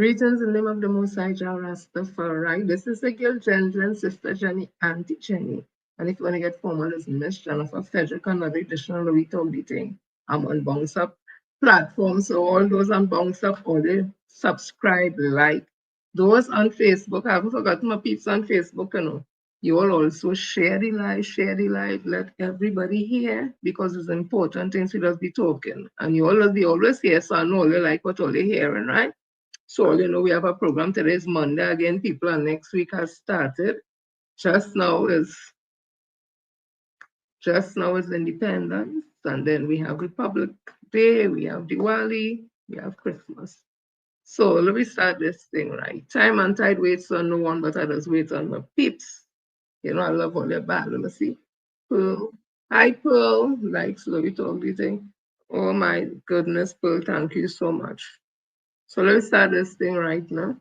Greetings in the name of the Most High Jah Rastafari. This is the girl Jen, Sister Jenny, Auntie Jenny. And if you want to get formal, it's Miss Jennifer Frederick, another additional Louis Toby thing. I'm on Bounce Up platform. So all those on Bounce Up, all they subscribe, like. Those on Facebook, I haven't forgotten my peeps on Facebook, you know. You all also share the live, let everybody hear because it's important things we just be talking. And you all be always here, so I know you like what all you're hearing, right? So, you know, we have a program today is Monday again. People and next week has started. Just now is Independence, and then we have Republic Day, we have Diwali, we have Christmas. So let me start this thing right. Time and tide waits on no one, but I just wait on my peeps. You know, I love all their bad. Let me see. Pearl. Hi, Pearl. Like slowly talk the thing. Oh my goodness, Pearl, thank you so much. So let's start this thing right now.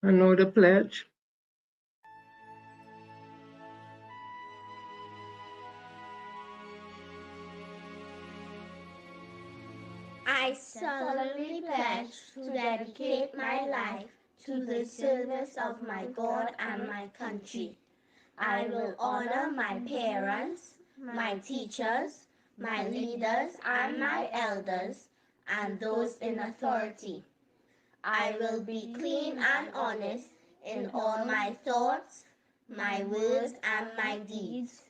I know the pledge. I solemnly pledge to dedicate my life to the service of my God and my country. I will honor my parents, my teachers, my leaders, and my elders, and those in authority. I will be clean and honest in all my thoughts, my words, and my deeds.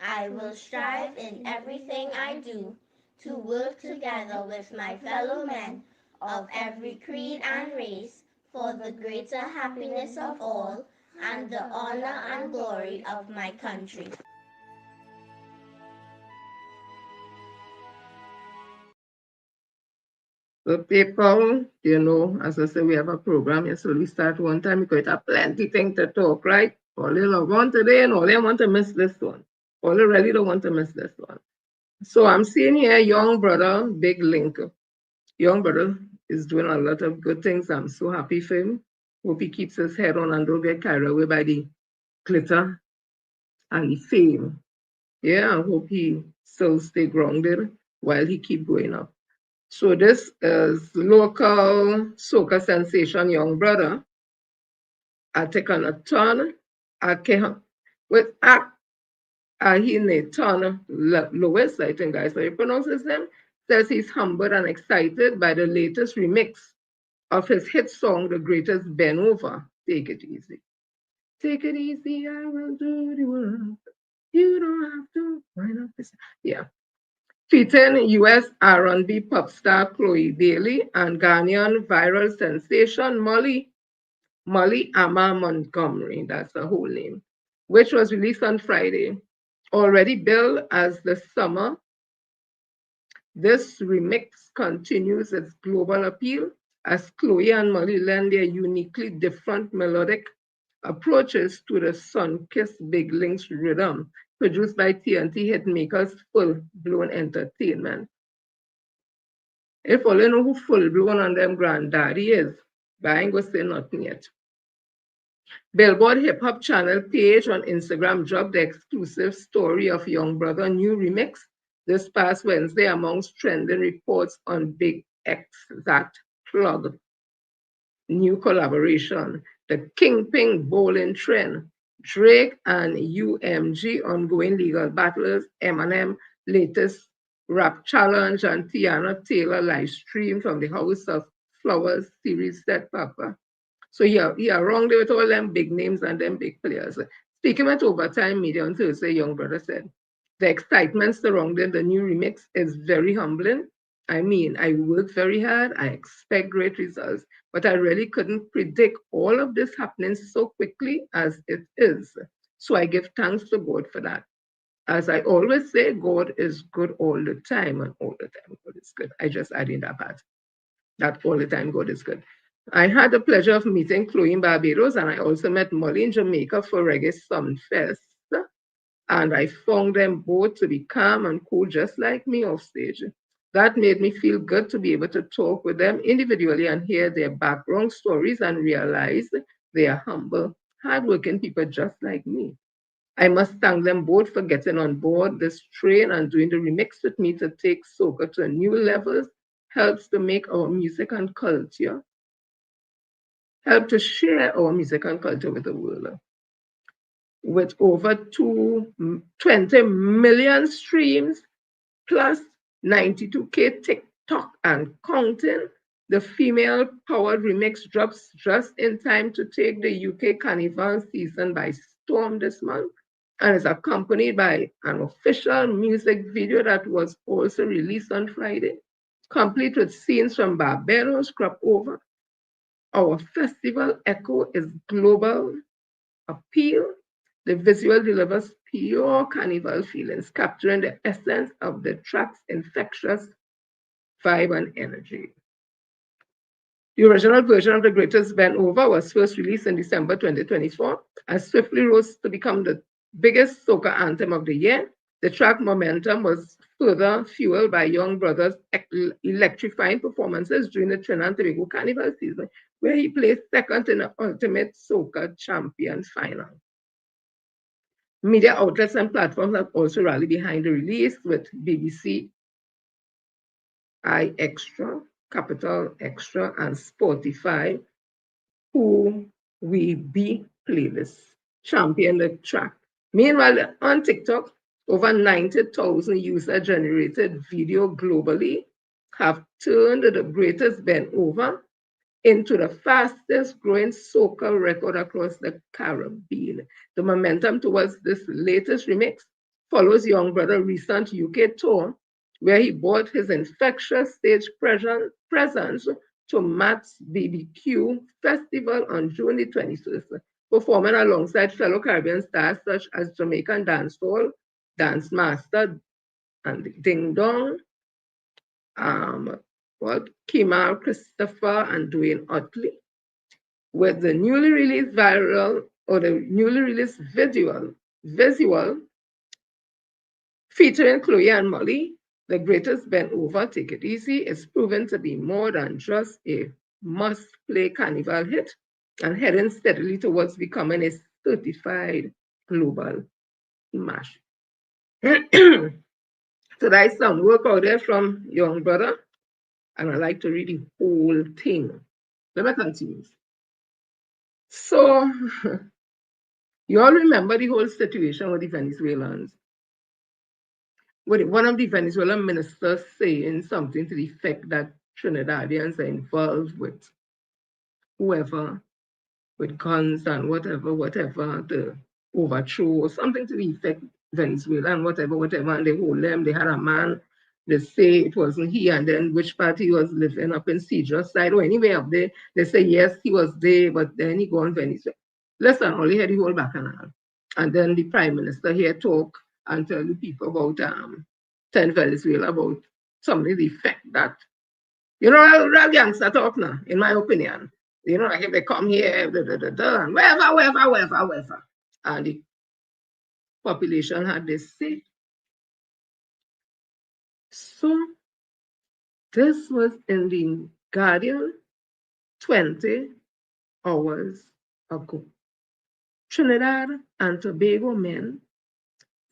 I will strive in everything I do to work together with my fellow men of every creed and race for the greater happiness of all and the honor and glory of my country. So people, you know, as I say, we have a program here, so we start one time because have plenty things to talk, right? All you love one today and all you want to miss this one. All you really don't want to miss this one. So I'm seeing here young brother, big link. Young brother is doing a lot of good things. I'm so happy for him. Hope he keeps his head on and don't get carried away by the glitter and the fame. Yeah, I hope he still stay grounded while he keep going up. So this is local soca sensation young brother. I take on a ton. I can with Ahineton Lewis, I think that's how you pronounce his name, says he's humbled and excited by the latest remix of his hit song, The Greatest Ben Over. Take it easy. Take it easy, I will do the work. You don't have to wind up this. Yeah. Featuring US R&B pop star Chloe Bailey and Ghanaian viral sensation Molly Ama Montgomery, that's the whole name, which was released on Friday. Already billed as the summer, this remix continues its global appeal as Chloe and Molly lend their uniquely different melodic approaches to the sun-kissed Big Links rhythm, produced by TNT hitmakers Full Blown Entertainment. If only know who Full Blown and them granddaddy is, but I ain't gonna say nothing yet. Billboard Hip Hop Channel page on Instagram dropped the exclusive story of Young Brother new remix this past Wednesday amongst trending reports on Big X that plug new collaboration, the Kingpin bowling trend, Drake and UMG ongoing legal battles, Eminem latest rap challenge and Tiana Taylor live stream from the House of Flowers series set, Papa. So yeah, wrong there with all them big names and them big players. Speaking at Overtime Media on Thursday, young brother said, the excitement surrounding the new remix is very humbling. I mean, I worked very hard, I expect great results, but I really couldn't predict all of this happening so quickly as it is. So I give thanks to God for that. As I always say, God is good all the time, and all the time God is good. I just add in that part. That all the time God is good. I had the pleasure of meeting Chloe in Barbados, and I also met Molly in Jamaica for Reggae Sunfest. And I found them both to be calm and cool, just like me off stage. That made me feel good to be able to talk with them individually and hear their background stories and realize they are humble, hardworking people just like me. I must thank them both for getting on board this train and doing the remix with me to take soca to new levels, helps to make our music and culture, help to share our music and culture with the world. With over 20 million streams plus 92K TikTok and counting, the female powered remix drops just in time to take the UK Carnival season by storm this month and is accompanied by an official music video that was also released on Friday, complete with scenes from Barbados crop over. Our festival echo is global appeal. The visual delivers pure carnival feelings, capturing the essence of the track's infectious vibe and energy. The original version of The Greatest Bend Over was first released in December 2024 and swiftly rose to become the biggest soca anthem of the year. The track momentum was further fueled by Young Brother's electrifying performances during the Trinidad and Tobago Carnival season, where he placed second in the Ultimate Soca Champion final. Media outlets and platforms have also rallied behind the release, with BBC iExtra, Capital Extra, and Spotify, who we be playlists, champion the track. Meanwhile, on TikTok, over 90,000 user-generated video globally have turned the Greatest Bend Over into the fastest growing soca record across the Caribbean. The momentum towards this latest remix follows Young Brother's recent UK tour, where he brought his infectious stage presence to Matt's BBQ Festival on June the 21st, performing alongside fellow Caribbean stars such as Jamaican dancehall dance master and Ding Dong, um, Kimar Christopher and Dwayne Utley, with the newly released visual featuring Chloe and Molly. The Greatest Bend Over, Take It Easy is proven to be more than just a must-play carnival hit and heading steadily towards becoming a certified global smash. So that's some work out there from Young Brother, and I like to read the whole thing. Let me continue. So, you all remember the whole situation with the Venezuelans, with one of the Venezuelan ministers saying something to the effect that Trinidadians are involved with whoever, with guns and whatever, to overthrow, or something to the effect Venezuela and whatever, and they hold them. They had a man, they say it wasn't he, and then which part he was living up in Cedar side, or anyway up there. They say yes, he was there, but then he gone Venezuela. Listen, only had the whole bacchanal. And then the prime minister here talk and tell the people about 10 Venezuela, about something to the effect that, real gangster talk now, in my opinion. Like if they come here, and wherever. And the population had this say. So this was in the Guardian 20 hours ago. Trinidad and Tobago men,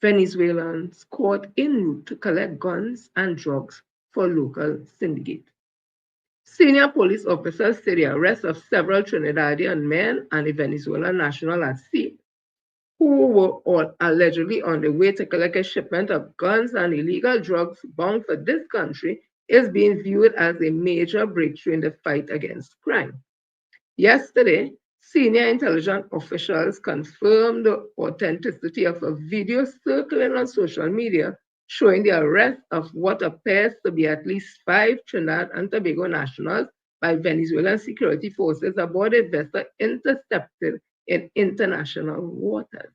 Venezuelans, caught en route to collect guns and drugs for local syndicate. Senior police officers say the arrest of several Trinidadian men and a Venezuelan national at sea, who were all allegedly on the way to collect a shipment of guns and illegal drugs bound for this country, is being viewed as a major breakthrough in the fight against crime. Yesterday, senior intelligence officials confirmed the authenticity of a video circling on social media showing the arrest of what appears to be at least 5 Trinidad and Tobago nationals by Venezuelan security forces aboard a vessel intercepted in international waters.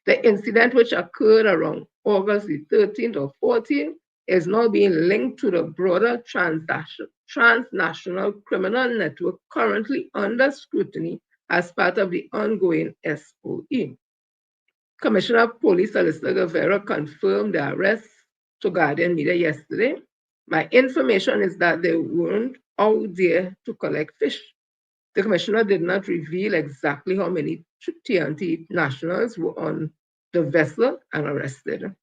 The incident, which occurred around August the 13th or 14th, is now being linked to the broader transnational criminal network currently under scrutiny as part of the ongoing SOE. Commissioner of Police Solicitor Guevara confirmed the arrest to Guardian Media yesterday. My information is that they weren't out there to collect fish. The commissioner did not reveal exactly how many TNT nationals were on the vessel and arrested.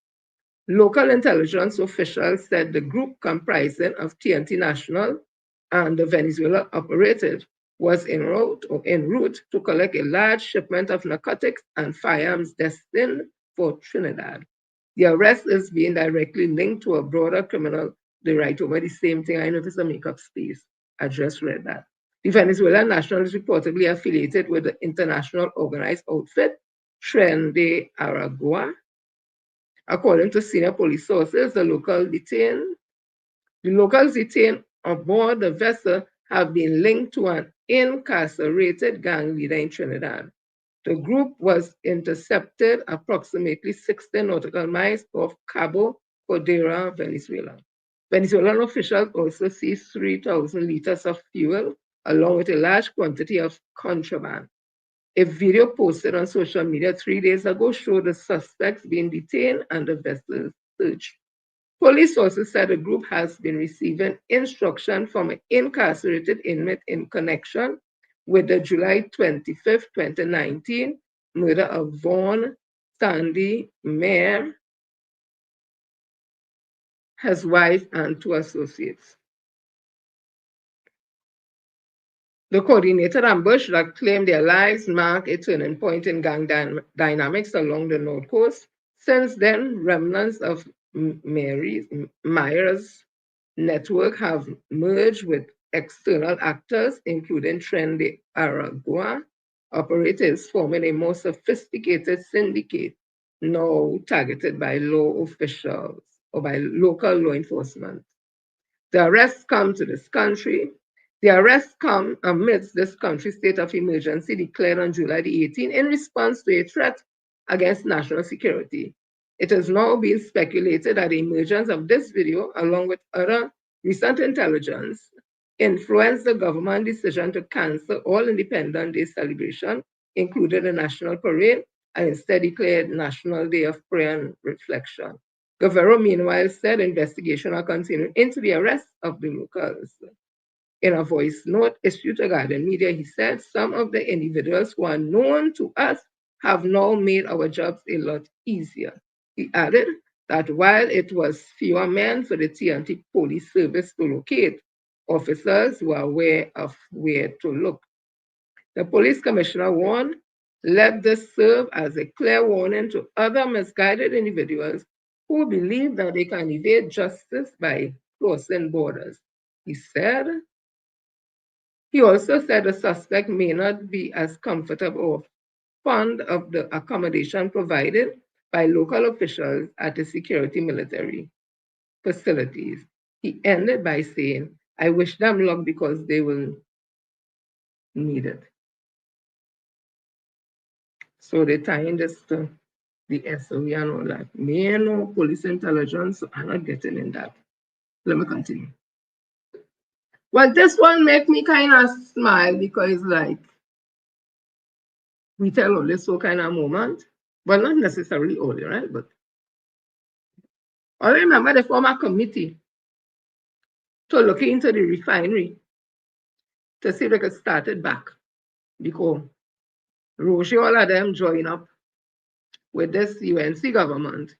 Local intelligence officials said the group comprising of TNT national and the Venezuela operated was en route to collect a large shipment of narcotics and firearms destined for Trinidad. The arrest is being directly linked to a broader criminal. They write over the same thing. I noticed a makeup space. I just read that. The Venezuelan national is reportedly affiliated with the international organized outfit Tren de Aragua. According to senior police sources, the locals detained aboard the vessel have been linked to an incarcerated gang leader in Trinidad. The group was intercepted approximately 60 nautical miles off Cabo Codera, Venezuela. Venezuelan officials also seized 3,000 liters of fuel, along with a large quantity of contraband. A video posted on social media 3 days ago showed the suspects being detained and the vessel searched. Police sources said the group has been receiving instruction from an incarcerated inmate in connection with the July 25th, 2019 murder of Vaughn Sandy Mayer, his wife, and 2 associates. The coordinated ambush that claimed their lives marked a turning point in gang dynamics along the North Coast. Since then, remnants of Meyer's network have merged with external actors, including Tren de Aragua operatives, forming a more sophisticated syndicate now targeted by law officials or by local law enforcement. The arrests come to this country. The arrests come amidst this country's state of emergency declared on July the 18th in response to a threat against national security. It has now been speculated that the emergence of this video, along with other recent intelligence, influenced the government decision to cancel all Independence Day celebration, including the National Parade, and instead declared National Day of Prayer and Reflection. Guevara, meanwhile, said investigations are continuing into the arrest of the locals. In a voice note issued to Guardian Media, he said, some of the individuals who are known to us have now made our jobs a lot easier. He added that while it was fewer men for the TNT police service to locate, officers were aware of where to look. The police commissioner warned, let this serve as a clear warning to other misguided individuals who believe that they can evade justice by crossing borders. He also said the suspect may not be as comfortable or fond of the accommodation provided by local officials at the security military facilities. He ended by saying, I wish them luck because they will need it. So they're tying this to the SOE and all that. Me no police intelligence, so I'm not getting in that. Let me continue. Well, this one make me kind of smile because like we tell only so kind of moment. Well, not necessarily only, right? But I remember they form a committee to look into the refinery to see if they could start it back. Because Roche, all of them join up with this UNC government.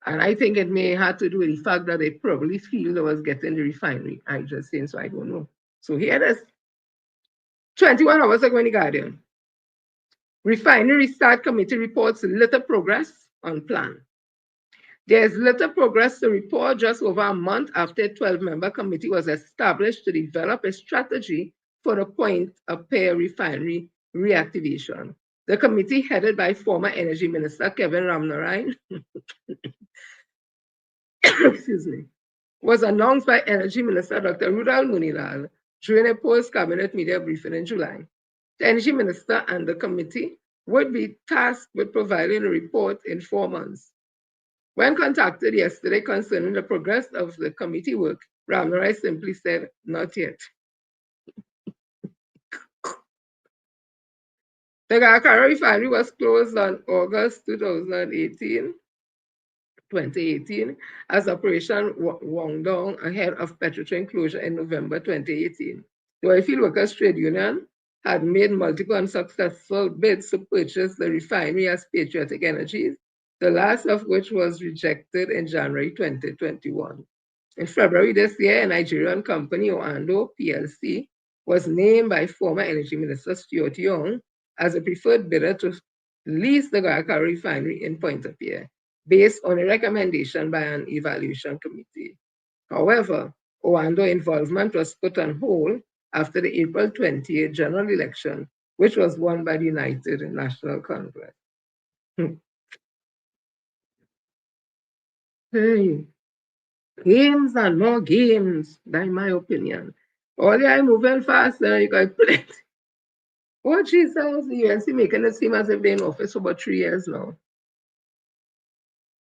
And I think it may have to do with the fact that they probably feel they was getting the refinery. I just saying, so I don't know. So here it is. 21 hours ago in the Guardian. Refinery Restart Committee reports little progress on plan. There is little progress to report just over a month after a 12-member committee was established to develop a strategy for the Point of Pear refinery reactivation. The committee, headed by former Energy Minister Kevin Ramnarine, excuse me, was announced by Energy Minister Dr. Rudal Munilal during a post-cabinet media briefing in July. The Energy Minister and the committee would be tasked with providing a report in 4 months. When contacted yesterday concerning the progress of the committee work, Ramnarai simply said, not yet. The Gakara refinery was closed on August 2018, as Operation wound down ahead of Petrotrain closure in November 2018. The Oilfield Workers Trade Union had made multiple unsuccessful bids to purchase the refinery as Patriotic Energies, the last of which was rejected in January 2021. In February this year, a Nigerian company, Oando PLC, was named by former Energy Minister Stuart Young as a preferred bidder to lease the Guyakara refinery in Pointe-a-Pierre, based on a recommendation by an evaluation committee. However, Oando involvement was put on hold after the April 28 general election, which was won by the United National Congress. Hey, games and more games, in my opinion. All you are moving faster, you got plenty. Oh, Jesus, the UNC making it seem as if they're in office for about 3 years now.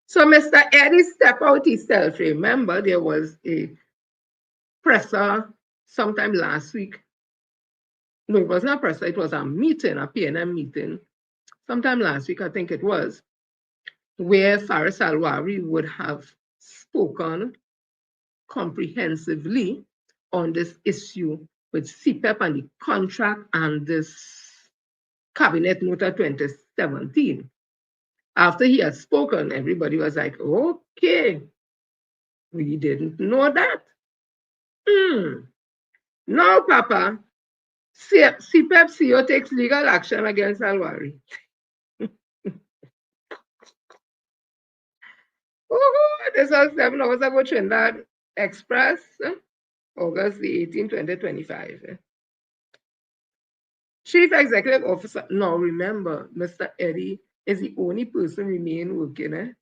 So Mr. Eddie stepped out himself. Remember, there was a presser sometime last week. No, it was not a presser, it was a meeting, a PNM meeting, sometime last week, I think it was, where Faris Alwari would have spoken comprehensively on this issue with CPEP and the contract and this Cabinet Note 2017. After he had spoken, everybody was like, okay, we didn't know that. No, Papa, CPEP CEO takes legal action against Alwari. Oh, this was 7 hours ago, Trinidad Express, August the 18th, 2025. Chief Executive Officer, now remember, Mr. Eddie is the only person remain working.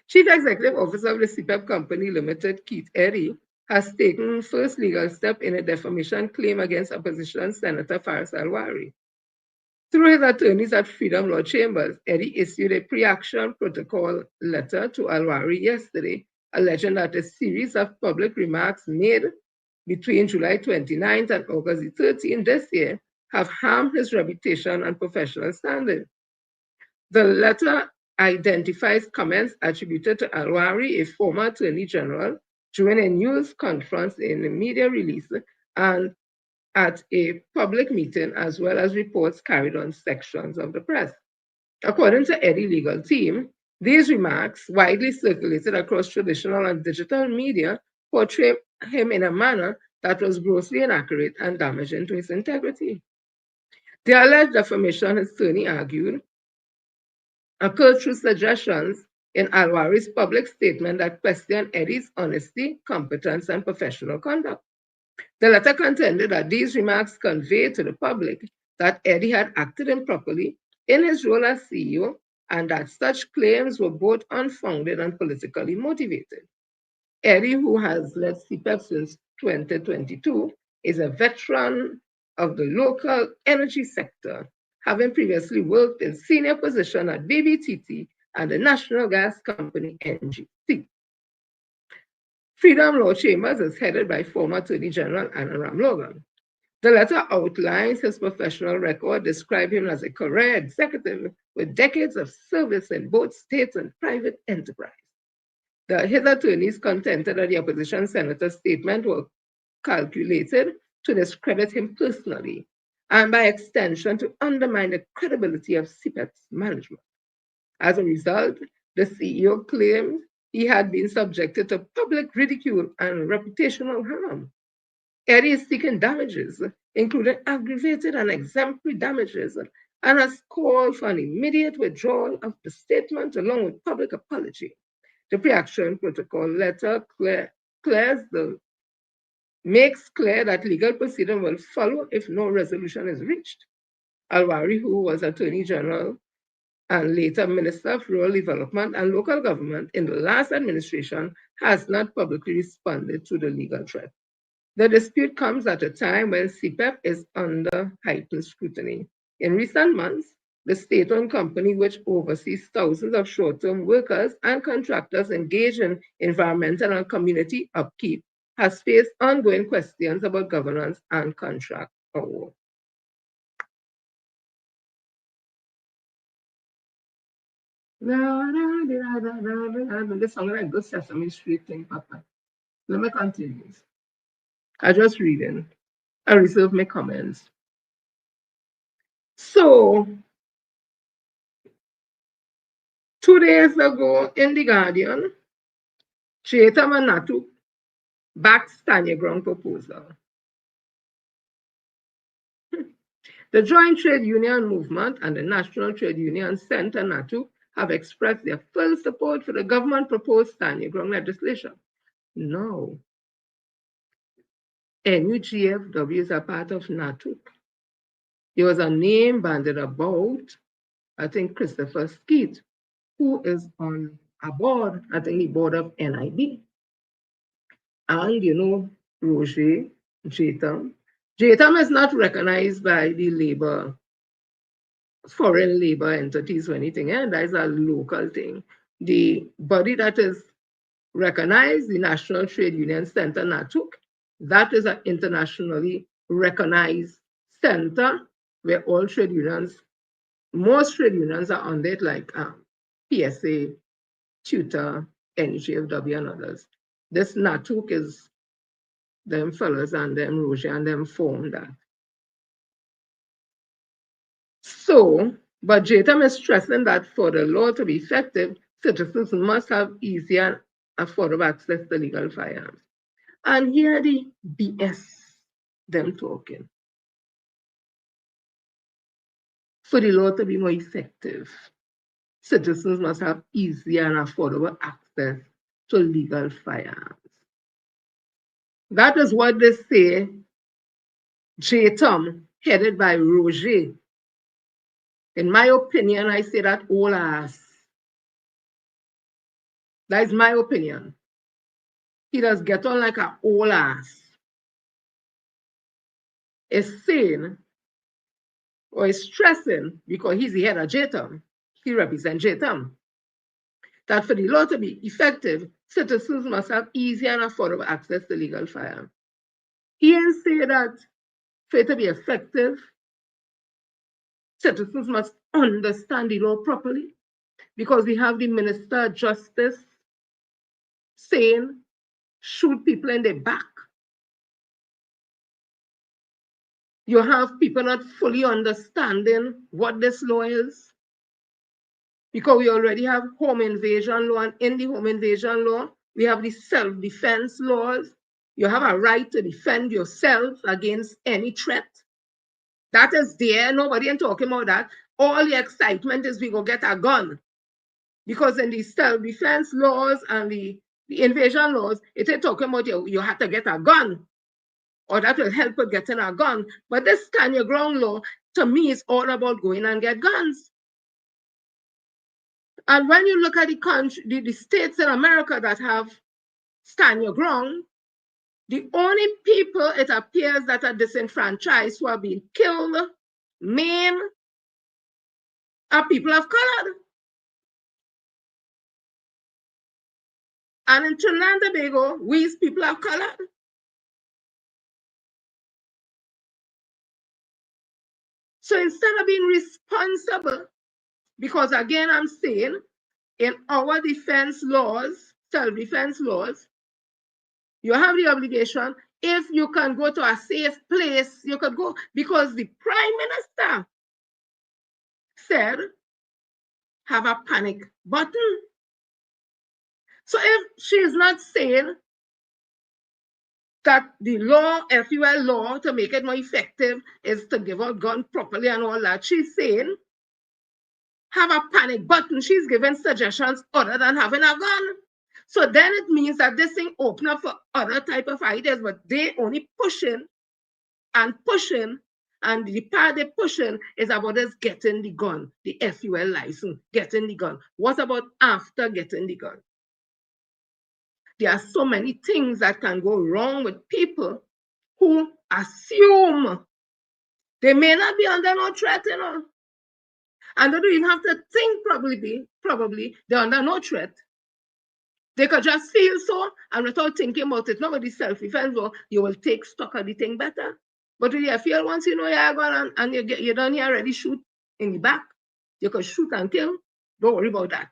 Chief Executive Officer of the CPEP Company Limited, Keith Eddy, has taken first legal step in a defamation claim against opposition Senator Faris Alwari. Through his attorneys at Freedom Law Chambers, Eddy issued a pre-action protocol letter to Alwari yesterday, alleging that a series of public remarks made between July 29th and August 13th this year have harmed his reputation and professional standing. The letter identifies comments attributed to Alwari, a former Attorney General, during a news conference in a media release and at a public meeting, as well as reports carried on sections of the press. According to Eddie legal team, these remarks, widely circulated across traditional and digital media, portray him in a manner that was grossly inaccurate and damaging to his integrity. The alleged defamation, his attorney argued, occurred through suggestions in Alwari's public statement that questioned Eddie's honesty, competence, and professional conduct. The letter contended that these remarks conveyed to the public that Eddie had acted improperly in his role as CEO and that such claims were both unfounded and politically motivated. Eddie, who has led CPEP since 2022, is a veteran of the local energy sector, having previously worked in senior position at BBTT and the national gas company NGC. Freedom Law Chambers is headed by former Attorney General Anna Ramlogan. The letter outlines his professional record, describing him as a career executive with decades of service in both state and private enterprise. His attorneys contended that the opposition senator's statement was calculated to discredit him personally and by extension to undermine the credibility of CPEP's management. As a result, the CEO claimed he had been subjected to public ridicule and reputational harm. Eddie is seeking damages, including aggravated and exemplary damages, and has called for an immediate withdrawal of the statement along with public apology. The pre-action protocol letter makes clear that legal proceeding will follow if no resolution is reached. Alwari, who was Attorney General and later Minister of Rural Development and Local Government in the last administration, has not publicly responded to the legal threat. The dispute comes at a time when CPEP is under heightened scrutiny. In recent months, the state-owned company, which oversees thousands of short-term workers and contractors engaged in environmental and community upkeep, has faced ongoing questions about governance and contract award. This song like good Sesame Street thing, Papa. Let me continue. I just reading. I reserve my comments. So 2 days ago in The Guardian, Cheta Manatu backed Stanya Ground proposal. The Joint Trade Union Movement and the National Trade Union Center NATU have expressed their full support for the government proposed Stanya Ground legislation. No. NUGFW is a part of NATU. There was a name banded about, I think, Christopher Skeet, who is on a board, I think the board of NIB. And, Roger Jetam. Jetam is not recognized by the foreign labor entities or anything, and that is a local thing. The body that is recognized, the National Trade Union Center, NATUC, that is an internationally recognized center where all trade unions, most trade unions are on it, like PSA, Tutor, NUGFW, and others. This NATUC is them fellas and them Roger and them formed that. So, but JTAM is stressing that for the law to be effective, citizens must have easy and affordable access to legal firearms. And here the BS them talking. For the law to be more effective, citizens must have easy and affordable access to legal firearms. That is what they say JTAM, headed by Roger. In my opinion, I say that all ass. That is my opinion. He does get on like an old ass. Is saying or is stressing, because he's the head of JTAM, he represents JTAM, that for the law to be effective, citizens must have easy and affordable access to legal firearms. He didn't say that for it to be effective, citizens must understand the law properly, because we have the Minister of Justice saying, shoot people in the back. You have people not fully understanding what this law is, because we already have home invasion law, and in the home invasion law, we have the self-defense laws. You have a right to defend yourself against any threat. That is there. Nobody ain't talking about that. All the excitement is we go get a gun. Because in the self-defense laws and the invasion laws, it ain't talking about you have to get a gun, or that will help with getting a gun. But this stand your ground law, to me, is all about going and get guns. And when you look at the states in America that have stand your ground, the only people it appears that are disenfranchised who are being killed, maimed, are people of color. And in Trinidad and Tobago, we is people of color. So instead of being responsible, because again, I'm saying in our defense laws, self-defense laws, you have the obligation, if you can go to a safe place, you could go, because the Prime Minister said, have a panic button. So if she is not saying that the law, FUL law, to make it more effective is to give out gun properly and all that. She's saying have a panic button. She's giving suggestions other than having a gun. So then it means that this thing open up for other type of ideas, but they only pushing and pushing, and the part they're pushing is about us getting the gun, the FUL license, getting the gun. What about after getting the gun? There are so many things that can go wrong with people who assume they may not be under no threat, you know. And they don't even have to think probably they're under no threat. They could just feel so, and without thinking about it, nobody self-defense, or you will take stock of the thing better. But if you feel once you know you're going and you done here already shoot in the back, you can shoot and kill, don't worry about that.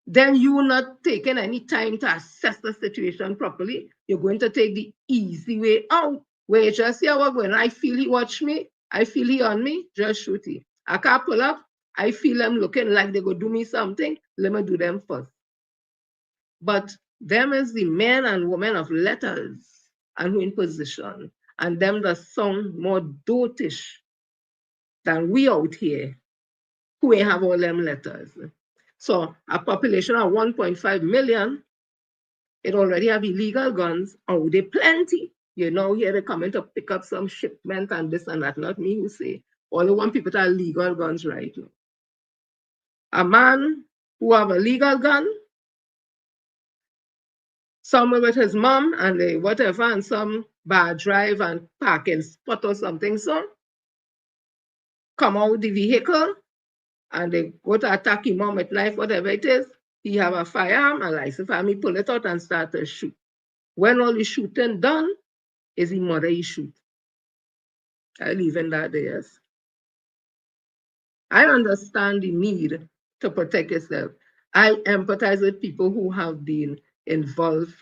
Then you're not taking any time to assess the situation properly. You're going to take the easy way out, where you just say, well, when I feel he watch me, I feel he on me, just shoot him. I can't pull up, I feel them looking like they go do me something, let me do them first. But them is the men and women of letters and who in position, and them that sound more dotish than we out here who ain't have all them letters. So a population of 1.5 million, it already have illegal guns, or they plenty. You know, here they coming to pick up some shipment and this and that, not me who say. All the one people that have legal guns right now. A man who have a legal gun, somewhere with his mom and they whatever, and some bad drive and parking spot or something, so come out the vehicle and they go to attack him mom with knife, whatever it is. He have a firearm, a license, and he pull it out and start to shoot. When all the shooting done, is the mother he shoot. I leave in that there. Yes. I understand the need to protect yourself. I empathize with people who have been involved,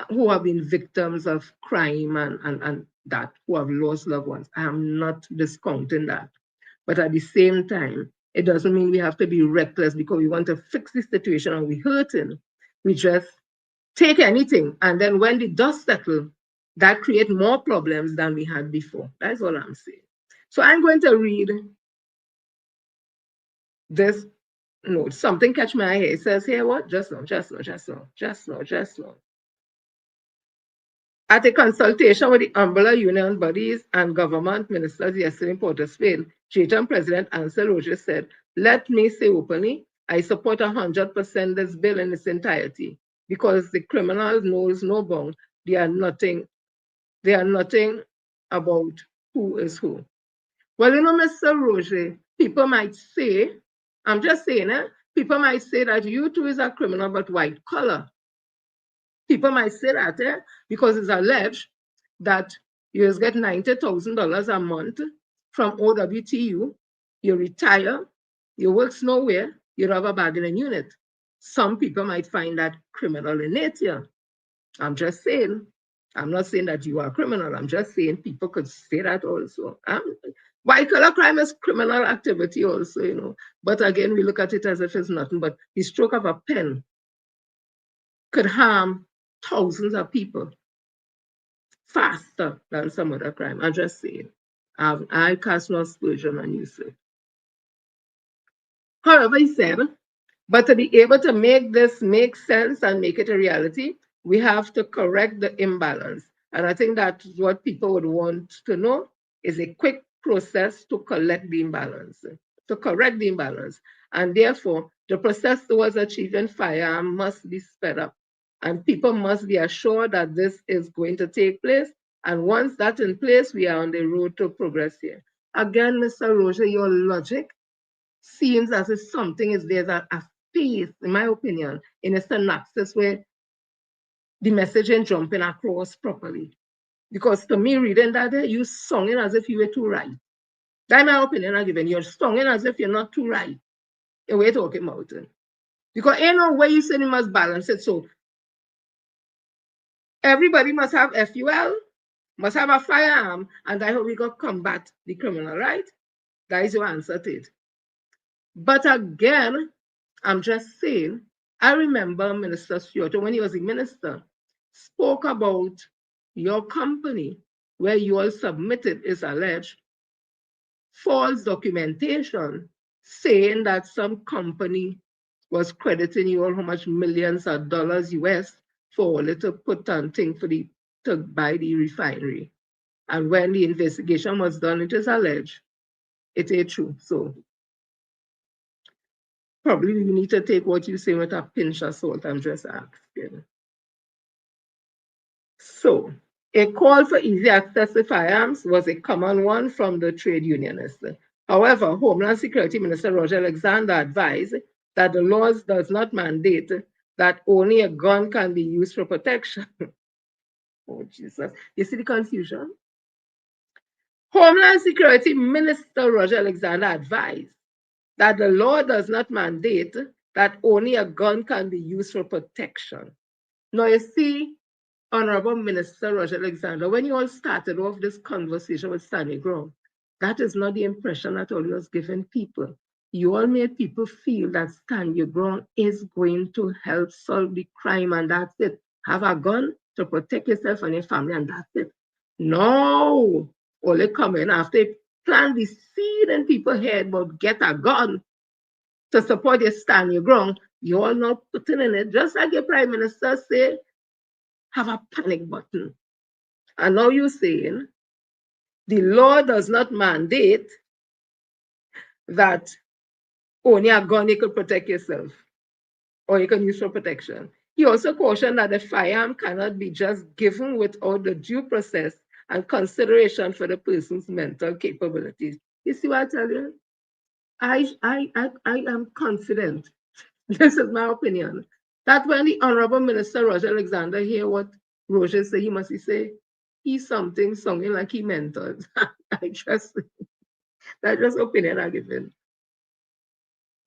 who have been victims of crime and that, who have lost loved ones. I am not discounting that. But at the same time, it doesn't mean we have to be reckless because we want to fix the situation and we're hurting. We just take anything. And then when the dust settles, that creates more problems than we had before. That's all I'm saying. So I'm going to read this note. Something catch my eye. It says here, what? Just now. At a consultation with the umbrella union bodies and government ministers yesterday in Port of Spain, Chaitan President Ansel Roger said, let me say openly, I support 100% this bill in its entirety because the criminal knows no bound. They are nothing about who is who. Well, you know, Mr. Roger, people might say, I'm just saying, people might say that YUH is a criminal but white collar. People might say that because it's alleged that you just get $90,000 a month from OWTU, you retire, you work nowhere, you have a bargaining unit. Some people might find that criminal in nature. I'm just saying. I'm not saying that you are a criminal. I'm just saying people could say that also. White collar crime is criminal activity also, you know. But again, we look at it as if it's nothing but the stroke of a pen could harm thousands of people faster than some other crime. I'm just saying. I cast no aspersion on you, sir. However, he said, but to be able to make this make sense and make it a reality, we have to correct the imbalance. And I think that's what people would want to know is a quick process to correct the imbalance, to correct the imbalance. And therefore, the process towards achieving firearm must be sped up. And people must be assured that this is going to take place. And once that's in place, we are on the road to progress here. Again, Mr. Roger, your logic seems as if something is there's a space, in my opinion, in a synopsis where the message ain't jumping across properly. Because to me, reading that, you singing as if you were too right. That's my opinion I'm giving. You're singing as if you're not too right. The way talking about it. Because ain't no way you said you must balance it. So everybody must have FUL, must have a firearm, and that's how we got combat the criminal, right? That is your answer to it. But again, I'm just saying, I remember Minister Stewart, when he was a minister, spoke about your company, where you all submitted, is alleged, false documentation saying that some company was crediting you all how much millions of dollars US for all it to put on thing for the to buy the refinery. And when the investigation was done, it is alleged it ain't true. So probably you need to take what you say with a pinch of salt and just ask. You know. So a call for easy access to firearms was a common one from the trade unionists. However, Homeland Security Minister Roger Alexander advised that the laws does not mandate that only a gun can be used for protection. Oh, Jesus. You see the confusion? Homeland Security Minister Roger Alexander advised that the law does not mandate that only a gun can be used for protection. Now, you see, Honorable Minister Roger Alexander, when you all started off this conversation with Stanley Ground, that is not the impression that all you was giving people. You all made people feel that Stand Your Ground is going to help solve the crime and that's it. Have a gun to protect yourself and your family and that's it. No, only coming after plant the seed in people's head, but get a gun to support your Stand Your Ground. You all not putting in it, just like your Prime Minister said, have a panic button. And now you're saying the law does not mandate that only a gun you could protect yourself or you can use for protection. He also cautioned that the firearm cannot be just given without the due process and consideration for the person's mental capabilities. You see what I tell you? I am confident, this is my opinion, that when the Honorable Minister Roger Alexander hear what Roger say, he must say, he's something like he meant it. I just, that's just opinion I give him.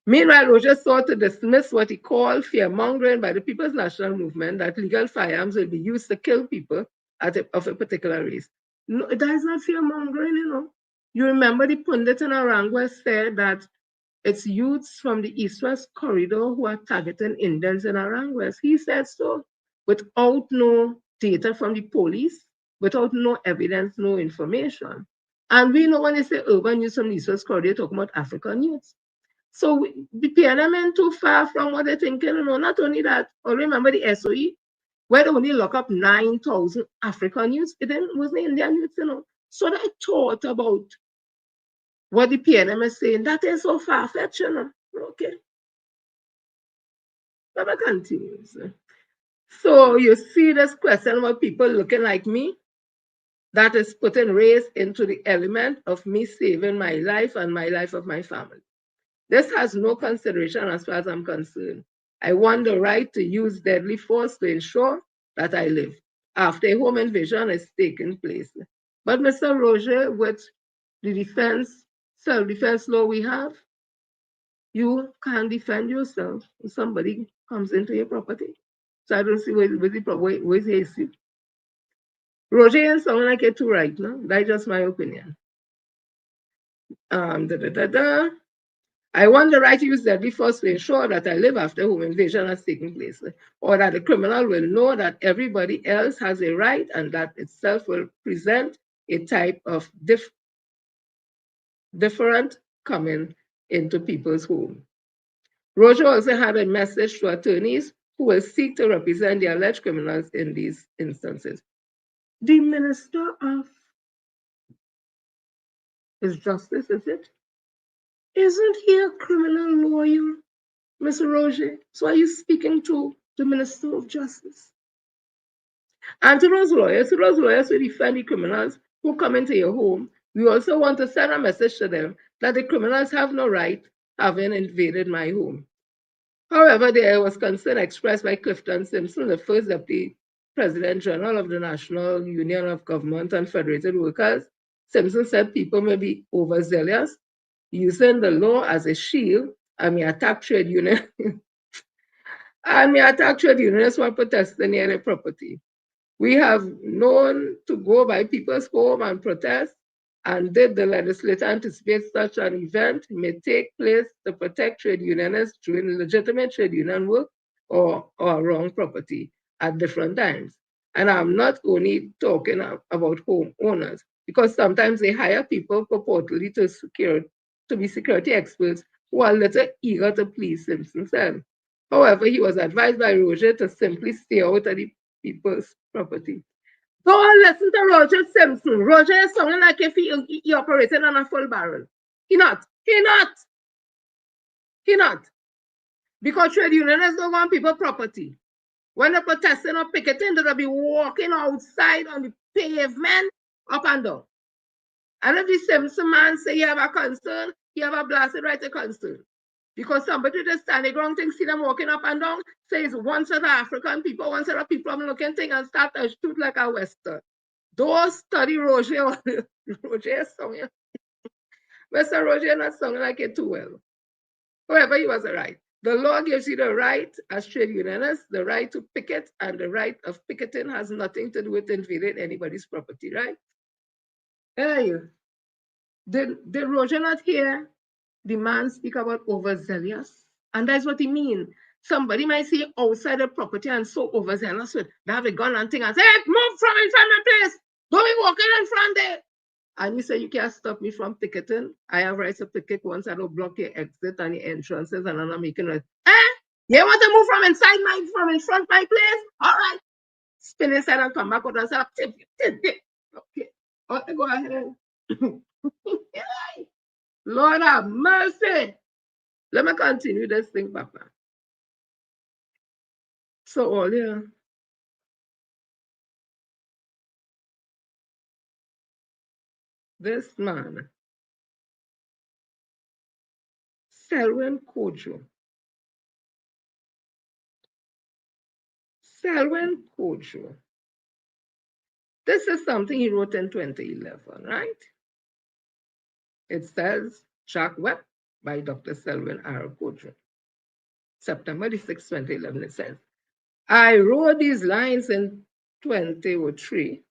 Meanwhile, Roger sought to dismiss what he called fear-mongering by the People's National Movement that legal firearms will be used to kill people of a particular race. No, that is not fear-mongering, you know. You remember the pundit in Arangua said that it's youths from the East-West corridor who are targeting Indians in Aranguez. He said so without no data from the police, without no evidence, no information. And we know when they say urban youth from the East-West corridor, they're talking about African youths. So the PNM ain't too far from what they're thinking. You know, not only that, I remember the SOE, where they only lock up 9,000 African youths, it wasn't Indian youths, you know. So I thought about what the PNM is saying. That is so far-fetched, you know. Okay. But I continues. So you see this question about people looking like me, that is putting race into the element of me saving my life and my life of my family. This has no consideration as far as I'm concerned. I want the right to use deadly force to ensure that I live after a home invasion is taking place. But Mr. Roger, with the self-defense law we have, you can't defend yourself if somebody comes into your property. So I don't see where's the issue. Roger and someone like it too right, no? That's just my opinion. Da, da, da, da. I want the right to use deadly force to ensure that I live after home invasion has taken place, or that the criminal will know that everybody else has a right and that itself will present a type of different coming into people's home. Roger also had a message to attorneys who will seek to represent the alleged criminals in these instances. The Minister of His Justice, is it? Isn't he a criminal lawyer, Mr. Roger? So are you speaking to the Minister of Justice? And to those lawyers who defend the criminals who come into your home, we also want to send a message to them that the criminals have no right having invaded my home. However, there was concern expressed by Clifton Simpson, the first Deputy President General of the National Union of Government and Federated Workers. Simpson said people may be overzealous, using the law as a shield, and may attack trade unions and may attack trade unions for protesting near their property. We have known to go by people's home and protest, and did the legislature anticipate such an event may take place to protect trade unionists doing legitimate trade union work or wrong property at different times. And I'm not only talking about homeowners, because sometimes they hire people purportedly to be security experts who are little eager to please Simpson said. However, he was advised by Roger to simply stay out of the people's property. Go and listen to Roger Simpson. Roger is sounding like if he operated on a full barrel. He not. He not. He not. Because trade unionists don't want people property. When they're protesting or picketing, they'll be walking outside on the pavement up and down. And if the Simpson man say you have a concern, you have a blasted right to concern. Because somebody just standing ground thing, see them walking up and down, says one set of African people, one set of people I'm looking thing and start to shoot like a Western. Don't study Roger. Roger is singing. Mr. Roger not singing like it too well. However, he was right. The law gives you the right as trade unionists, the right to picket, and the right of picketing has nothing to do with invading anybody's property, right? Hey, did Roger not hear the man speak about overzealous? And that's what he means. Somebody might see outside the property and so overzealous with they have a gun and thing and say, hey, move from in front of the place. Don't be walking in front there. And you say you can't stop me from picketing. I have rights to picket once I don't block your exit and your entrances and I'm not making it. You want to move from in front of my place? All right. Spin inside and come back out and say, okay. Okay, go ahead. Lord have mercy. Let me continue this thing, Papa. So all yeah. This man, Selwyn Kojo. Selwyn Kojo. This is something he wrote in 2011, right? It says, Shark Web by Dr. Selwyn R. Kojo. September the 6th, 2011, it says, I wrote these lines in 2003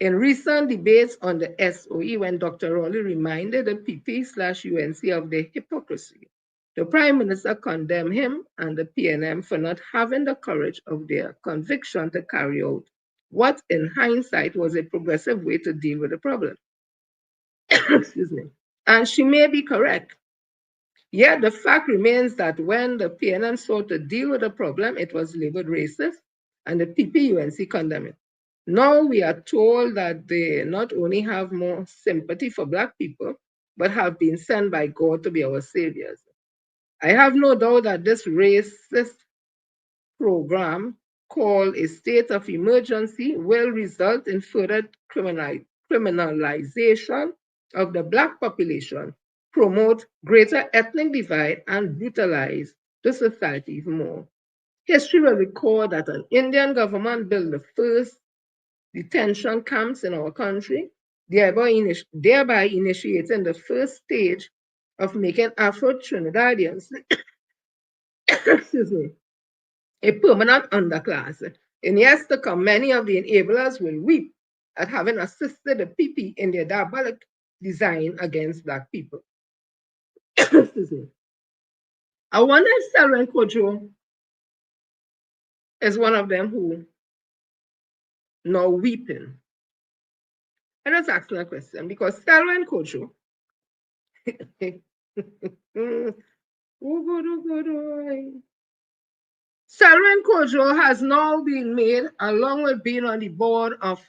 in recent debates on the SOE when Dr. Rowley reminded the PP/UNC of their hypocrisy. The Prime Minister condemned him and the PNM for not having the courage of their conviction to carry out what in hindsight was a progressive way to deal with the problem. Excuse me. And she may be correct. Yet the fact remains that when the PNM sought to deal with the problem, it was labeled racist and the PPUNC condemned it. Now we are told that they not only have more sympathy for Black people, but have been sent by God to be our saviors. I have no doubt that this racist program called a state of emergency will result in further criminalization of the Black population, promote greater ethnic divide, and brutalize the society even more. History will record that an Indian government built the first detention camps in our country, thereby initiating the first stage of making Afro-Trinidadians excuse me, a permanent underclass. In years to come, many of the enablers will weep at having assisted the PP in their diabolic design against Black people. Excuse me. I wonder if Selwyn Kojo is one of them who now weeping. I just ask a question because Selwyn Kojo Selwyn Kojo has now been made, along with being on the board of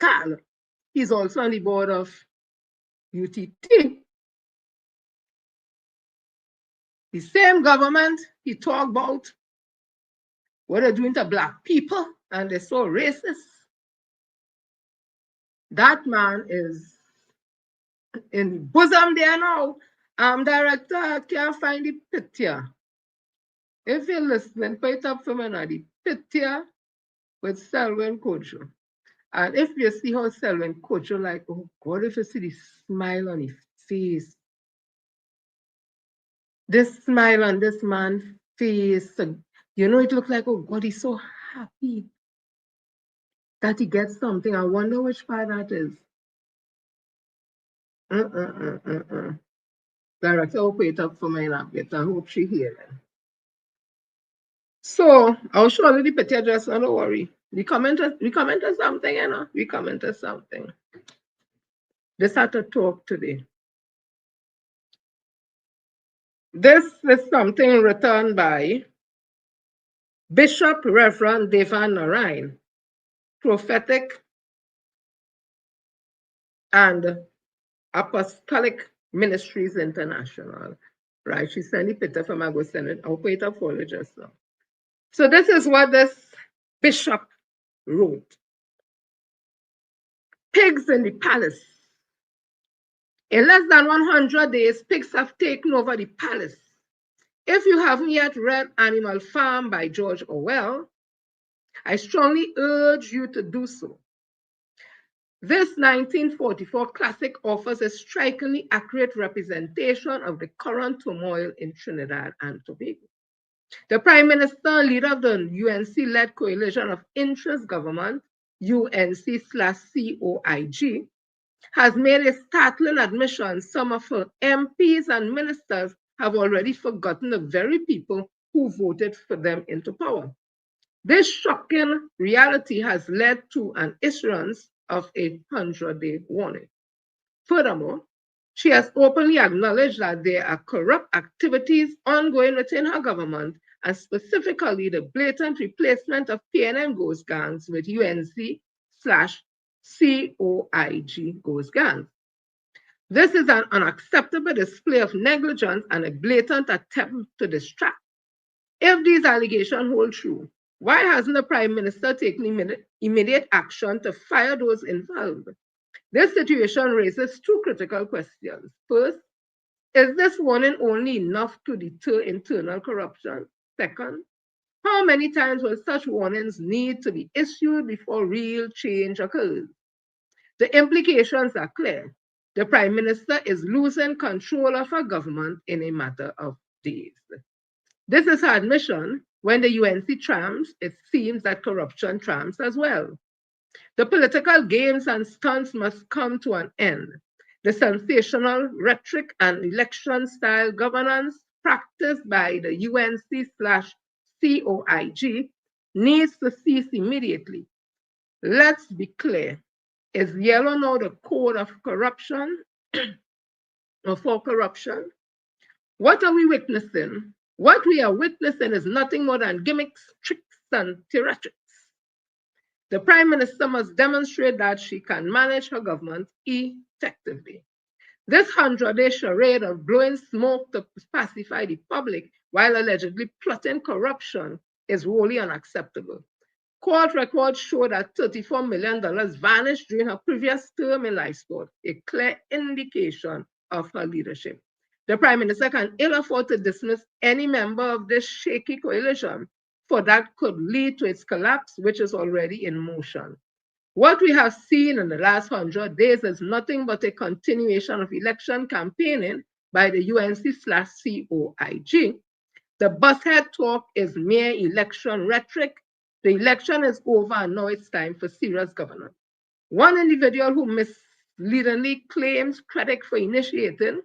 CAL, he's also on the board of UTT. The same government he talked about what they're doing to Black people, and they're so racist. That man is in the bosom there now. Director, I can't find the picture. If you're listening, put it up for me now, the picture with Selwyn Kojo. And if you see how Selwyn Kojo, like, oh God, if you see the smile on his face, this smile on this man's face, you know, it looks like, oh God, he's so happy that he gets something. I wonder which part that is. Director, I'll put it up for my navigate. I hope she hears it. So I'll show you the picture just don't worry. We commented something, you know. We commented something. This had to talk today. This is something written by Bishop Reverend Devan Narayan, Prophetic and Apostolic Ministries International. Right, she sent it Peter from I go send it. I'll put it for you just now. So this is what this bishop wrote. Pigs in the palace. In less than 100 days, pigs have taken over the palace. If you haven't yet read Animal Farm by George Orwell, I strongly urge you to do so. This 1944 classic offers a strikingly accurate representation of the current turmoil in Trinidad and Tobago. The Prime Minister, leader of the UNC-led coalition of interest government, UNC/COIG, has made a startling admission. Some of her MPs and ministers have already forgotten the very people who voted for them into power. This shocking reality has led to an issuance of a 100-day warning. Furthermore, she has openly acknowledged that there are corrupt activities ongoing within her government, and specifically the blatant replacement of PNM ghost gangs with UNC/COIG ghost gangs. This is an unacceptable display of negligence and a blatant attempt to distract. If these allegations hold true, why hasn't the Prime Minister taken immediate action to fire those involved? This situation raises two critical questions. First, is this warning only enough to deter internal corruption? Second, how many times will such warnings need to be issued before real change occurs? The implications are clear. The Prime Minister is losing control of her government in a matter of days. This is her admission. When the UNC trumps, it seems that corruption trumps as well. The political games and stunts must come to an end. The sensational rhetoric and election-style governance practiced by the UNC/COIG needs to cease immediately. Let's be clear. Is yellow now the code of corruption or for corruption? What are we witnessing? What we are witnessing is nothing more than gimmicks, tricks, and theatrics. The Prime Minister must demonstrate that she can manage her government effectively. This 100-day charade of blowing smoke to pacify the public while allegedly plotting corruption is wholly unacceptable. Court records show that $34 million vanished during her previous term in livestock, a clear indication of her leadership. The Prime Minister can ill afford to dismiss any member of this shaky coalition, for that could lead to its collapse, which is already in motion. What we have seen in the last 100 days is nothing but a continuation of election campaigning by the UNC/COIG. The bushead talk is mere election rhetoric. The election is over and now it's time for serious governance. One individual who misleadingly claims credit for initiating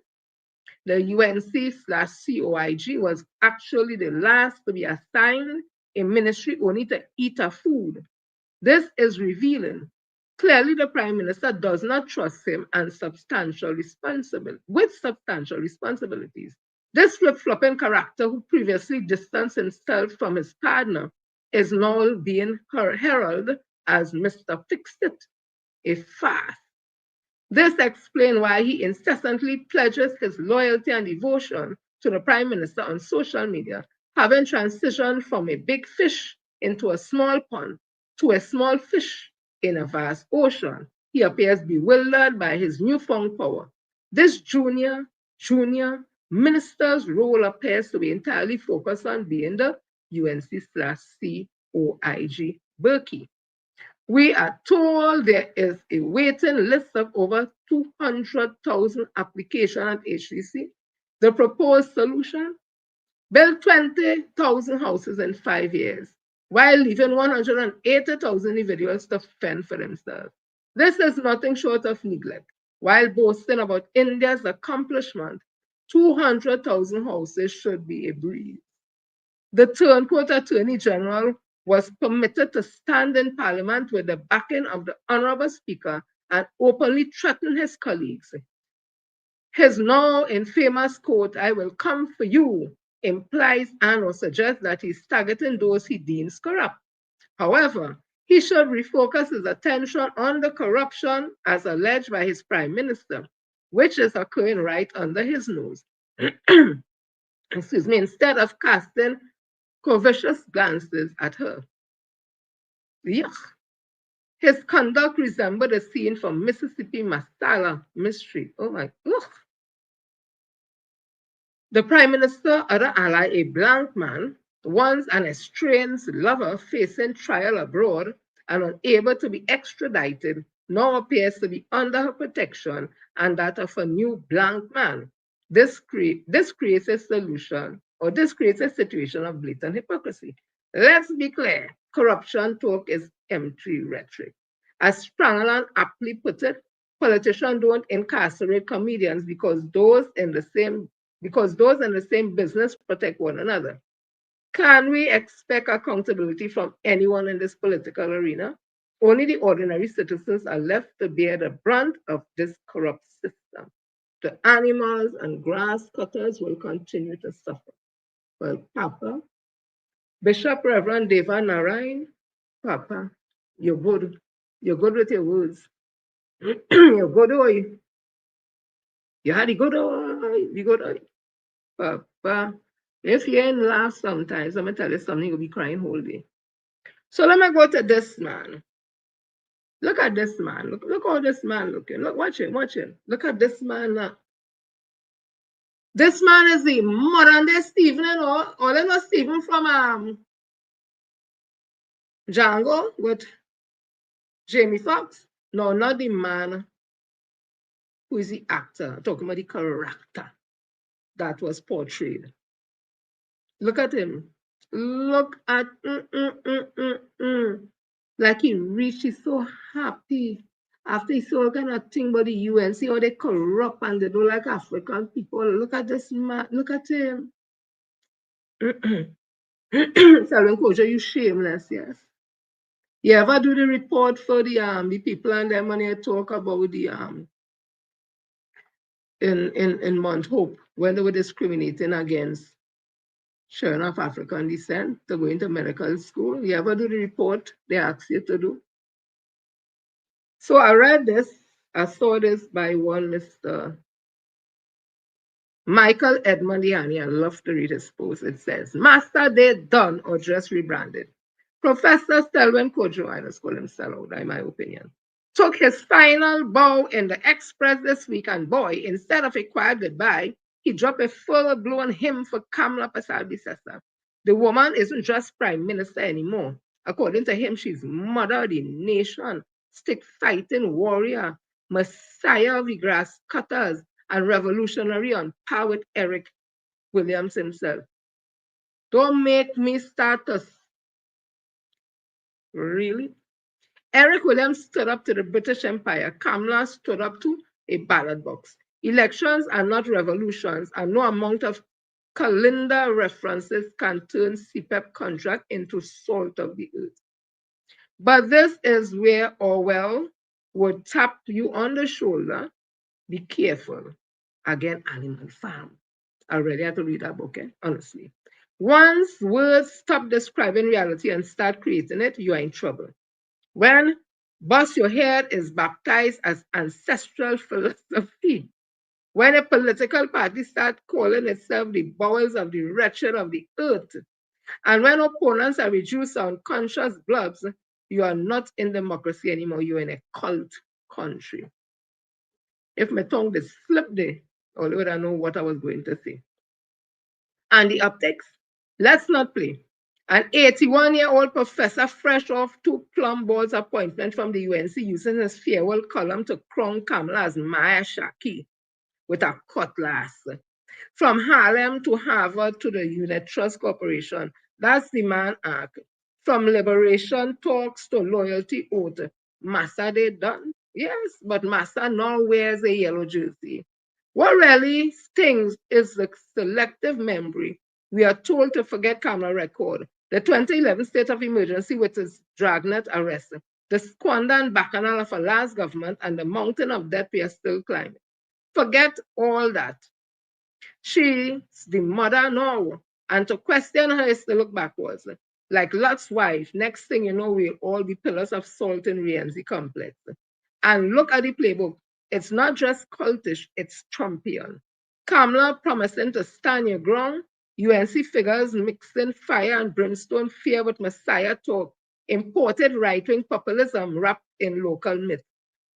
the UNC/COIG was actually the last to be assigned a ministry only to eat a food. This is revealing. Clearly, the Prime Minister does not trust him and with substantial responsibilities. This flip-flopping character who previously distanced himself from his partner is now being heralded as Mr. Fix-It, a farce. This explains why he incessantly pledges his loyalty and devotion to the Prime Minister on social media, having transitioned from a big fish into a small pond to a small fish in a vast ocean. He appears bewildered by his newfound power. This junior minister's role appears to be entirely focused on being the UNC/COIG Berkey. We are told there is a waiting list of over 200,000 applications at HDC. The proposed solution, build 20,000 houses in 5 years, while leaving 180,000 individuals to fend for themselves. This is nothing short of neglect. While boasting about India's accomplishment, 200,000 houses should be a breeze. The turncoat Attorney General was permitted to stand in Parliament with the backing of the Honourable Speaker and openly threaten his colleagues. His now infamous quote, "I will come for you," implies and or suggests that he's targeting those he deems corrupt. However, he should refocus his attention on the corruption as alleged by his prime minister, which is occurring right under his nose. Excuse me, instead of casting covetous glances at her. Yuck. His conduct resembled a scene from Mississippi Masala Mystery. Oh my, ugh. The Prime Minister, other ally, a blank man, once an estranged lover facing trial abroad and unable to be extradited, now appears to be under her protection and that of a new blank man. This creates a solution, or this creates a situation of blatant hypocrisy. Let's be clear, corruption talk is empty rhetoric. As Sprangeland aptly put it, politicians don't incarcerate comedians because those in the same business protect one another. Can we expect accountability from anyone in this political arena? Only the ordinary citizens are left to bear the brunt of this corrupt system. The animals and grass cutters will continue to suffer. Well, Papa, Bishop Reverend Deva Narayan, Papa, you're good. You're good with your words. You're good, oi. You had a good oi. You good oi. Papa, if you ain't laugh sometimes, I'm gonna tell you something, you'll be crying whole day. So let me go to this man. Look at this man. Look how this man looking. Look, watch him, watch him. Look at this man now. This man is the modern day Stephen and all they know Stephen from Django with Jamie Foxx. No, not the man who is the actor. I'm talking about the character that was portrayed. Look at him. Look at like he reached, he's so happy. After he saw kind of thing about the UN, see how they corrupt and they don't like African people. Look at this man, look at him. Selwyn Kojo, you shameless, yes. You ever do the report for the people and them when you talk about the in Mount Hope when they were discriminating against children of African descent to go into medical school? You ever do the report they ask you to do? So I read this, I saw this by one Mr. Michael Edmondiani. I love to read his post. It says, Master Day done or just rebranded. Professor Selwyn Kojo, I just call him Selwyn, in my opinion, took his final bow in the Express this week, and boy, instead of a quiet goodbye, he dropped a full-blown hymn for Kamala Persad-Bissessar. The woman isn't just prime minister anymore. According to him, she's mother of the nation, stick-fighting warrior, messiah of the grass cutters, and revolutionary on par with Eric Williams himself. Don't make me start to really. Eric Williams stood up to the British Empire. Kamala stood up to a ballot box. Elections are not revolutions, and no amount of calendar references can turn CPEP contract into salt of the earth. But this is where Orwell would tap you on the shoulder. Be careful. Again, Animal Farm. I already had to read that book, honestly. Once words stop describing reality and start creating it, you are in trouble. When Bust Your Head is baptized as ancestral philosophy, when a political party starts calling itself the bowels of the wretched of the earth, and when opponents are reduced to unconscious blobs, you are not in democracy anymore, you're in a cult country. If my tongue did slip there, although I don't know what I was going to say. And the optics, let's not play. An 81-year-old professor, fresh off two plum balls appointment from the UNC, using his farewell column to crown Kamala as Maya Shaki with a cutlass. From Harlem to Harvard to the Unit Trust Corporation, that's the man arc. From liberation talks to loyalty oath. Massa they done. Yes, but Massa now wears a yellow jersey. What really stings is the selective memory We are told to forget camera record. The 2011 state of emergency with its dragnet arrest, the squander and bacchanal of a last government, and the mountain of debt we are still climbing. Forget all that. She's the mother now. And to question her is to look backwards. Like Lot's wife, next thing you know, we'll all be pillars of salt in Rienzi complex. And look at the playbook. It's not just cultish, it's Trumpian. Kamala promising to stand your ground, UNC figures mixing fire and brimstone fear with Messiah talk, imported right-wing populism wrapped in local myth.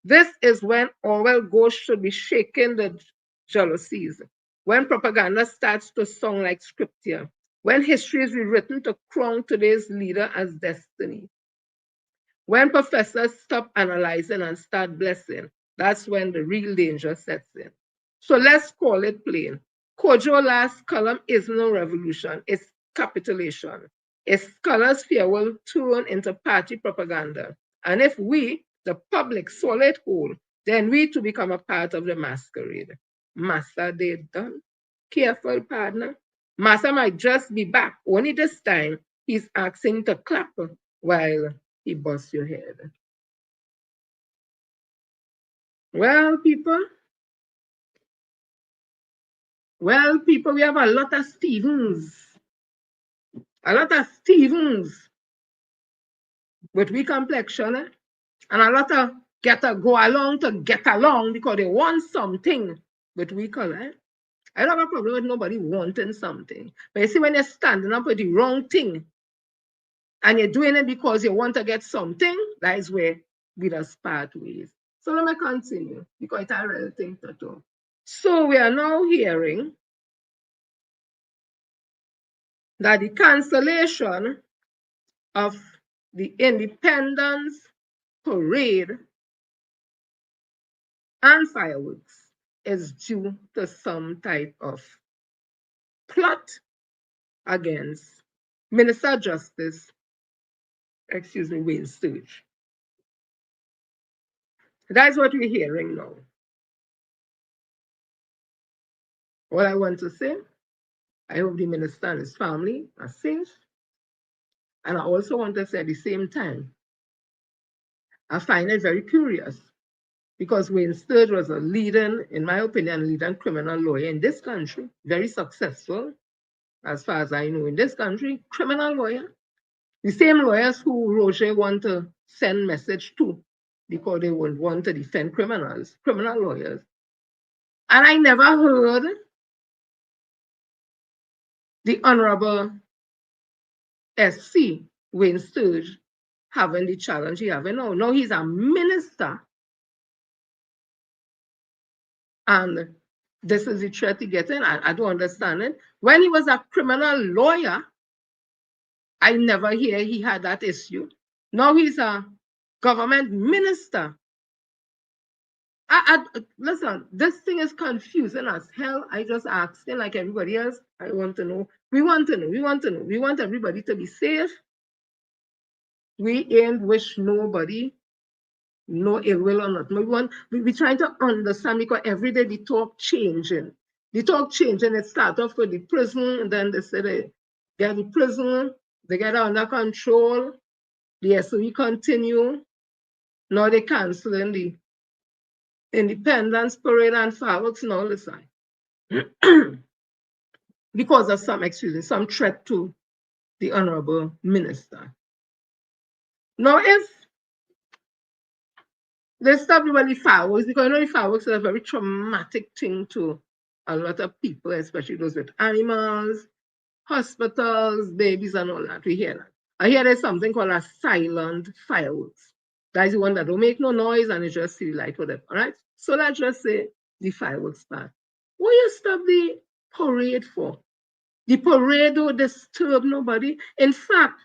This is when Orwell ghosts should be shaking the jealousies, when propaganda starts to sound like scripture, when history is rewritten to crown today's leader as destiny. When professors stop analyzing and start blessing, that's when the real danger sets in. So let's call it plain. Kojo's last column is no revolution, it's capitulation. It's scholars' fear will turn into party propaganda. And if we, the public, swallow it whole, then we to become a part of the masquerade. Massa, they done. Careful, partner. Massa might just be back. Only this time, he's asking to clap while he busts your head. Well, people, we have a lot of Stevens. A lot of Stevens with weak complexion, and a lot of go along to get along because they want something with weak color. I don't have a problem with nobody wanting something. But you see, when you're standing up with the wrong thing and you're doing it because you want to get something, that is where we just part ways. So let me continue because it's a real thing to do. So we are now hearing that the cancellation of the Independence Parade and fireworks is due to some type of plot against Minister Justice, Wayne Sturge. That's what we're hearing now. All I want to say, I hope the minister and his family are safe. And I also want to say at the same time, I find it very curious because Wayne Sturge was a leading, in my opinion, leading criminal lawyer in this country, very successful, as far as I know, in this country, criminal lawyer. The same lawyers who Roger want to send message to because they would want to defend criminals, criminal lawyers. And I never heard the Honorable SC Wayne Sturge having the challenge he having now. Now he's a minister. And this is the threat he getting. I don't understand it. When he was a criminal lawyer, I never hear he had that issue. Now he's a government minister. Listen, this thing is confusing as hell. I just asking like everybody else. I want to know. We want to know. We want to know. We want everybody to be safe. We ain't wish nobody no ill will or not. We trying to understand because every day the talk changing. The talk changing. It start off with the prison, and then they say they get the prison, they get it under control. The SOE continue. Now they canceling the Independence Parade and fireworks and all this time. Because of some threat to the Honorable Minister. Now, if they stop with the fireworks, because the fireworks is a very traumatic thing to a lot of people, especially those with animals, hospitals, babies, and all that. We hear that. I hear there's something called a silent fireworks. That is the one that don't make no noise and it just see the light, whatever. All right? So let's just say the fireworks part. What you stop the parade for? The parade don't disturb nobody. In fact,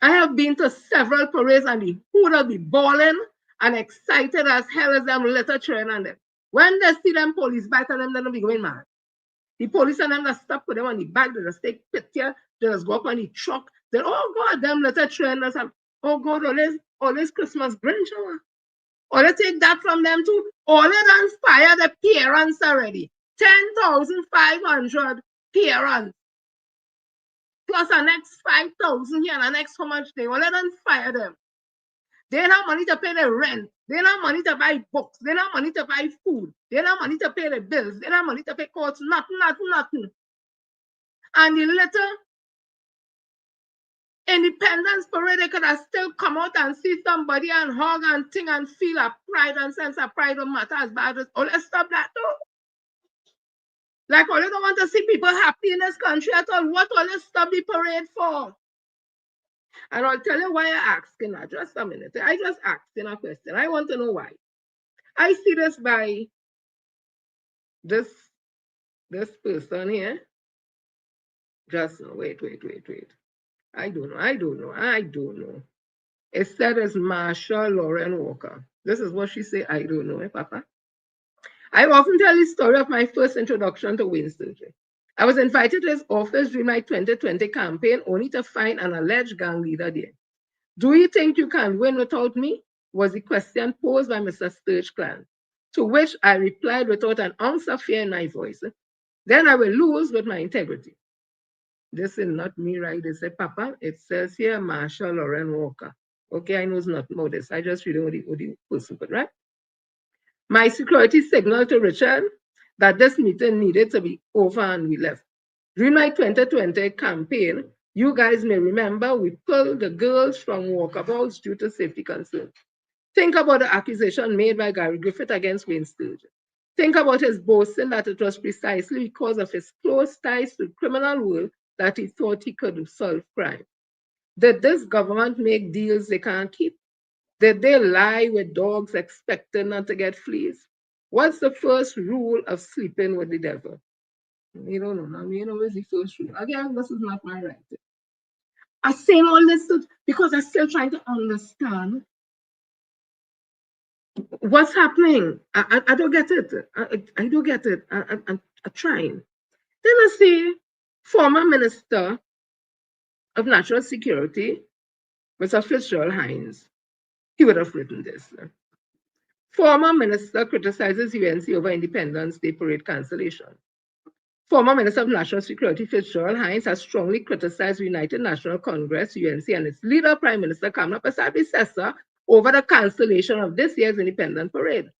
I have been to several parades and the hood be bawling and excited as hell as them little children and them. When they see them police back on them, they'll be going mad. The police and them that stop put them on the back, they just take picture, they just go up on the truck. They oh God, them little children, oh God, all this Christmas Grinch. Or they take that from them too. All they done fire the parents already. 10,500 parents. plus the next 5,000 here and the next how much they will let them fire them. They don't have money to pay the rent. They don't have money to buy books. They don't have money to buy food. They don't have money to pay the bills. They don't have money to pay courts. Nothing, nothing, nothing. And the little Independence Parade, they could have still come out and see somebody and hug and ting and feel a pride and sense of pride no matter as bad as. Oh, let's stop that too. Like, all you don't want to see people happy in this country at all. What all you stop the parade for? And I'll tell you why I asking that. Just a minute. I just asking a question. I want to know why. I see this by this person here. Just no, wait. I don't know. It said it's Marsha Lauren Walker. This is what she say. I don't know, Papa. I often tell the story of my first introduction to Wayne Sturgis. I was invited to his office during my 2020 campaign only to find an alleged gang leader there. Do you think you can win without me? Was the question posed by Mr. Sturge's clan. To which I replied without an ounce of fear in my voice. Then I will lose with my integrity. This is not me, right? They say, Papa, it says here Marshall Lauren Walker. Okay, I know it's not more this. I just read what the person put, right? My security signaled to Richard that this meeting needed to be over and we left. During my 2020 campaign, you guys may remember we pulled the girls from walkabouts due to safety concerns. Think about the accusation made by Gary Griffith against Wayne Sturgis. Think about his boasting that it was precisely because of his close ties to the criminal world that he thought he could solve crime. Did this government make deals they can't keep? Did they lie with dogs expecting not to get fleas? What's the first rule of sleeping with the devil? You don't know. Now, you know, what's the first rule? Again, this is not my right. I'm saying all this because I'm still trying to understand what's happening. I don't get it. I don't get it. I'm trying. Then I see former Minister of National Security, Mr. Fitzgerald Hines. He would have written this. Former minister criticizes UNC over Independence Day parade cancellation. Former Minister of National Security Fitzgerald Hines has strongly criticized the United National Congress, UNC, and its leader, Prime Minister Kamala Persad over the cancellation of this year's Independence Parade.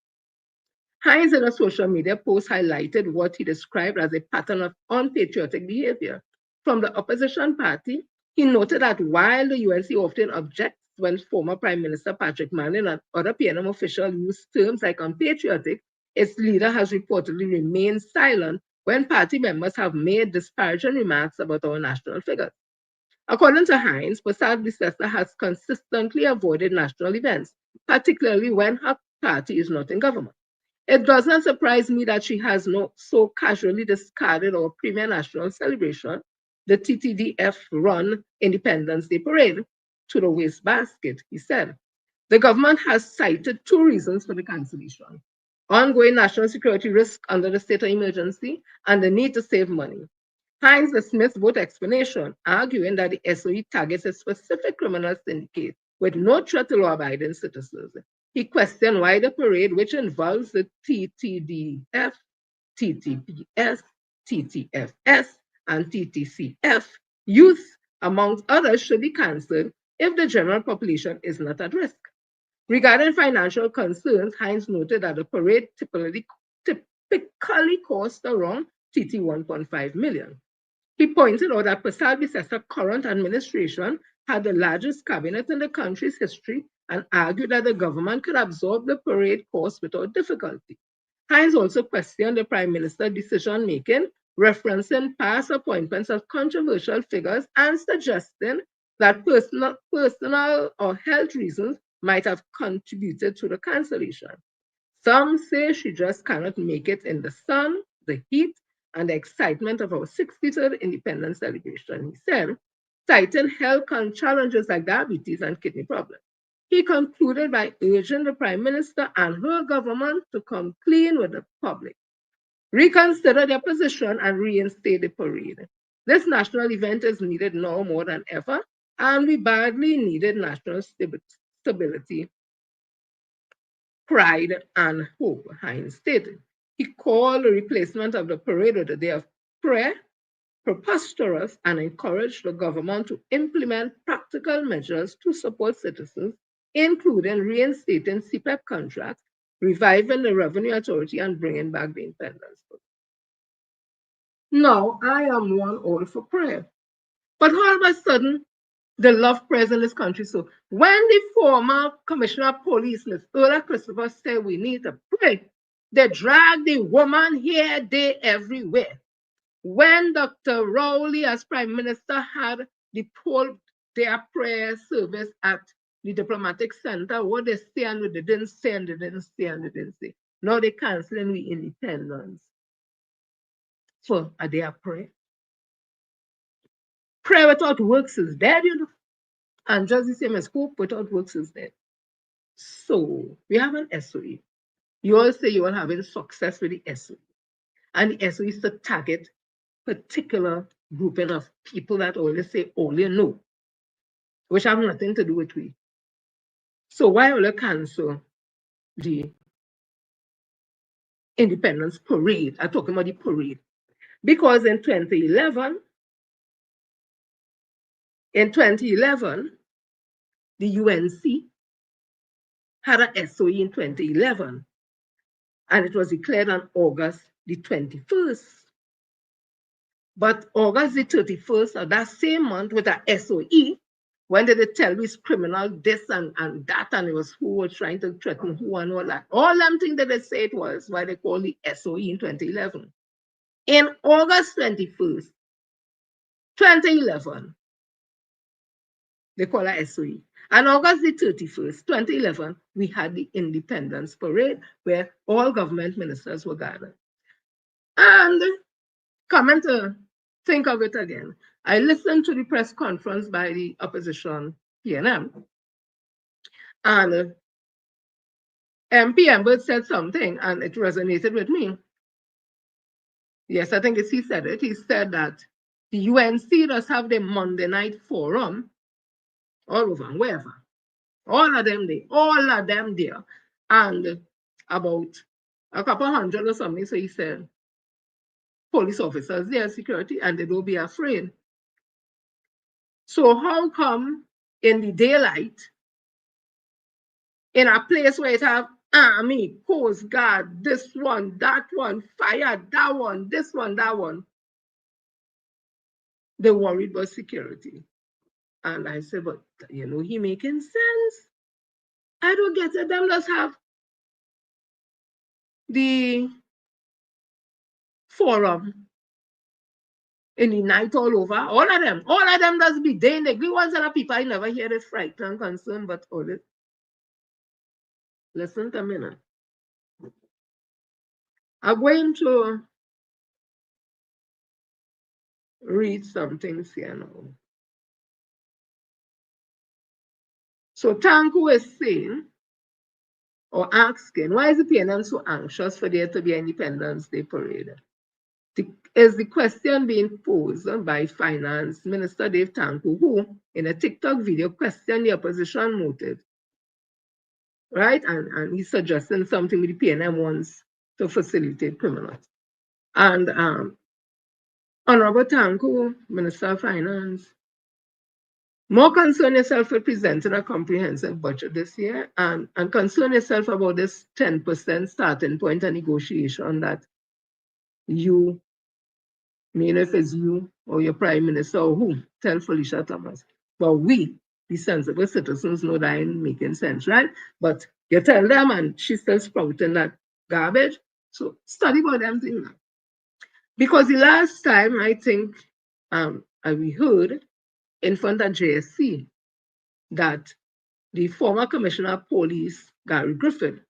Hines, in a social media post, highlighted what he described as a pattern of unpatriotic behavior. From the opposition party, he noted that while the UNC often objects when former Prime Minister Patrick Manning and other PNM officials use terms like unpatriotic, its leader has reportedly remained silent when party members have made disparaging remarks about our national figures. According to Hines, Persad has consistently avoided national events, particularly when her party is not in government. It does not surprise me that she has not so casually discarded our premier national celebration, the TTDF run Independence Day Parade, to the wastebasket, he said. The government has cited two reasons for the cancellation: ongoing national security risk under the state of emergency and the need to save money. Hines dismissed both explanations, arguing that the SOE targets a specific criminal syndicate with no threat to law-abiding citizens. He questioned why the parade, which involves the TTDF, TTPS, TTFS, and TTCF youth, amongst others, should be cancelled if the general population is not at risk. Regarding financial concerns, Hines noted that the parade typically costs around TT 1.5 million. He pointed out that Persad Bissessa's current administration had the largest cabinet in the country's history and argued that the government could absorb the parade costs without difficulty. Hines also questioned the Prime Minister's decision making, referencing past appointments of controversial figures and suggesting that personal or health reasons might have contributed to the cancellation. Some say she just cannot make it in the sun, the heat, and the excitement of our 63rd independence celebration, he said, citing health challenges like diabetes and kidney problems. He concluded by urging the Prime Minister and her government to come clean with the public, reconsider their position, and reinstate the parade. This national event is needed now more than ever, and we badly needed national stability, pride, and hope, Hines stated. He called the replacement of the parade with a day of prayer preposterous and encouraged the government to implement practical measures to support citizens, including reinstating CPEP contracts, reviving the Revenue Authority, and bringing back the independence. Now, I am one all for prayer. But all of a sudden, the love prayers in this country. So when the former Commissioner of Police, Ms. Ulla Christopher, said we need to pray, they drag the woman here, there, everywhere. When Dr. Rowley, as Prime Minister, had the whole their prayer service at the diplomatic center, what they say and what they didn't say and they didn't say and they didn't say. Now they're canceling the independence for a day of prayer. Prayer without works is dead, you know. And just the same as hope without works is dead. So we have an SOE. You all say you are having success with the SOE. And the SOE is to target particular grouping of people that always say only no, which have nothing to do with we. So why will you cancel the Independence Parade? I'm talking about the parade. Because in 2011, the UNC had an SOE in 2011, and it was declared on August the 21st. But August the 31st of that same month with a SOE, when did they tell me it's criminal, this and that, and it was who was trying to threaten who and all that. All them things that they say it was why they call the SOE in 2011. In August 21st, 2011, they call it SOE. And August the 31st, 2011, we had the Independence Parade where all government ministers were gathered. And coming to think of it again, I listened to the press conference by the opposition PNM, and MP Embert said something, and it resonated with me. Yes, I think he said it. He said that the UNC does have the Monday night forum all over, wherever. All of them there. And about a couple hundred or something, so he said, police officers there, security, and they don't be afraid. So how come in the daylight, in a place where it have army, coast guard, this one, that one, fire, that one, this one, that one, they worried about security? And I said, but you know, he making sense. I don't get it. Them just have the forum in the night all over. All of them does be there. The good ones are the people I never hear it frightened and concerned, but all it. Listen to me now. I'm going to read some things here now. So Tanku is saying, or asking, why is the PNM so anxious for there to be an Independence Day parade? Is the question being posed by Finance Minister Dave Tanku, who, in a TikTok video, questioned the opposition motive, right? And he's suggesting something with the PNM wants to facilitate criminals. And Honorable Tanku, Minister of Finance, more concern yourself with presenting a comprehensive budget this year, and concern yourself about this 10% starting point of negotiation that you, mean if it's you or your prime minister or who, tell Felicia Thomas. But we, the sensible citizens, know that ain't making sense, right? But you tell them and she's still sprouting that garbage. So study about them things now. Because the last time I think we heard in front of JSC that the former Commissioner of Police, Gary Griffin,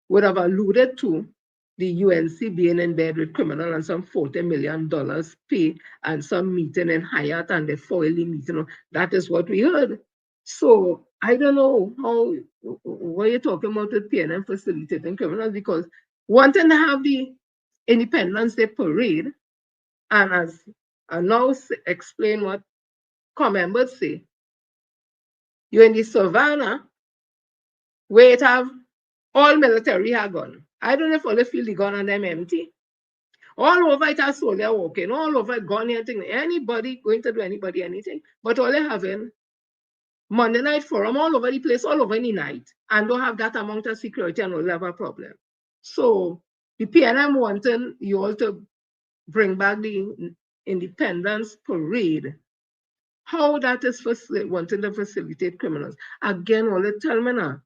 would have alluded to the UNC being in bed with criminal and some $40 million pay and some meeting in Hyatt and the foily meeting. That is what we heard. So I don't know how, what you're talking about with PNM facilitating criminals, because wanting to have the Independence Day parade, and as I now explain what members say, you're in the savannah where it have all military have gone. I don't know if all the field the gun and them empty. All over it are soldier walking, all over it gone anything. Anybody going to do anybody anything, but all they having Monday night forum all over the place, all over the night, and don't have that amount of security and all have a problem. So the PNM wanting you all to bring back the independence parade. How that is wanting to facilitate criminals. Again, all the tell me now.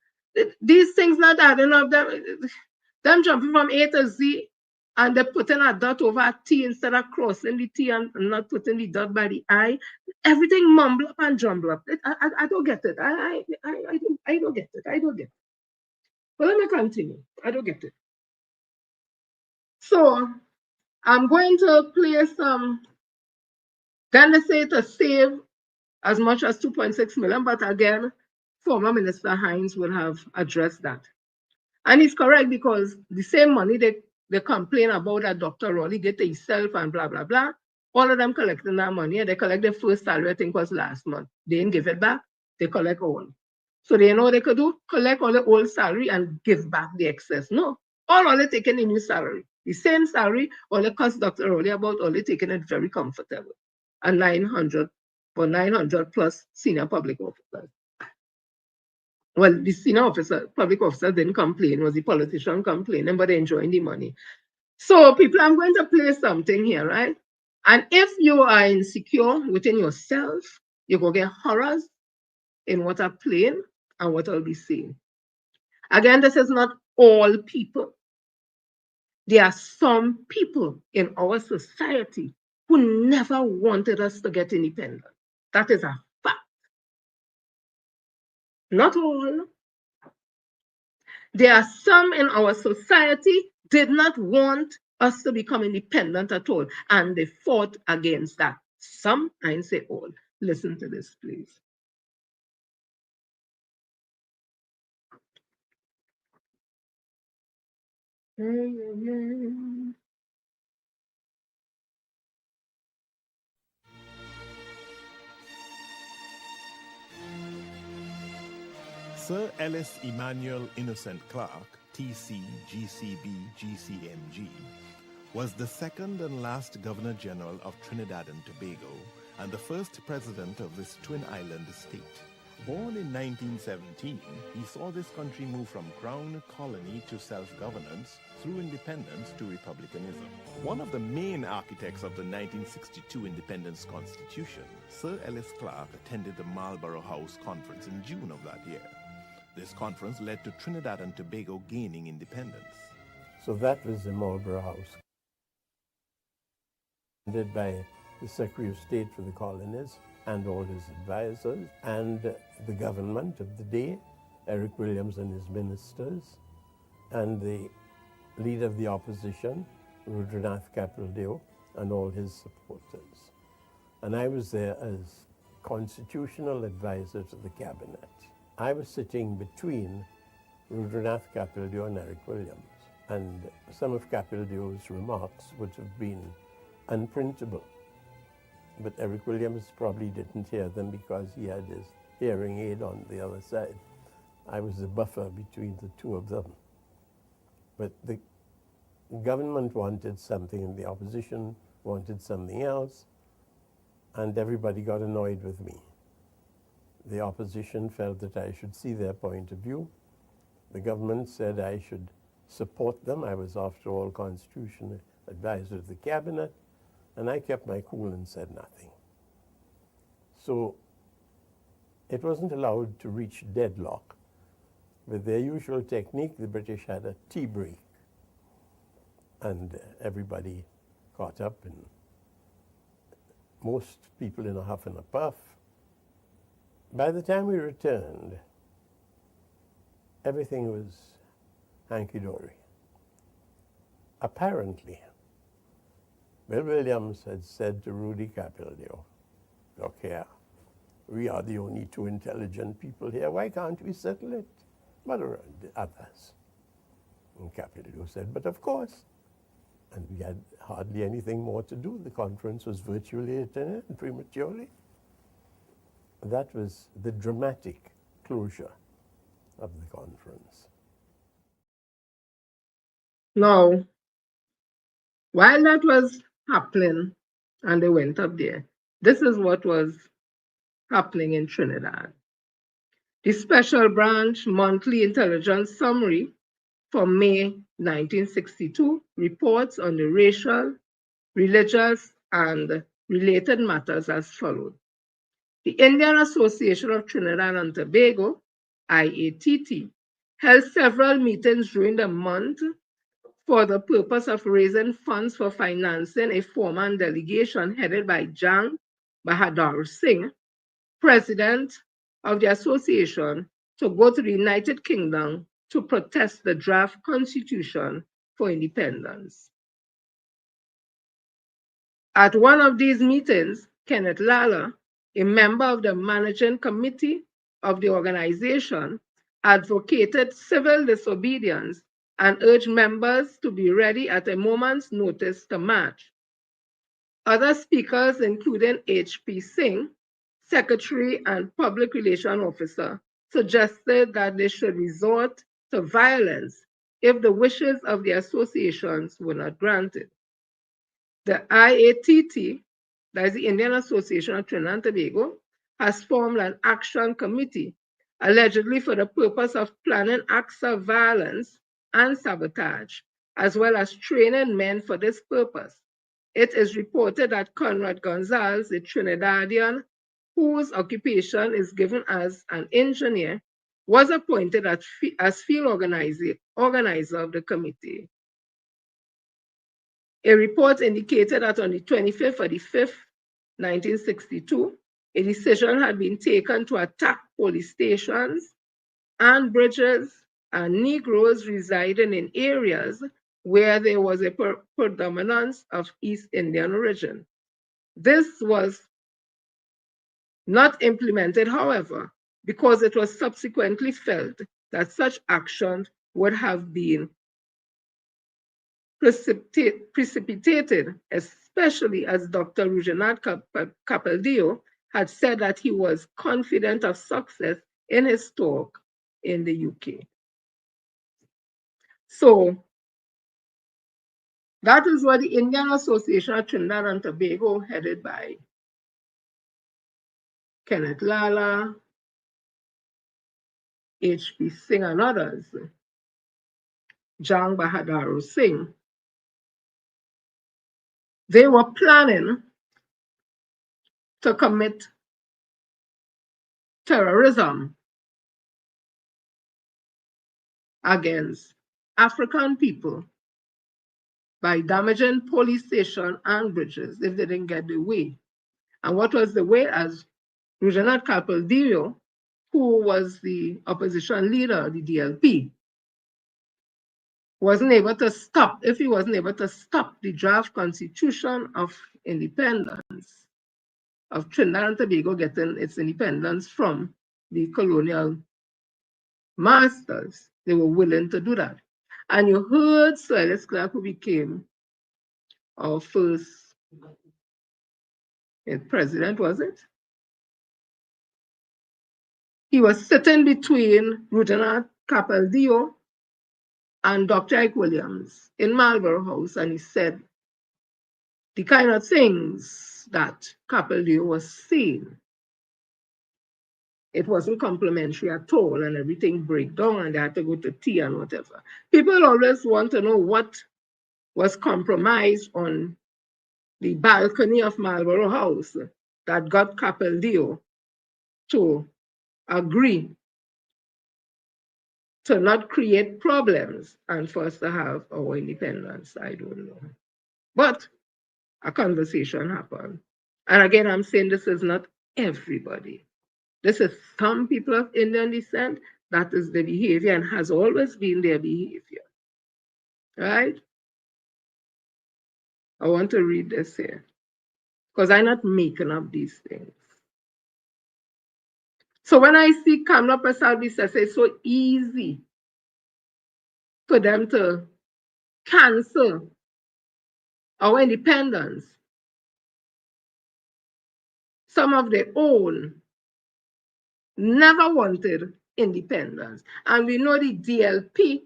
These things not adding up. Them jumping from A to Z and they're putting a dot over a T instead of crossing the T and not putting the dot by the I. Everything mumble up and jumble up. I don't get it. I don't get it. I don't get it. But let me continue. I don't get it. So I'm going to play some. Then they say to save as much as 2.6 million, but again, former Minister Hines will have addressed that. And he's correct because the same money they complain about that Dr. Raleigh get to himself and blah, blah, blah. All of them collecting that money and they collect their first salary, I think was last month. They didn't give it back, they collect all. So they know what they could do, collect all the old salary and give back the excess. No, all they taking the new salary. The same salary, all the cost Dr. Raleigh about, all they taking it very comfortable. And 900 for 900 plus senior public officers. Well, the senior officer, public officer didn't complain, was the politician complaining, but they enjoying the money. So, people, I'm going to play something here, right? And if you are insecure within yourself, you go get horrors in what I'm playing and what I'll be saying. Again, this is not all people. There are some people in our society who never wanted us to get independent. That is a fact. Not all. There are some in our society did not want us to become independent at all, and they fought against that. Some, I say all. Listen to this, please. Sir Ellis Emmanuel Innocent Clark, TC, GCB, GCMG, was the second and last Governor General of Trinidad and Tobago and the first president of this twin island state. Born in 1917, he saw this country move from crown colony to self-governance through independence to republicanism. One of the main architects of the 1962 Independence Constitution, Sir Ellis Clark attended the Marlborough House Conference in June of that year. This conference led to Trinidad and Tobago gaining independence. So that was the Marlborough House, led by the Secretary of State for the Colonies and all his advisors, and the government of the day, Eric Williams and his ministers, and the leader of the opposition, Rudranath Kapildeo, and all his supporters. And I was there as constitutional advisor to the cabinet. I was sitting between Rudranath Kapildeo and Eric Williams, and some of Kapildeo's remarks would have been unprintable. But Eric Williams probably didn't hear them because he had his hearing aid on the other side. I was the buffer between the two of them. But the government wanted something and the opposition wanted something else, and everybody got annoyed with me. The opposition felt that I should see their point of view. The government said I should support them. I was, after all, constitutional advisor of the cabinet, and I kept my cool and said nothing. So it wasn't allowed to reach deadlock. With their usual technique, the British had a tea break, and everybody caught up, and most people in a huff and a puff. By the time we returned, everything was hanky-dory. Apparently, Bill Williams had said to Rudy Kapildeo, "Look here, we are the only two intelligent people here. Why can't we settle it?" But the others. And Kapildeo said, "But of course." And we had hardly anything more to do. The conference was virtually attended prematurely. That was the dramatic closure of the conference. Now, While that was happening and they went up there, this is what was happening in Trinidad. The Special Branch Monthly Intelligence Summary for May 1962 reports on the racial, religious, and related matters as followed. The Indian Association of Trinidad and Tobago, IATT, held several meetings during the month for the purpose of raising funds for financing a four-man delegation headed by Jang Bahadur Singh, president of the association, to go to the United Kingdom to protest the draft constitution for independence. At one of these meetings, Kenneth Lala, a member of the managing committee of the organization, advocated civil disobedience and urged members to be ready at a moment's notice to march. Other speakers, including H.P. Singh, Secretary and Public Relations Officer, suggested that they should resort to violence if the wishes of the associations were not granted. The IATT, that is the Indian Association of Trinidad and Tobago, has formed an action committee, allegedly for the purpose of planning acts of violence and sabotage, as well as training men for this purpose. It is reported that Conrad Gonzalez, a Trinidadian whose occupation is given as an engineer, was appointed as field organizer of the committee. A report indicated that on the 25th of the 5th, 1962, a decision had been taken to attack police stations and bridges and Negroes residing in areas where there was a predominance of East Indian origin. This was not implemented, however, because it was subsequently felt that such action would have been precipitated, especially as Dr. Rujanat Capeldio had said that he was confident of success in his talk in the UK. So that is what the Indian Association of Trinidad and Tobago, headed by Kenneth Lala, H.P. Singh and others, Jang Bahadur Singh, they were planning to commit terrorism against African people by damaging police stations and bridges if they didn't get the way. And what was the way? As Rujanat Capeldio, who was the opposition leader, the DLP, wasn't able to stop, if he wasn't able to stop the draft constitution of independence of Trinidad and Tobago getting its independence from the colonial masters, they were willing to do that. And you heard Sir Ellis Clark, who became our first president, was it? He was sitting between Rujanat Capeldio and Dr. Ike Williams in Marlborough House, and he said the kind of things that Capeldio was saying. It wasn't complimentary at all, and everything break down, and they had to go to tea and whatever. People always want to know what was compromised on the balcony of Marlborough House that got Capeldio to agree to not create problems and for us to have our independence. I don't know. But a conversation happened. And again, I'm saying this is not everybody. This is some people of Indian descent. That is the behavior and has always been their behavior. Right? I want to read this here because I'm not making up these things. So when I see Kamla Prasad Bisesa, it's so easy for them to cancel our independence. Some of their own never wanted independence. And we know the DLP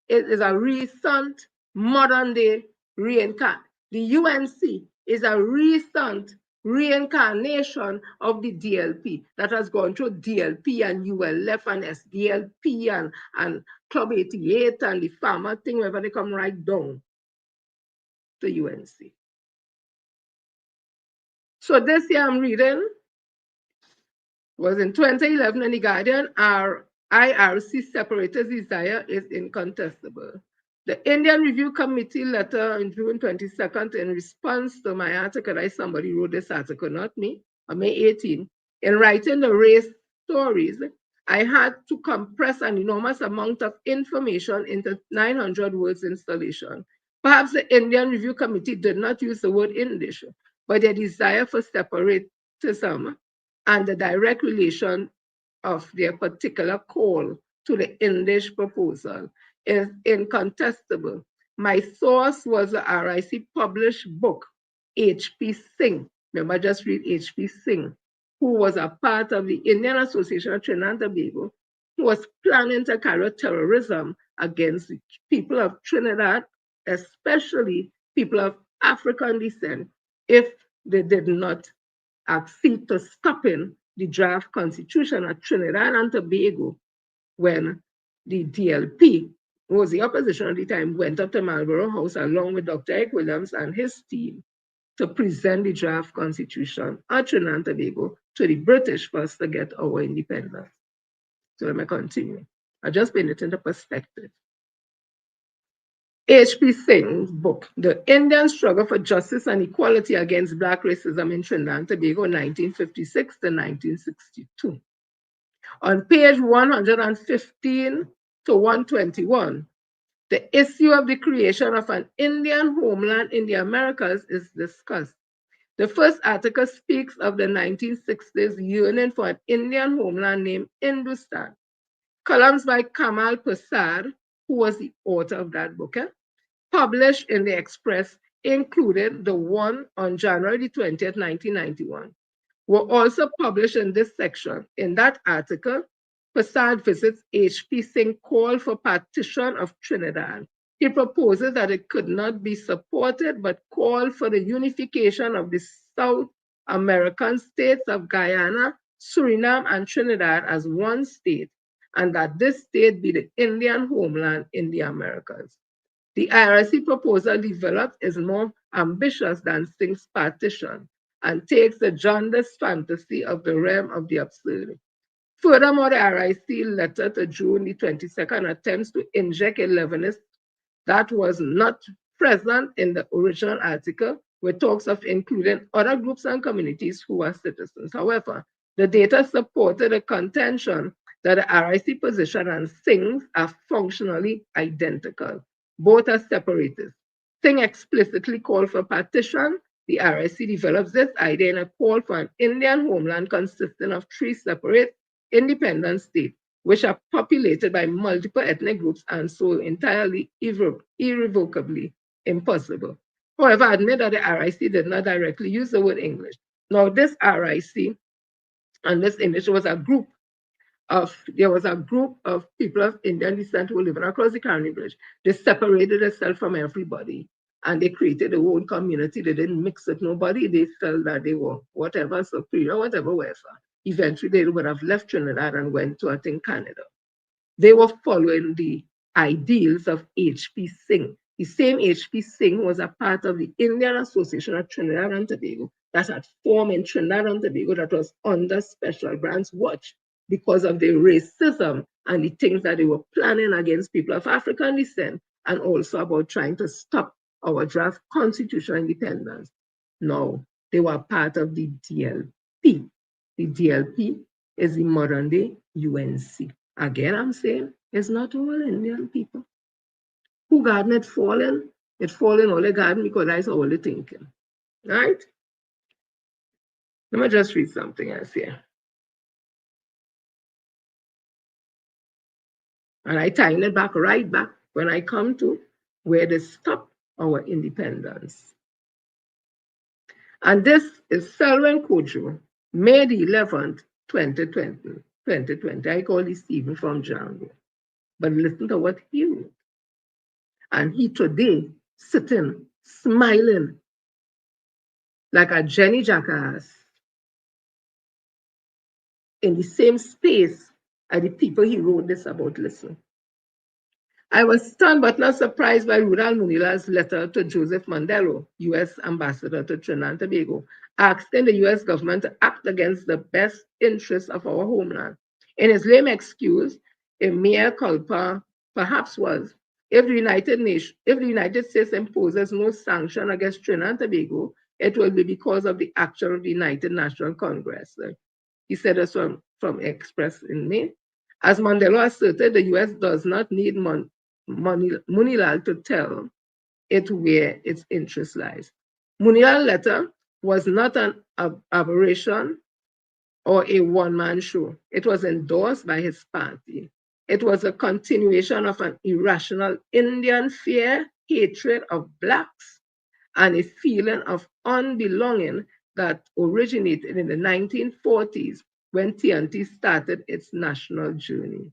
is a recent modern day the UNC is a recent reincarnation of the DLP that has gone through DLP and ULF and SDLP and Club 88 and the farmer thing, wherever they come right down to UNC. So this year I'm reading was in 2011 in the Guardian, our IRC separators' desire is incontestable. The Indian Review Committee letter on June 22nd, in response to my article, somebody wrote this article, not me, on May 18. In writing the race stories, I had to compress an enormous amount of information into 900 words installation. Perhaps the Indian Review Committee did not use the word English, but their desire for separatism and the direct relation of their particular call to the English proposal is incontestable. My source was the RIC published book, H.P. Singh. Remember, just read H.P. Singh, who was a part of the Indian Association of Trinidad and Tobago, who was planning to carry out terrorism against the people of Trinidad, especially people of African descent, if they did not accede to stopping the draft constitution of Trinidad and Tobago when the DLP, who was the opposition at the time, went up to Marlborough House along with Dr. Eric Williams and his team to present the draft constitution of Trinidad and Tobago to the British first to get our independence. So let me continue. I just put it into perspective. H.P. Singh's book, The Indian Struggle for Justice and Equality Against Black Racism in Trinidad and Tobago, 1956 to 1962. On page 115 to 121, the issue of the creation of an Indian homeland in the Americas is discussed. The first article speaks of the 1960s yearning for an Indian homeland named Hindustan. Columns by Kamal Prasad, who was the author of that book, published in the Express, included the one on January 20th, 1991, were also published in this section. In that article, Prasad visits H.P. Singh call for partition of Trinidad. He proposes that it could not be supported, but called for the unification of the South American states of Guyana, Suriname, and Trinidad as one state, and that this state be the Indian homeland in the Americas. The IRC proposal developed is more ambitious than Singh's partition and takes the jaundiced fantasy of the realm of the absurd. Furthermore, the RIC letter to June the 22nd attempts to inject a Lebanese that was not present in the original article, with talks of including other groups and communities who are citizens. However, the data supported a contention that the RIC position and Singh's are functionally identical. Both are separatists. Singh explicitly called for partition. The RIC develops this idea in a call for an Indian homeland consisting of 3 separate independent states, which are populated by multiple ethnic groups and so entirely irrevocably impossible. However, I admit that the RIC did not directly use the word English. Now, this RIC and this English was a group there was a group of people of Indian descent who were living across the Caribbean Bridge. They separated themselves from everybody and they created their own community. They didn't mix with nobody. They felt that they were whatever, superior, whatever, whatever. Eventually, they would have left Trinidad and went to, I think, Canada. They were following the ideals of H.P. Singh. The same H.P. Singh was a part of the Indian Association of Trinidad and Tobago that had formed in Trinidad and Tobago that was under Special Branch's watch because of the racism and the things that they were planning against people of African descent, and also about trying to stop our draft constitutional independence. No, they were part of the DLP. The DLP is the modern day UNC. Again, I'm saying it's not all Indian people. Who garden it fallen? It fallen all the garden because that's all the thinking. Right? Let me just read something else here. And I time it back right back when I come to where they stop our independence. And this is Selwyn Kojo, May the 11th, 2020. I call this Stephen from Django. But listen to what he wrote. And he today sitting smiling like a Jenny Jackass in the same space as the people he wrote this about listen. I was stunned but not surprised by Rudal Munila's letter to Joseph Mandela, U.S. ambassador to Trinidad and Tobago, asking the U.S. government to act against the best interests of our homeland. In his lame excuse, a mere culpa perhaps was, if the United States imposes no sanction against Trinidad and Tobago, it will be because of the action of the United Nations Congress. He said this from Express in May. As Mandela asserted, the US does not need Munilal to tell it where its interest lies. Munilal's letter was not an aberration or a one-man show. It was endorsed by his party. It was a continuation of an irrational Indian fear, hatred of blacks, and a feeling of unbelonging that originated in the 1940s when TNT started its national journey.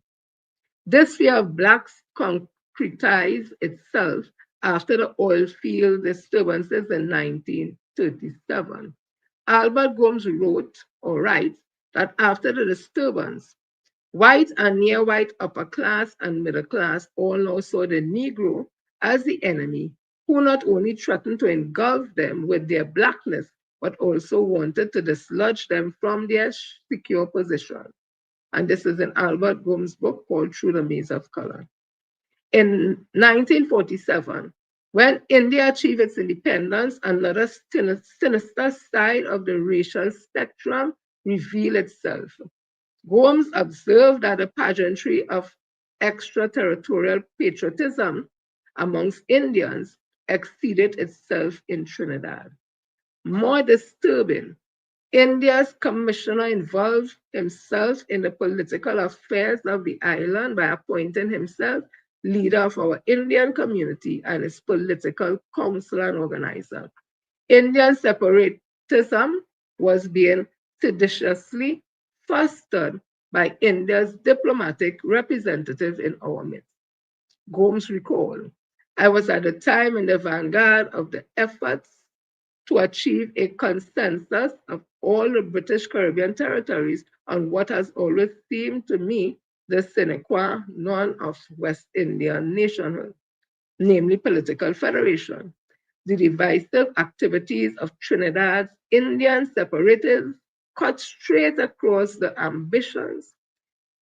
This fear of blacks concretized itself after the oil field disturbances in 1937. Albert Gomes wrote or writes that after the disturbance, white and near white upper class and middle class all now saw the Negro as the enemy, who not only threatened to engulf them with their blackness, but also wanted to dislodge them from their secure position. And this is in Albert Gomes' book called Through the Maze of Color. In 1947, when India achieved its independence, another sinister side of the racial spectrum revealed itself. Gomes observed that the pageantry of extraterritorial patriotism amongst Indians exceeded itself in Trinidad. More disturbing, India's commissioner involved himself in the political affairs of the island by appointing himself leader of our Indian community and its political council and organizer. Indian separatism was being seditiously fostered by India's diplomatic representative in our midst. Gomes recalled, I was at the time in the vanguard of the efforts to achieve a consensus of all the British Caribbean territories on what has always seemed to me the sine qua non of West Indian nationhood, namely political federation. The divisive activities of Trinidad's Indian separatists cut straight across the ambitions,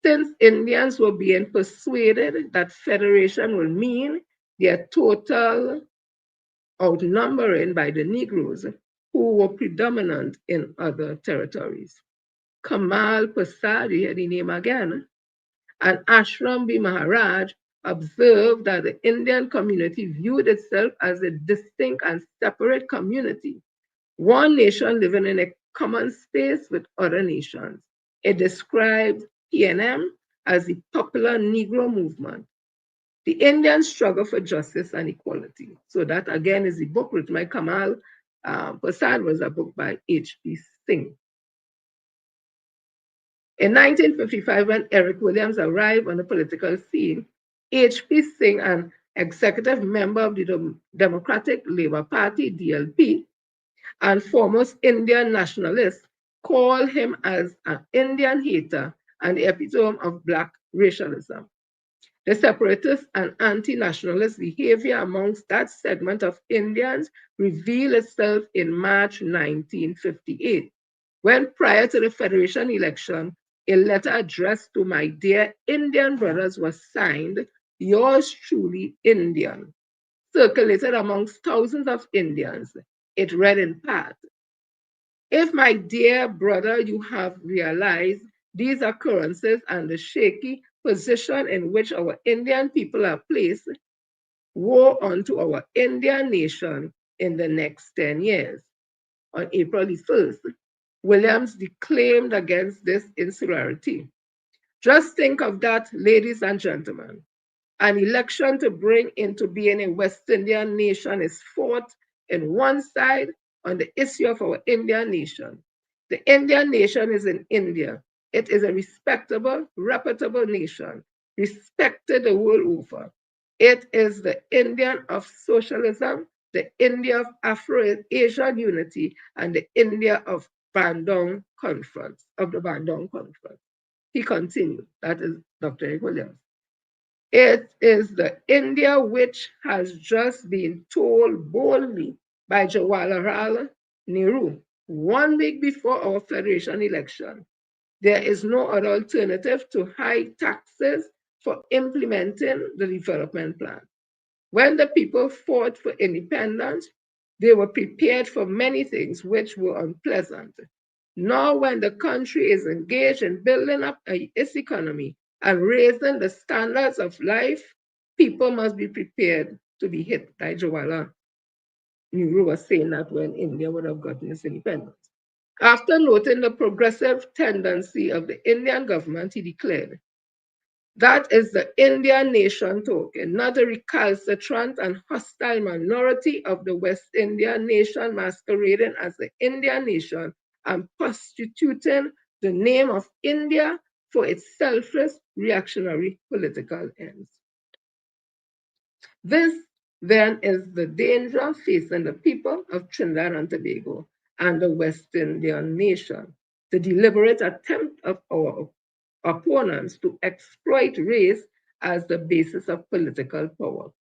since Indians were being persuaded that federation will mean their total outnumbering by the Negroes who were predominant in other territories. Kamal Prasad, you hear the name again, and Ashram B. Maharaj observed that the Indian community viewed itself as a distinct and separate community, one nation living in a common space with other nations. It described PNM as the popular Negro movement, the Indian struggle for justice and equality. So that again is the book written by Kamal Prasad, was a book by H.P. Singh. In 1955, when Eric Williams arrived on the political scene, H.P. Singh, an executive member of the Democratic Labour Party, DLP, and foremost Indian nationalist, called him as an Indian hater and the epitome of Black racialism. The separatist and anti-nationalist behavior amongst that segment of Indians revealed itself in March 1958, when prior to the Federation election, a letter addressed to my dear Indian brothers was signed, yours truly, Indian, circulated amongst thousands of Indians. It read in part, if my dear brother, you have realized these occurrences and the shaky position in which our Indian people are placed, woe unto our Indian nation in the next 10 years. On April the 1st, Williams declaimed against this insularity. Just think of that, ladies and gentlemen. An election to bring into being a West Indian nation is fought in one side on the issue of our Indian nation. The Indian nation is in India. It is a respectable, reputable nation, respected the world over. It is the Indian of socialism the India of Afro-Asian unity, and the India of Bandung Conference, of the Bandung Conference. He continued, that is Dr. Eric Williams. It is the India which has just been told boldly by Jawaharlal Nehru 1 week before our federation election. There is no other alternative to high taxes for implementing the development plan. When the people fought for independence, they were prepared for many things which were unpleasant. Now, when the country is engaged in building up its economy and raising the standards of life, people must be prepared to be hit. Like Jawaharlal Nehru was saying that when India would have gotten its independence. After noting the progressive tendency of the Indian government, he declared, that is the Indian nation token, not a recalcitrant and hostile minority of the West Indian nation masquerading as the Indian nation and prostituting the name of India for its selfish reactionary political ends. This then is the danger facing the people of Trinidad and Tobago and the West Indian nation, the deliberate attempt of our opponents to exploit race as the basis of political power.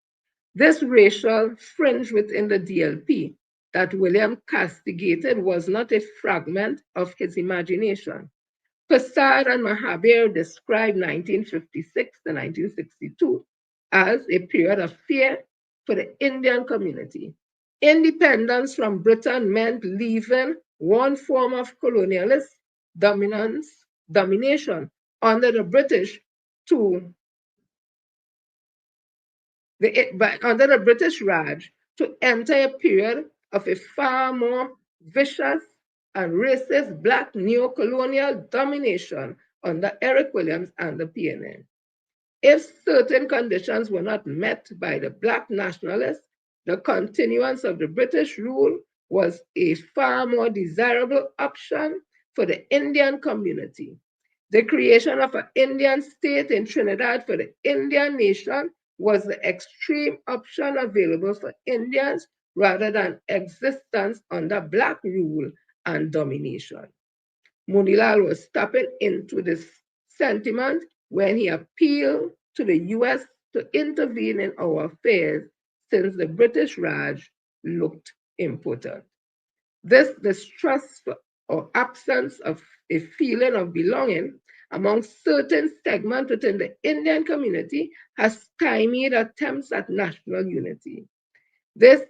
This racial fringe within the DLP that William castigated was not a fragment of his imagination. Prasad and Mahabir described 1956 to 1962 as a period of fear for the Indian community. Independence from Britain meant leaving one form of colonialist domination under the British under the British Raj to enter a period of a far more vicious and racist black neo-colonial domination under Eric Williams and the PNN. If certain conditions were not met by the black nationalists, the continuance of the British rule was a far more desirable option for the Indian community. The creation of an Indian state in Trinidad for the Indian nation was the extreme option available for Indians rather than existence under black rule and domination. Munilal was tapping into this sentiment when he appealed to the US to intervene in our affairs since the British Raj looked important. This distrust or absence of a feeling of belonging among certain segments within the Indian community has stymied attempts at national unity. This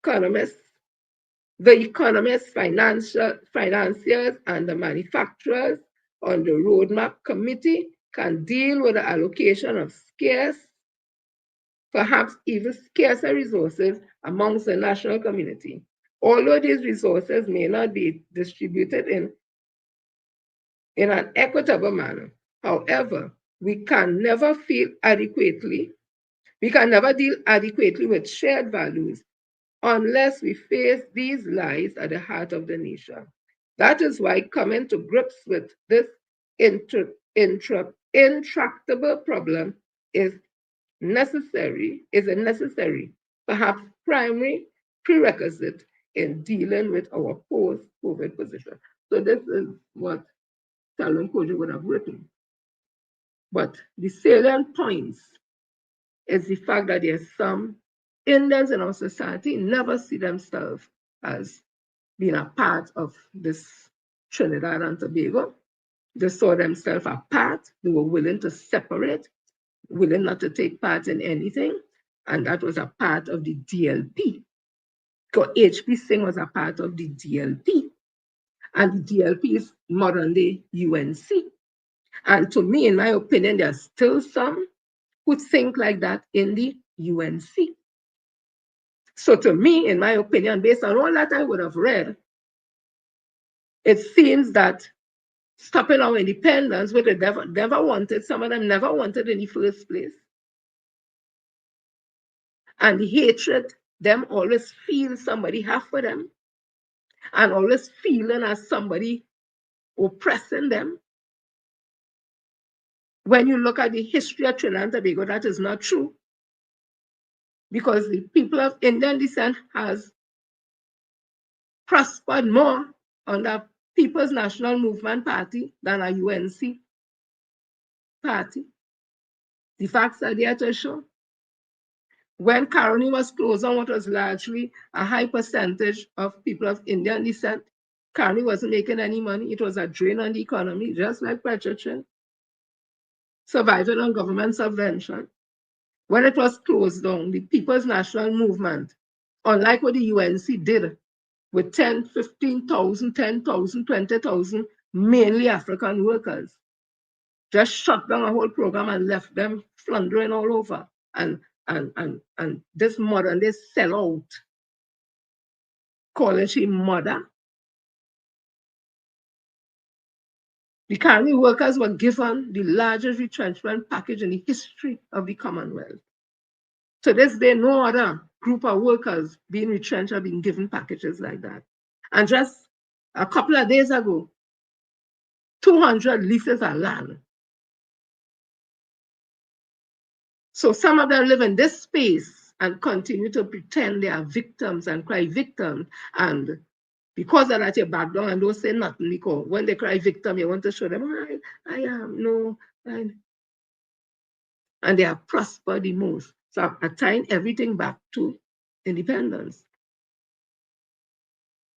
economists The economists, financiers, and the manufacturers on the roadmap committee can deal with the allocation of scarce, perhaps even scarcer resources amongst the national community. Although these resources may not be distributed in an equitable manner, however, we can never deal adequately with shared values unless we face these lies at the heart of the nation. That is why coming to grips with this intractable problem is a necessary, perhaps primary prerequisite in dealing with our post-COVID position. So this is what Salman Koji would have written. But the salient points is the fact that there's some Indians in our society never see themselves as being a part of this Trinidad and Tobago. They saw themselves apart. They were willing to separate, willing not to take part in anything. And that was a part of the DLP. Because H.P. Singh was a part of the DLP. And the DLP is modern day UNC. And to me, in my opinion, there are still some who think like that in the UNC. So to me, in my opinion, based on all that I would have read, it seems that stopping our independence, which they never wanted, some of them never wanted in the first place. And the hatred, them always feel somebody have for them, and always feeling as somebody oppressing them. When you look at the history of Trinidad and Tobago, that is not true. because the people of Indian descent has prospered more under People's National Movement Party than a UNC party. The facts are there to show. When Caroni was closed on what was largely a high percentage of people of Indian descent, Caroni wasn't making any money. It was a drain on the economy, just like Petrochin, surviving on government subvention. When it was closed down, the People's National Movement, unlike what the UNC did with 10, 15,000, 10,000, 20,000, mainly African workers, just shut down a whole program and left them floundering all over. And this modern day sellout, calling she mother. The Caroni workers were given the largest retrenchment package in the history of the Commonwealth. To this day, no other group of workers being retrenched have been given packages like that. And just a couple of days ago, 200 leases of land. So some of them live in this space and continue to pretend they are victims and cry victim. And because of that, you back down and don't say nothing, because when they cry victim, you want to show them, oh, I am, no. And they have prospered the most. So I tying everything back to independence.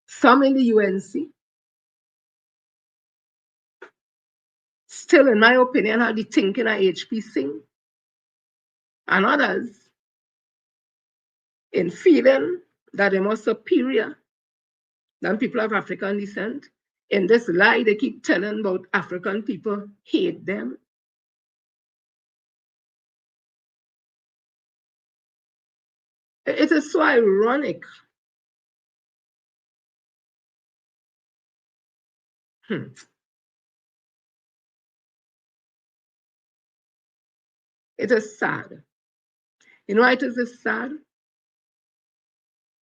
Some in the UNC, still, in my opinion, have the thinking of HP Singh, and others in feeling that they are more superior than people of African descent. In this lie they keep telling about African people hate them. It is so ironic. It is sad. You know why it is sad?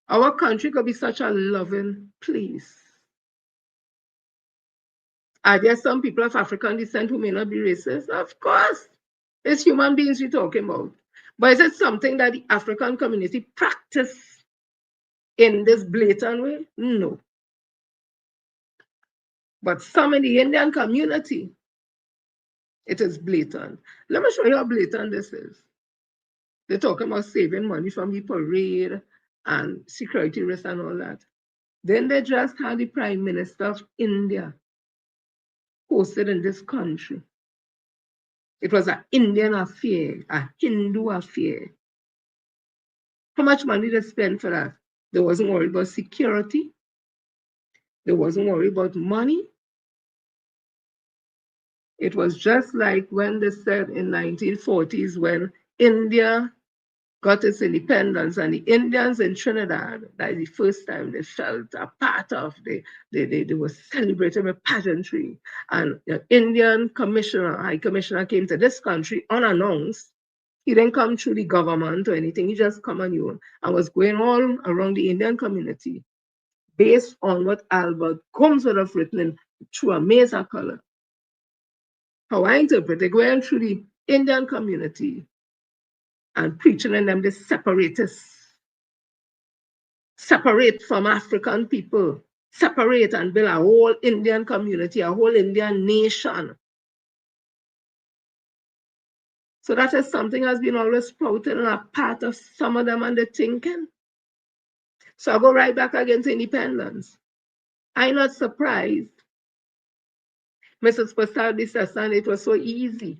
Our country could be such a loving place. Are there some people of African descent who may not be racist? Of course. It's human beings we're talking about. But is it something that the African community practice in this blatant way? No. But some in the Indian community, it is blatant. Let me show you how blatant this is. They're talking about saving money from the parade and security risk and all that. Then they just had the Prime Minister of India hosted in this country. It was an Indian affair, a Hindu affair. How much money they spent for that? They wasn't worried about security. They wasn't worried about money. It was just like when they said in 1940s when India got its independence, and the Indians in Trinidad, that is the first time they felt a part of, they were celebrating with pageantry. And the Indian commissioner, high commissioner, came to this country unannounced. He didn't come through the government or anything, he just come on you and was going all around the Indian community based on what Albert Combs would have written through a maze of color. How I interpret it, going through the Indian community and preaching in them the separatists, separate from African people, separate and build a whole Indian community, a whole Indian nation. So that is something has been always sprouted in a part of some of them and the thinking. So I go right back against independence. I'm not surprised. Mrs. Pasadi says, and it was so easy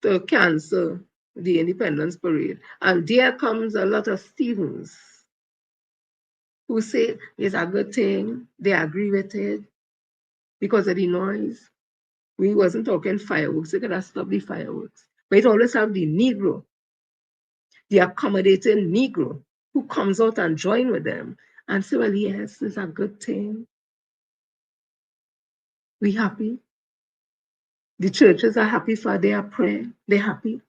to cancel the independence parade. And there comes a lot of Stevens who say it's a good thing, they agree with it because of the noise. We wasn't talking fireworks, they could have stopped the fireworks. But it always have the Negro, the accommodating Negro, who comes out and join with them and say, well, yes, it's a good thing. We happy. The churches are happy for their prayer. They're happy.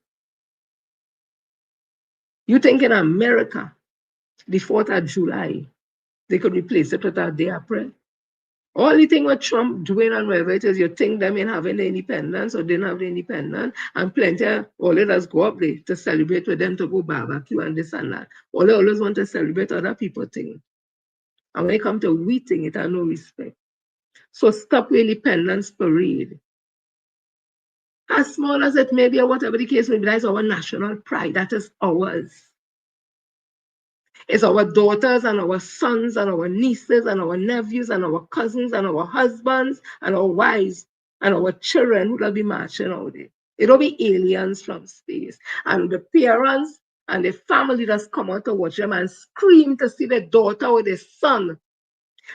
You think in America, the 4th of July, they could replace it with a day of prayer? All the thing what Trump doing and whatever it is, you think them in having the independence or didn't have the independence, and plenty of all of us go up there to celebrate with them, to go barbecue and this and that. All they always want to celebrate other people thing. And when it comes to we thing, it has no respect. So stop with independence parade. As small as it may be or whatever the case may be, that's our national pride. That is ours. It's our daughters and our sons and our nieces and our nephews and our cousins and our husbands and our wives and our children who will be marching out there. It'll be aliens from space. And the parents and the family just come out to watch them and scream to see the daughter or the son.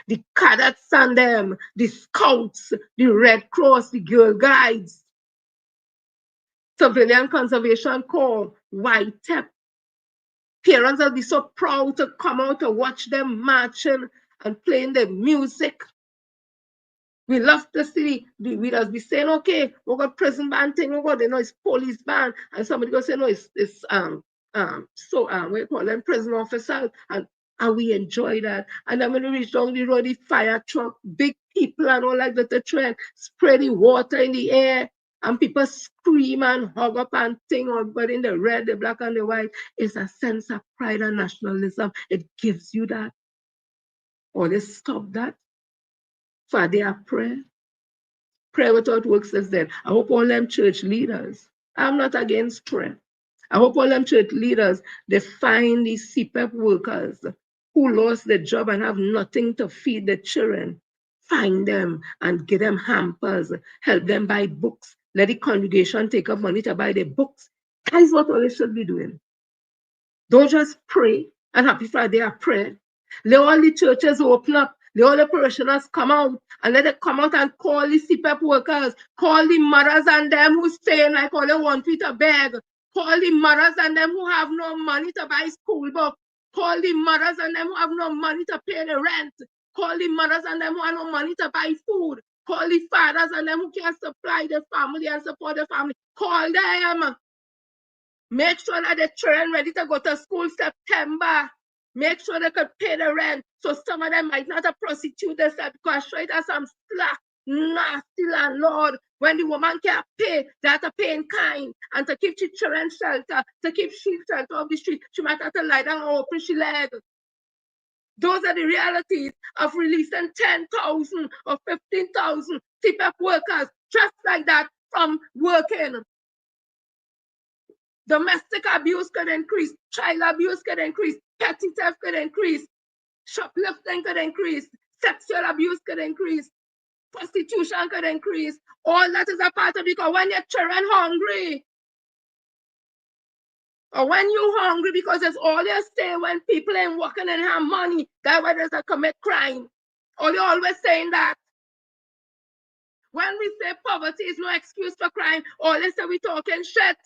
The cadets and them, the scouts, the Red Cross, the Girl Guides, Civilian Conservation Corps, YTEP. Parents will be so proud to come out to watch them marching and playing the music. We love to see, we just be saying, okay, we got prison band thing, we got, you know, it's police band, and somebody go say, no, it's what you call them, prison officers, and we enjoy that. And then when we reach down the road, the fire truck, big people and all like that, the train, spray the water in the air, and people scream and hug up and thing, but in the red, the black, and the white, it's a sense of pride and nationalism. It gives you that. Or they stop that for their prayer. Prayer without works is dead. I hope all them church leaders, I'm not against prayer. I hope all them church leaders, they find these CPEP workers who lost their job and have nothing to feed the children. Find them and give them hampers, help them buy books. Let the congregation take up money to buy the books. That is what all they should be doing. Don't just pray and happy Friday are prayer. Let all the churches open up. Let all the parishioners come out and let them come out and call the CPEP workers, call the mothers and them who staying like all they want to beg, call the mothers and them who have no money to buy school books, call the mothers and them who have no money to pay the rent, call the mothers and them who have no money to buy food, call the fathers and them who can't supply the family and support the family. Call them. Make sure that the children ready to go to school September. Make sure they could pay the rent. So some of them might not have prostitute themselves because straight as some slack, nasty landlord. When the woman can't pay, they have to pay in kind. And to keep the children shelter, to keep she shelter off the street, she might have to lie down and open she leg. Those are the realities of releasing 10,000 or 15,000 CPEP workers just like that from working. Domestic abuse could increase, child abuse could increase, petty theft could increase, shoplifting could increase, sexual abuse could increase, prostitution could increase. All that is a part of it because when your children hungry, or when you hungry because it's all you say when people ain't working and have money, that's why there's a commit crime. Or you always saying that. When we say poverty is no excuse for crime, all they say we talking shit.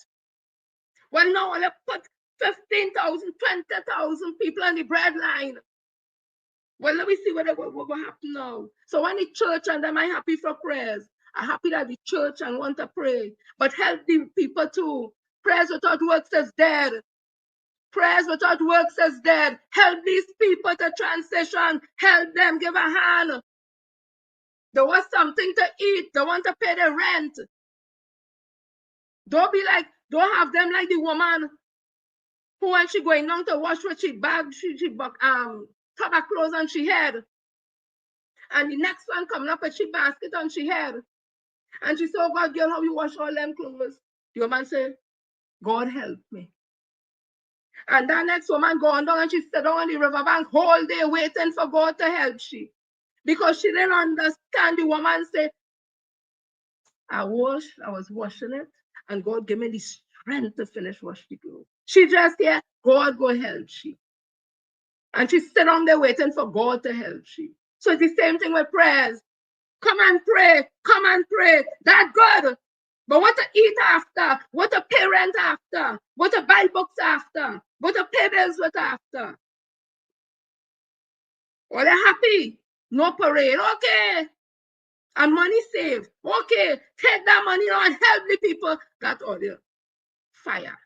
Well, now they put 15,000, 20,000 people on the bread line. Well, let me see what will happen now. So when the church and them are happy for prayers, I'm happy that the church and want to pray, but help the people too. Prayers without works is dead. Prayers without works is dead. Help these people to transition. Help them, give a hand. They want something to eat. They want to pay the rent. Don't have them like the woman who when she going down to wash what she bag, she top her clothes on she head. And the next one coming up with she basket on she head. And she said, oh God, girl, how you wash all them clothes? The woman said, God help me. And that next woman going down and she sat down on the riverbank whole day waiting for God to help she. Because she didn't understand. The woman said, I was washing it, and God gave me the strength to finish washing the clothes. She just here, God go help she. And she sit down there waiting for God to help she. So it's the same thing with prayers. Come and pray, come and pray. That's good. But what to eat after? What to pay rent after? What to buy books after? What to pay bills with after? Well, they're happy. No parade. Okay. And money saved. Okay. Take that money now and help the people that order fire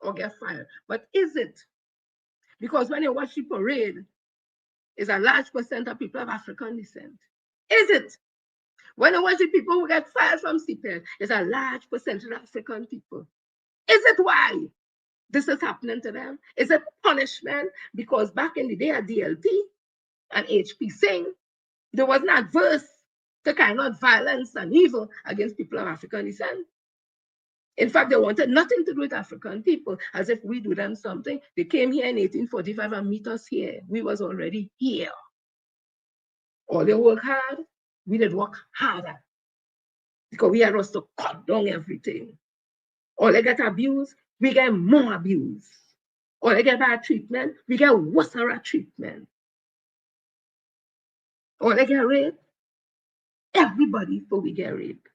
or get fired. But is it? Because when you watch the parade, it's a large percent of people of African descent. Is it? When I watch the people who get fired from CPL, it's a large percentage of African people. Is it why this is happening to them? Is it punishment? Because back in the day at DLP and HP Singh, there was not adverse to kind of violence and evil against people of African descent. In fact, they wanted nothing to do with African people, as if we do them something. They came here in 1845 and meet us here. We was already here. All they work hard, we did work harder. Because we had us to cut down everything. Or they get abused, we get more abuse. Or they get bad treatment, we get worse treatment. Or they get raped, everybody for we get raped.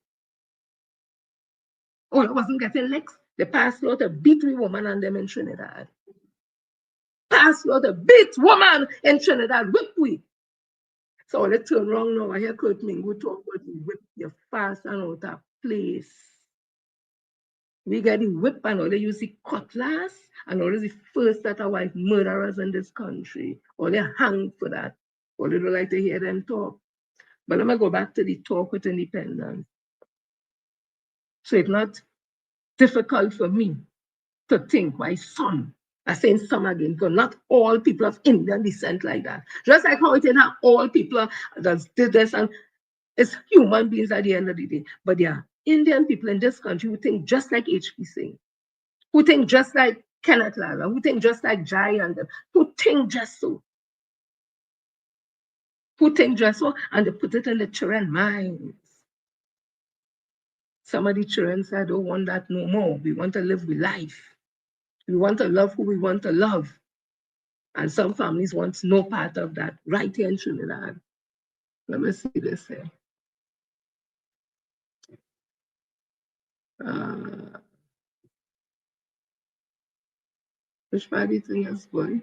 Or I wasn't getting licks, they passed law to beat we woman and them in Trinidad. Passed law to beat woman in Trinidad, whip we. So they turn wrong now. I hear Kurt Mingo talk about the whip, you fast and out of place. We get the whip and all they use the cutlass and all the first that are white murderers in this country. Or they hang for that. Or they don't like to hear them talk. But let me go back to the talk with independence. So it's not difficult for me to think my son, I'm saying some again, because not all people of Indian descent like that. Just like how it is not all people that did this, and it's human beings at the end of the day. But there are Indian people in this country who think just like H.P. Singh, who think just like Kenneth Lala, who think just like Jai and them, who think just so. Who think just so, and they put it in the children's minds. Some of the children say, I don't want that no more. We want to live with life. We want to love who we want to love. And some families want no part of that right here in Trinidad. Let me see this here. Which part do you think is good?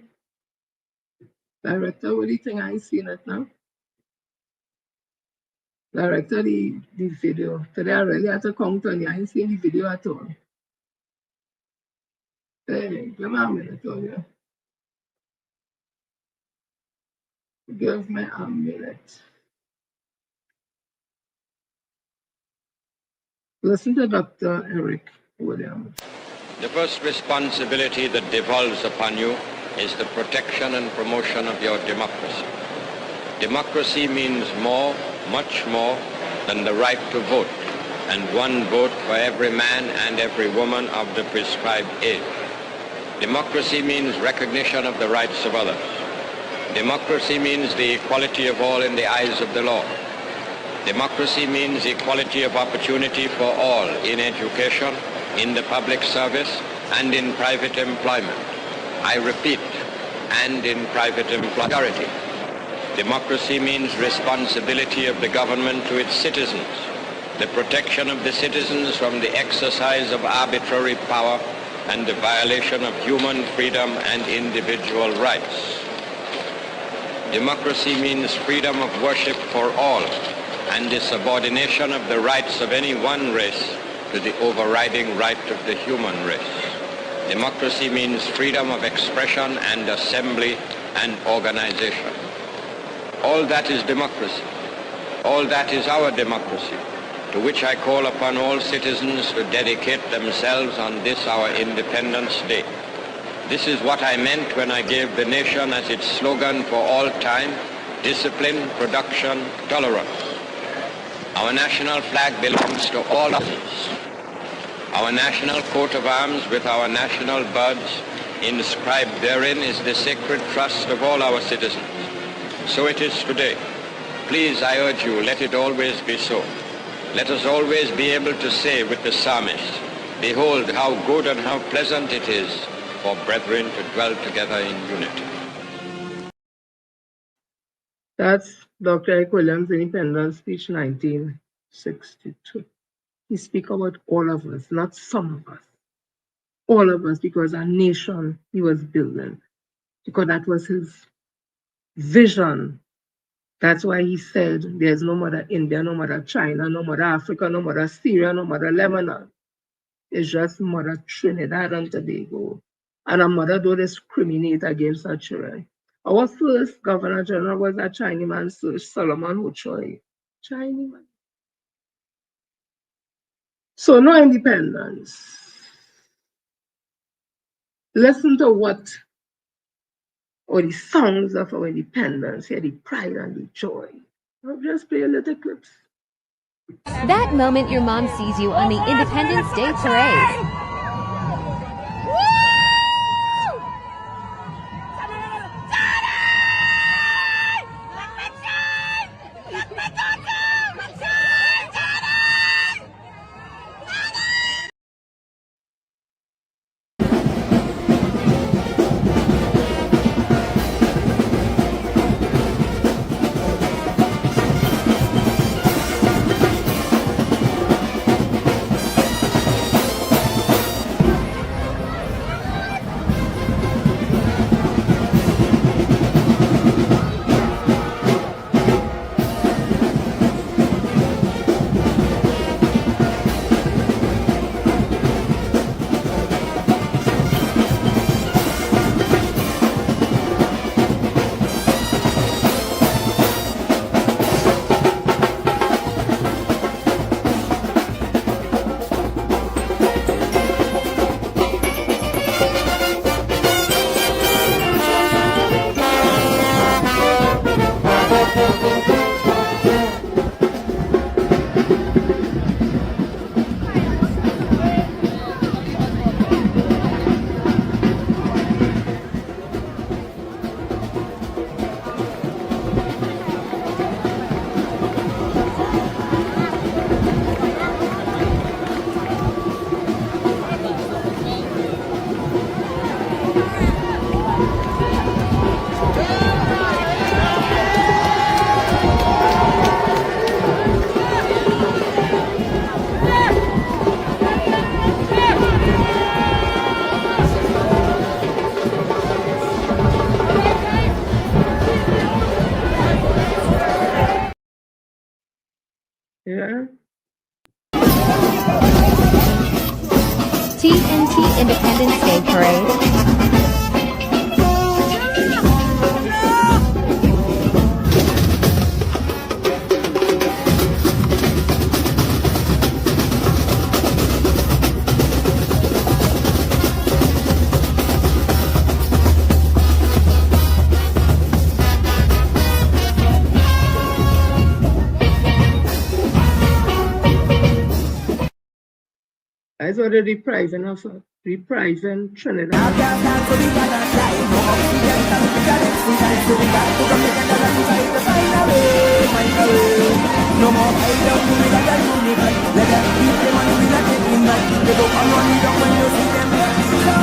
Director, what do you think I seen it now? Director, the video. Today I really had to count on you. I ain't seen the video at all. Hey, give me a minute on you. Give me a minute. Listen to Dr. Eric Williams. The first responsibility that devolves upon you is the protection and promotion of your democracy. Democracy means more, much more, than the right to vote, and one vote for every man and every woman of the prescribed age. Democracy means recognition of the rights of others. Democracy means the equality of all in the eyes of the law. Democracy means equality of opportunity for all in education, in the public service, and in private employment. I repeat, and in private employment. Democracy means responsibility of the government to its citizens, the protection of the citizens from the exercise of arbitrary power and the violation of human freedom and individual rights. Democracy means freedom of worship for all and the subordination of the rights of any one race to the overriding right of the human race. Democracy means freedom of expression and assembly and organization. All that is democracy. All that is our democracy, to which I call upon all citizens to dedicate themselves on this our Independence Day. This is what I meant when I gave the nation as its slogan for all time, discipline, production, tolerance. Our national flag belongs to all of us. Our national coat of arms with our national birds inscribed therein is the sacred trust of all our citizens. So it is today. Please, I urge you, let it always be so. Let us always be able to say with the psalmist, behold how good and how pleasant it is for brethren to dwell together in unity. That's Dr. Eric Williams' Independence Speech 1962. He speaks about all of us, not some of us. All of us, because our nation he was building. Because that was his vision. That's why he said there's no mother India, no mother China, no mother Africa, no mother Syria, no mother Lebanon. It's just mother Trinidad and Tobago. And a mother don't discriminate against her children. Our first Governor General was a Chinese man, Sir Solomon Ho Choi. Chinese man. So no independence. Listen to what, or the songs of our independence, here the pride and the joy. I'll just play a little clips. That moment your mom sees you on the Independence Day parade. Yeah. TNT Independence Day parade. I saw the reprising also. Reprising Trinidad. No more fight down to me that I unify. Let them keep them on we not taking back. They go come on down when you see them. So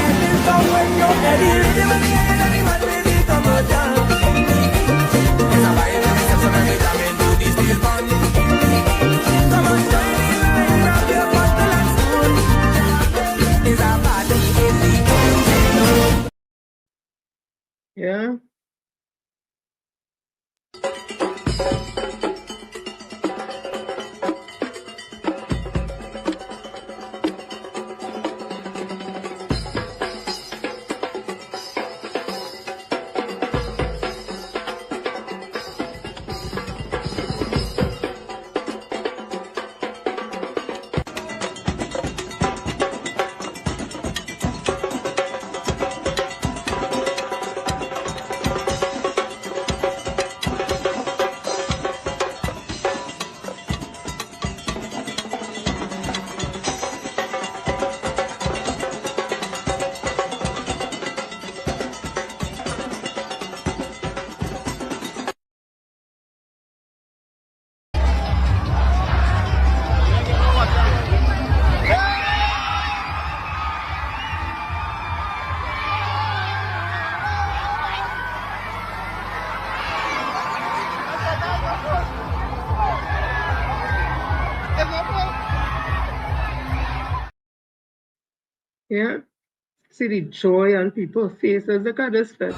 it is down when you're ready. They will be any man ready to come down. It's a vibe and reception every time into this steel band. Come on, join the line, grab your bottle and spoon. It's a party in the engine. Yeah. Yeah. See the joy on people's faces. Look at this fit.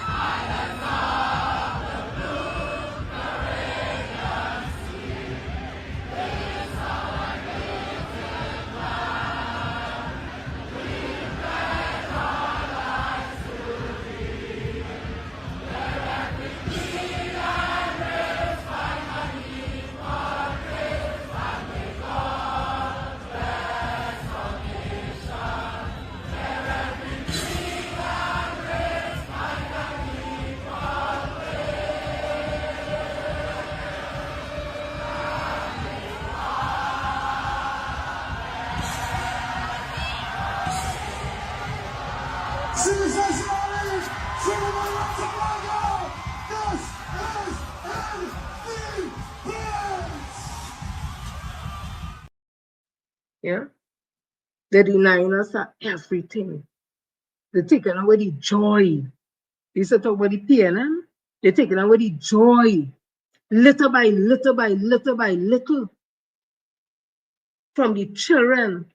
Yeah, they're denying us everything. They're taking away the joy. They used to talk about the pain, they're taking away the joy, little by little by little by little, from the children,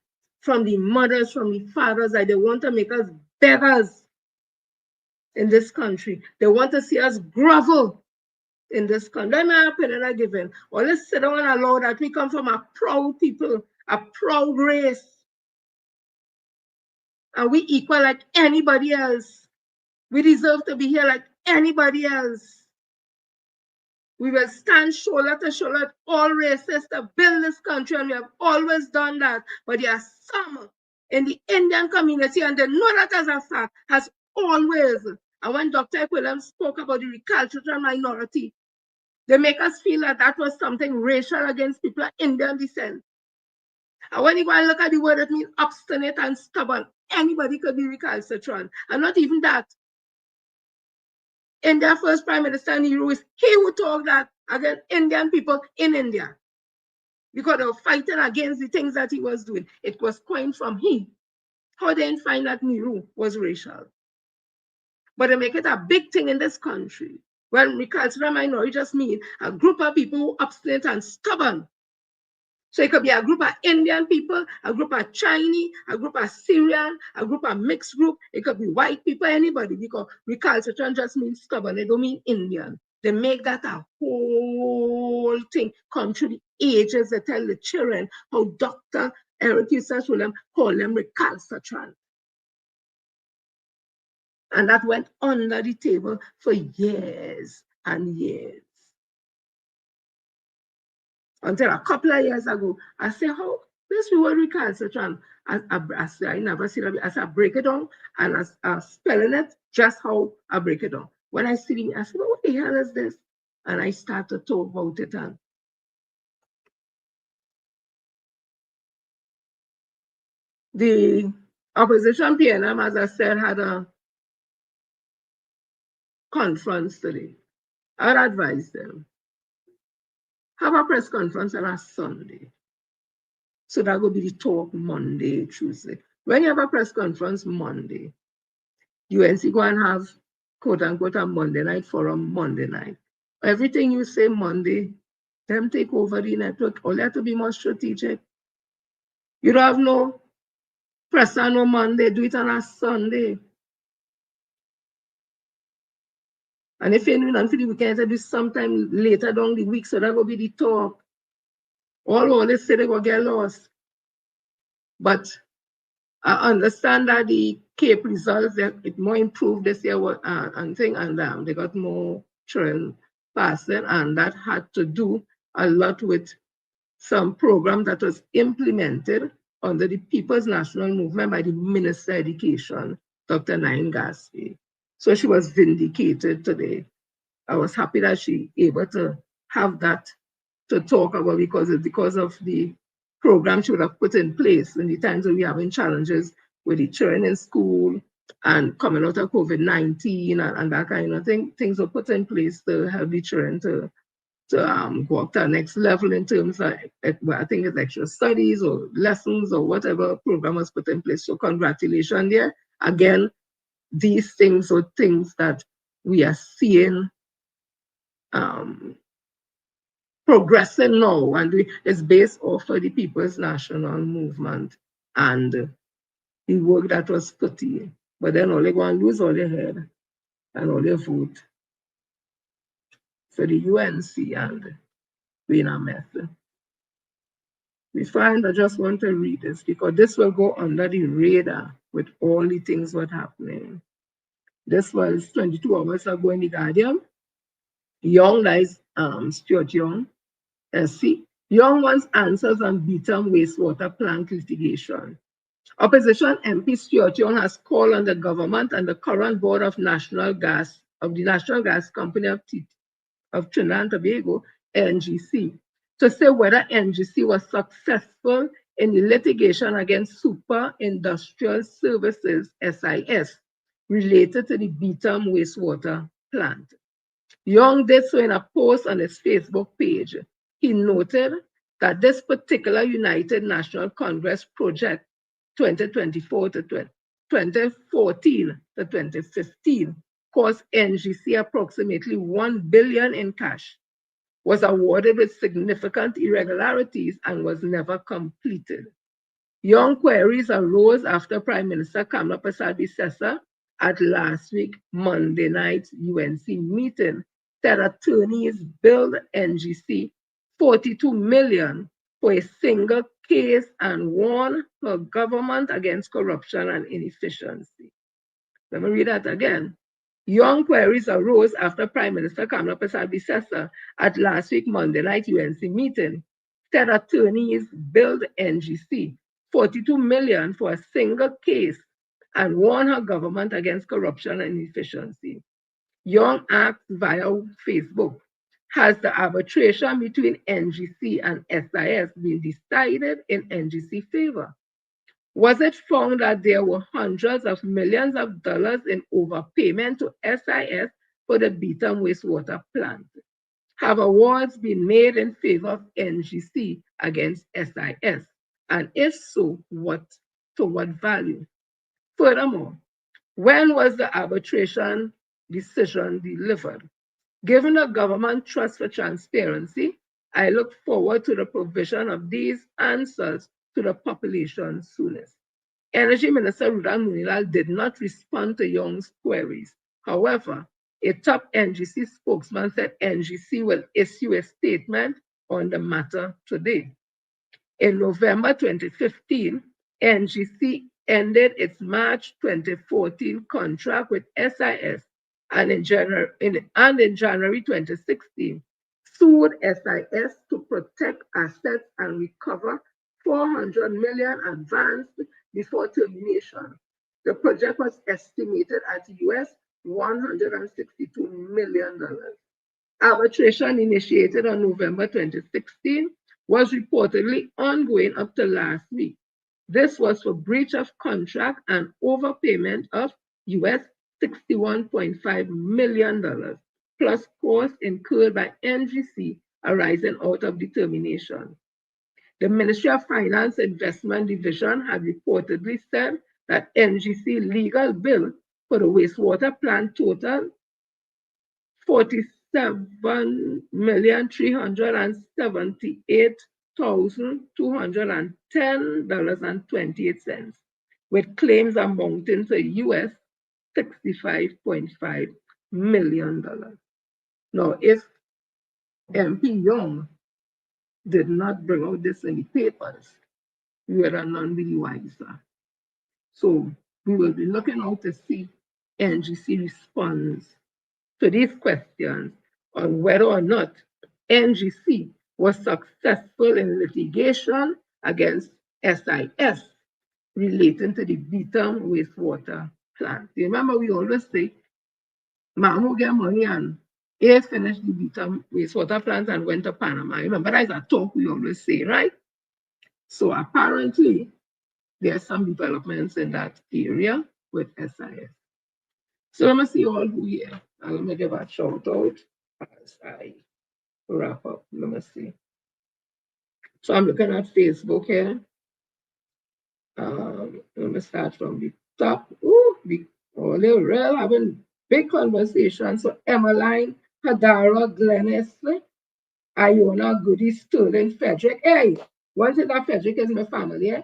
from the mothers, from the fathers, that they want to make us beggars in this country. They want to see us grovel in this country. That's my opinion I give in. Well, let's sit down and allow that. We come from a proud people, a proud race. And we equal like anybody else. We deserve to be here like anybody else. We will stand shoulder to shoulder with all races to build this country, and we have always done that. But there are some in the Indian community, and they know that as a fact, has always. And when Dr. Williams spoke about the recalcitrant minority, they make us feel that that was something racial against people of Indian descent. And when you go and look at the word, it means obstinate and stubborn. Anybody could be recalcitrant. And not even that. India's first Prime Minister Nehru is he who talked that against Indian people in India. Because they were fighting against the things that he was doing. It was coined from him. How they didn't find that Nehru was racial. But they make it a big thing in this country. When recalcitrant minority just mean a group of people who are obstinate and stubborn. So it could be a group of Indian people, a group of Chinese, a group of Syrian, a group of mixed group. It could be white people, anybody, because recalcitrant just means stubborn. They don't mean Indian. They make that a whole thing. Come through the ages, they tell the children how Dr. Eric Eustace Williams called them recalcitrant. And that went under the table for years and years. Until a couple of years ago, I said, how this we were recalcitrant. I never see that. As I break it down and as I spelling it, just how I break it down. When I see it, I said, well, what the hell is this? And I start to talk about it. And the opposition PNM, as I said, had a conference today. I'd advise them, have a press conference on a Sunday. So that will be the talk Monday, Tuesday. When you have a press conference Monday, UNC go and have quote unquote a Monday night forum Monday night. Everything you say Monday, them take over the network. All you have to be more strategic. You don't have no press on no Monday, do it on a Sunday. And if you're doing for the weekend, do sometime later down the week, so that will be the talk. All they say they will get lost. But I understand that the Cape results, it more improved this year and thing, and they got more children passing, and that had to do a lot with some program that was implemented under the People's National Movement by the Minister of Education, Dr. Nain Gaspi. So she was vindicated today. I was happy that she able to have that to talk about because of the program she would have put in place in the times when we having challenges with the children in school and coming out of COVID-19 and that kind of thing. Things were put in place to help the children to go up to the next level in terms of, I think it's extra studies or lessons or whatever program was put in place. So congratulations there. Again, these things are things that we are seeing progressing now, and it's based off of the People's National Movement and the work that was put in. But then all they go and lose all their head and all their vote for the UNC and being a method. Before I just want to read this because this will go under the radar with all the things what happening. This was 22 hours ago in the Guardian. Young lies Stuart Young. SC. Young wants answers on Beetham wastewater plant litigation. Opposition MP Stuart Young has called on the government and the current board of National Gas of the National Gas Company of Trinidad and Tobago, NGC, to say whether NGC was successful in the litigation against Super Industrial Services, SIS, related to the Beetham wastewater plant. Young did so in a post on his Facebook page. He noted that this particular United National Congress project, 2024 to 2014 to 2015, cost NGC approximately $1 billion in cash, was awarded with significant irregularities, and was never completed. Young queries arose after Prime Minister Kamla Persad-Bissessar at last week Monday night's UNC meeting said attorneys billed NGC $42 million for a single case and warned her government against corruption and inefficiency. Let me read that again. Young queries arose after Prime Minister Kamla Persad-Bissessar at last week Monday night UNC meeting said attorneys billed NGC $42 million for a single case and warned her government against corruption and inefficiency. Young asked via Facebook, has the arbitration between NGC and SIS been decided in NGC favor? Was it found that there were hundreds of millions of dollars in overpayment to SIS for the Beetham wastewater plant? Have awards been made in favor of NGC against SIS? And if so, to what value? Furthermore, when was the arbitration decision delivered? Given the government trust for transparency, I look forward to the provision of these answers to the population soonest. Energy Minister Rudolph Munilal did not respond to Young's queries. However, a top NGC spokesman said NGC will issue a statement on the matter today. In November 2015, NGC ended its March 2014 contract with SIS, and in January 2016, sued SIS to protect assets and recover $400 million advanced before termination. The project was estimated at US $162 million. Arbitration initiated on November 2016 was reportedly ongoing up to last week. This was for breach of contract and overpayment of US $61.5 million, plus costs incurred by NGC arising out of the termination. The Ministry of Finance Investment Division had reportedly said that NGC legal bill for the wastewater plant totaled $47,378,210.28, with claims amounting to US $65.5 million. Now, if MP Young did not bring out this in the papers, we would have none be the wiser. So we will be looking out to see NGC responds to these questions on whether or not NGC was successful in litigation against SIS relating to the Beetham wastewater plant. You remember we always say, Mamu get money and he finished the Beetham wastewater plant and went to Panama. Remember, that's a talk we always say, right? So apparently, there are some developments in that area with SIS. So let me see all who here. Let me give a shout out as I wrap up. Let me see. So I'm looking at Facebook here. Let me start from the top. They're real having big conversations. So Emmeline, Hadara, Glennis, Iona, Goody, Sterling, Frederick. Hey, one thing that Frederick is my family, eh?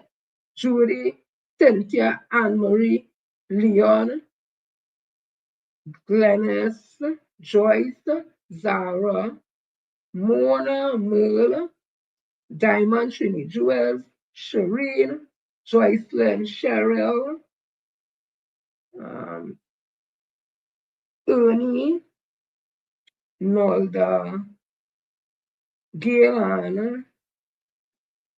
Judy, Cynthia, Anne-Marie, Leon, Glennis, Joyce, Zara, Mona, Merle, Diamond, Trini Jewels, Shireen, Joycelyn, Cheryl, Ernie, Nolda, Gail,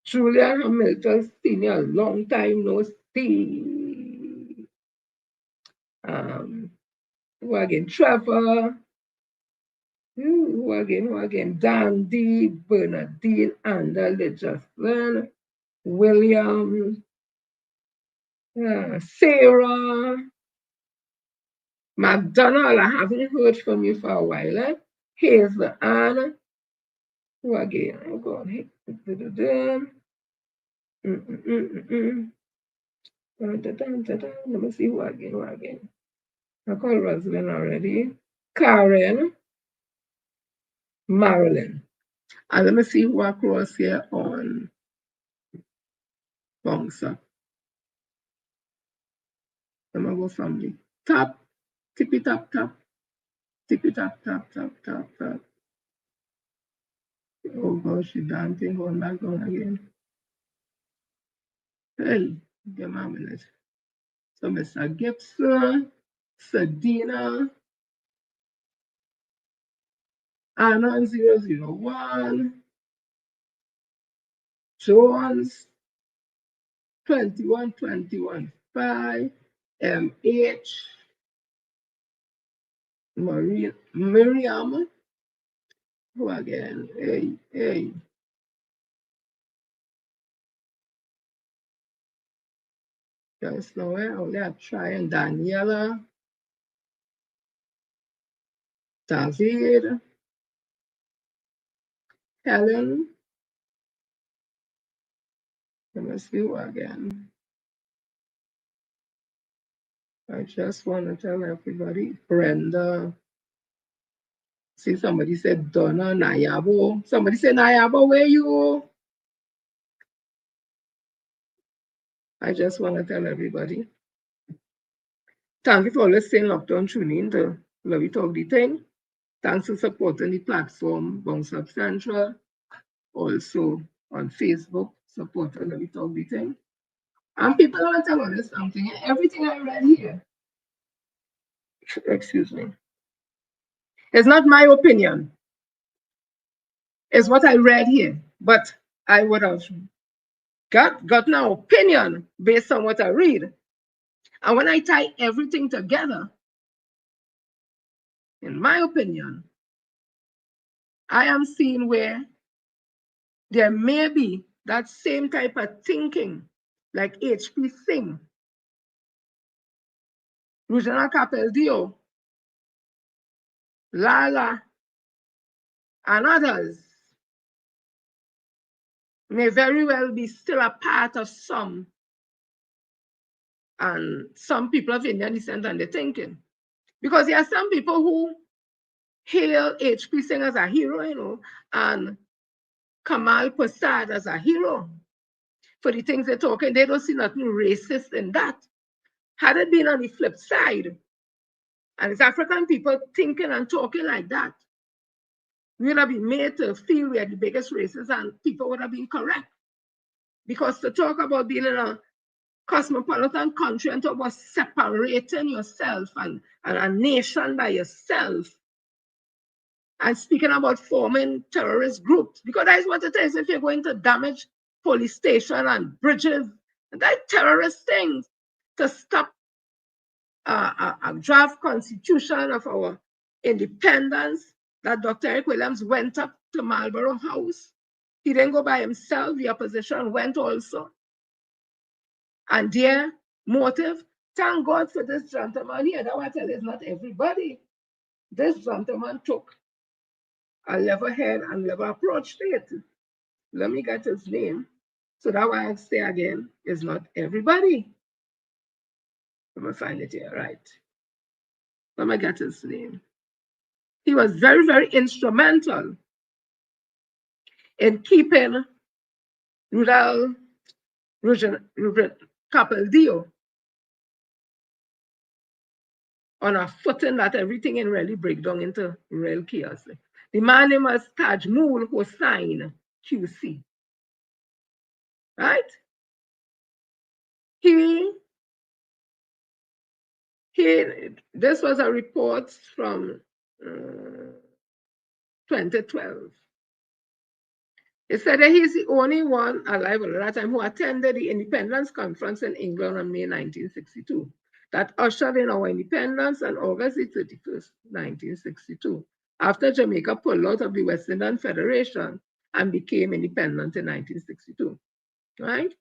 Julian Hamilton Sr., long time no see. Who again? Trevor. Who again? Dandy, Bernadine, Andal, Jocelyn, William, Sarah, McDonald, I haven't heard from you for a while. Hazel Ann, who again? Oh God, let me see who again. I called Rosalind already. Karen, Marilyn. And let me see who across here on Bouncer. Let me go from the top, tippy top, tippy top. Oh gosh, she's dancing, going back down again. Hey, give me a minute. So Mr. Gibson, Sedina, Anna 001, Jones 21 MH, Miriam, who again? Hey. Just now, only I'm trying Daniela, David, Helen. Let me see who again. I just want to tell everybody, Brenda. See, somebody said Donna Nayabo. Somebody said Nayabo, where you? I just want to tell everybody. Thank you for always staying locked on, tuning in to Love You Talk the Thing. Thanks for supporting the platform, Bounce Up Central. Also on Facebook, supporting Love You Talk the Thing. And people want to tell us something. Everything I read here, excuse me, it's not my opinion. It's what I read here. But I would have gotten an opinion based on what I read. And when I tie everything together, in my opinion, I am seeing where there may be that same type of thinking like H.P. Singh, Rujana Capeldio, Lala, and others may very well be still a part of some, and some people of Indian descent and their thinking. Because there are some people who hail H.P. Singh as a hero, and Kamal Prasad as a hero for the things they're talking. They don't see nothing racist in that. Had it been on the flip side, and it's African people thinking and talking like that, we would have been made to feel we are the biggest racists and people would have been correct. Because to talk about being in a cosmopolitan country and talk about separating yourself and a nation by yourself and speaking about forming terrorist groups, because that is what it is. If you're going to damage police station and bridges, and that terrorist things to stop a draft constitution of our independence, that Dr. Eric Williams went up to Marlborough House. He didn't go by himself. The opposition went also. And their motive, thank God for this gentleman here. That's what I tell you, it's not everybody. This gentleman took a level head and level approach to it. Let me get his name. So that's why I say again, it's not everybody. Let me find it here, right. Let me get his name. He was very, very instrumental in keeping Rural Capeldio on a footing that everything in really break down into real chaos. The man name was Tajmul Hossain QC. Right? This was a report from 2012. It said that he's the only one alive at that time who attended the Independence Conference in England on May 1962 that ushered in our independence on August 31st, 1962, after Jamaica pulled out of the West Indian Federation and became independent in 1962, right?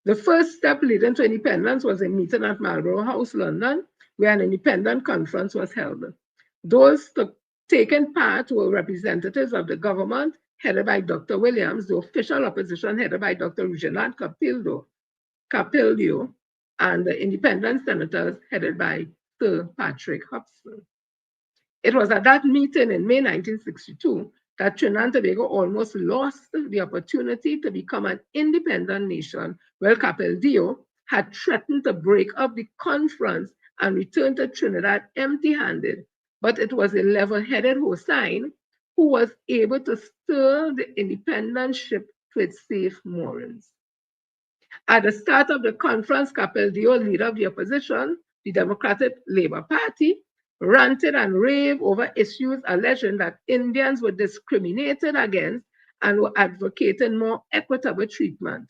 The first step leading to independence was a meeting at Marlborough House, London, where an independent conference was held. Those taking part were representatives of the government, headed by Dr. Williams, the official opposition headed by Dr. Reginald Capildio, and the independent senators headed by Sir Patrick Hobson. It was at that meeting in May 1962 that Trinidad and Tobago almost lost the opportunity to become an independent nation, while Capildio had threatened to break up the conference and return to Trinidad empty-handed. But it was a level-headed Hossein who was able to stir the independent ship to its safe moorings. At the start of the conference, Capildio, leader of the opposition, the Democratic Labour Party, ranted and raved over issues alleging that Indians were discriminated against and were advocating more equitable treatment,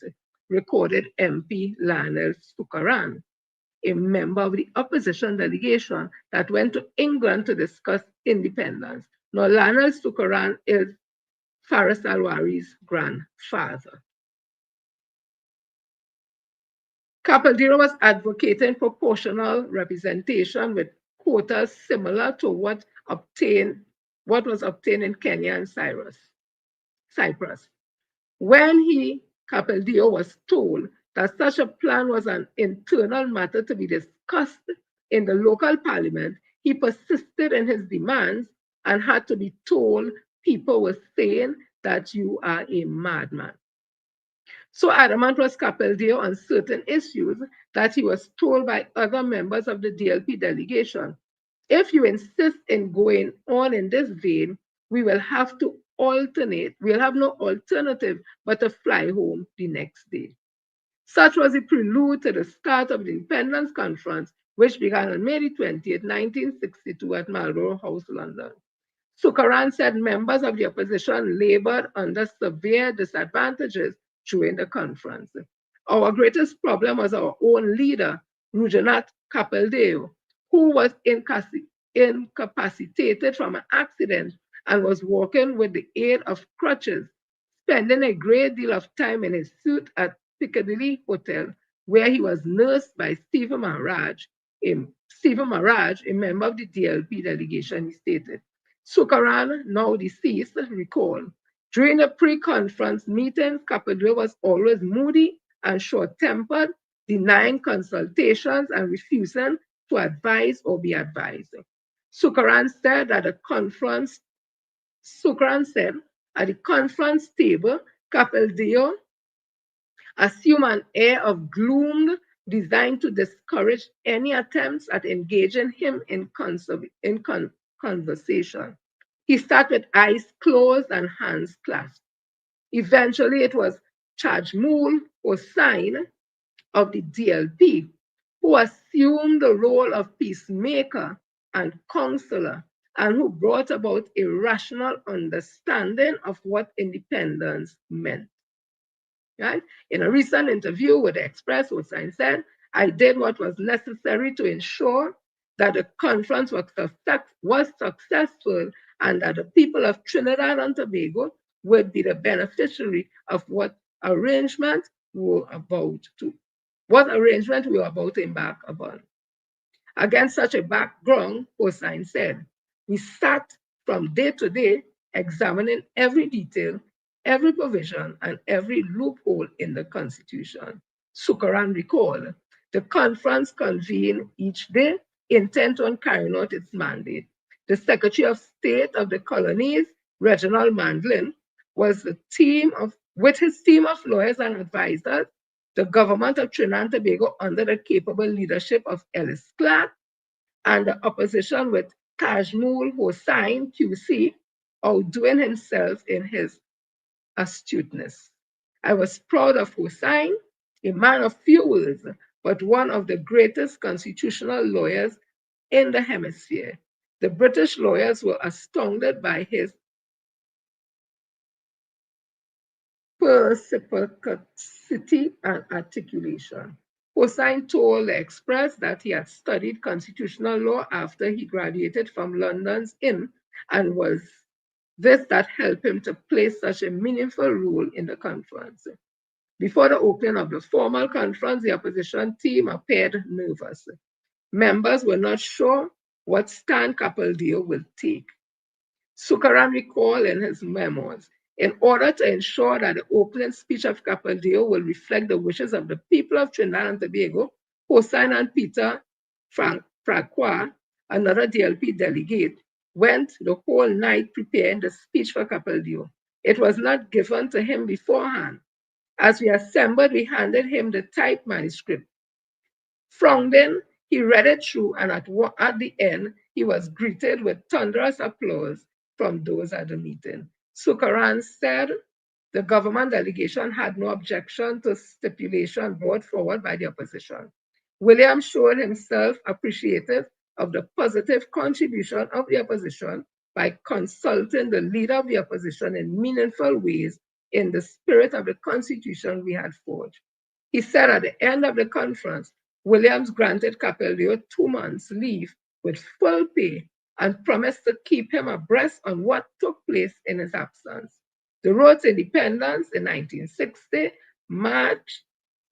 recorded MP Lionel Sukaran, a member of the opposition delegation that went to England to discuss independence. Now, Lionel Sukaran is Faris Alwari's grandfather. Capildio was advocating proportional representation with quotas similar to what was obtained in Kenya and Cyprus. When Capildio, was told that such a plan was an internal matter to be discussed in the local parliament, he persisted in his demands and had to be told people were saying that you are a madman. So adamant was Capildio on certain issues that he was told by other members of the DLP delegation, if you insist in going on in this vein, we will have to alternate. We'll have no alternative but to fly home the next day. Such was the prelude to the start of the Independence Conference, which began on May 20th, 1962 at Marlborough House, London. Sukaran said members of the opposition labored under severe disadvantages during the conference. Our greatest problem was our own leader, Reginald Capildio, who was incapacitated from an accident and was walking with the aid of crutches, spending a great deal of time in his suite at Piccadilly Hotel, where he was nursed by Stephen Maharaj, a member of the DLP delegation, he stated. Sukaran, now deceased, recalled, during the pre-conference meetings, Capildio was always moody and short-tempered, denying consultations and refusing to advise or be advised. Sukaran said at the conference table, Capildio assumed an air of gloom designed to discourage any attempts at engaging him in conversation. He sat with eyes closed and hands clasped. Eventually, it was Chajmul Hossain of the DLP who assumed the role of peacemaker and counselor and who brought about a rational understanding of what independence meant. Right? In a recent interview with the Express, Hossain said, I did what was necessary to ensure that the conference was successful and that the people of Trinidad and Tobago would be the beneficiary of what arrangement we were about to embark upon. Against such a background, Hossain said, we sat from day to day examining every detail, every provision, and every loophole in the Constitution. Sukaran recalled, the conference convened each day intent on carrying out its mandate. The Secretary of State of the Colonies, Reginald Mandlin, was with his team of lawyers and advisors, the government of Trinidad and Tobago under the capable leadership of Ellis Clark, and the opposition with Tajmul Hossain QC, outdoing himself in his astuteness. I was proud of Hossain, a man of few words, but one of the greatest constitutional lawyers in the hemisphere. The British lawyers were astounded by his perspicacity and articulation. Hossain told the Express that he had studied constitutional law after he graduated from London's Inn and was this that helped him to play such a meaningful role in the conference. Before the opening of the formal conference, the opposition team appeared nervous. Members were not sure what stand Capaldeo will take. Sukaran recalled in his memoirs, in order to ensure that the opening speech of Capaldeo will reflect the wishes of the people of Trinidad and Tobago, Hossein and Peter Francois, another DLP delegate, went the whole night preparing the speech for Capaldeo. It was not given to him beforehand. As we assembled, we handed him the typed manuscript. Frowning, he read it through, and at the end, he was greeted with thunderous applause from those at the meeting. Sukaran said the government delegation had no objection to stipulation brought forward by the opposition. William showed himself appreciative of the positive contribution of the opposition by consulting the leader of the opposition in meaningful ways in the spirit of the constitution we had forged. He said at the end of the conference, Williams granted Capaldeo 2 months' leave with full pay and promised to keep him abreast on what took place in his absence. The road to independence in 1960 marked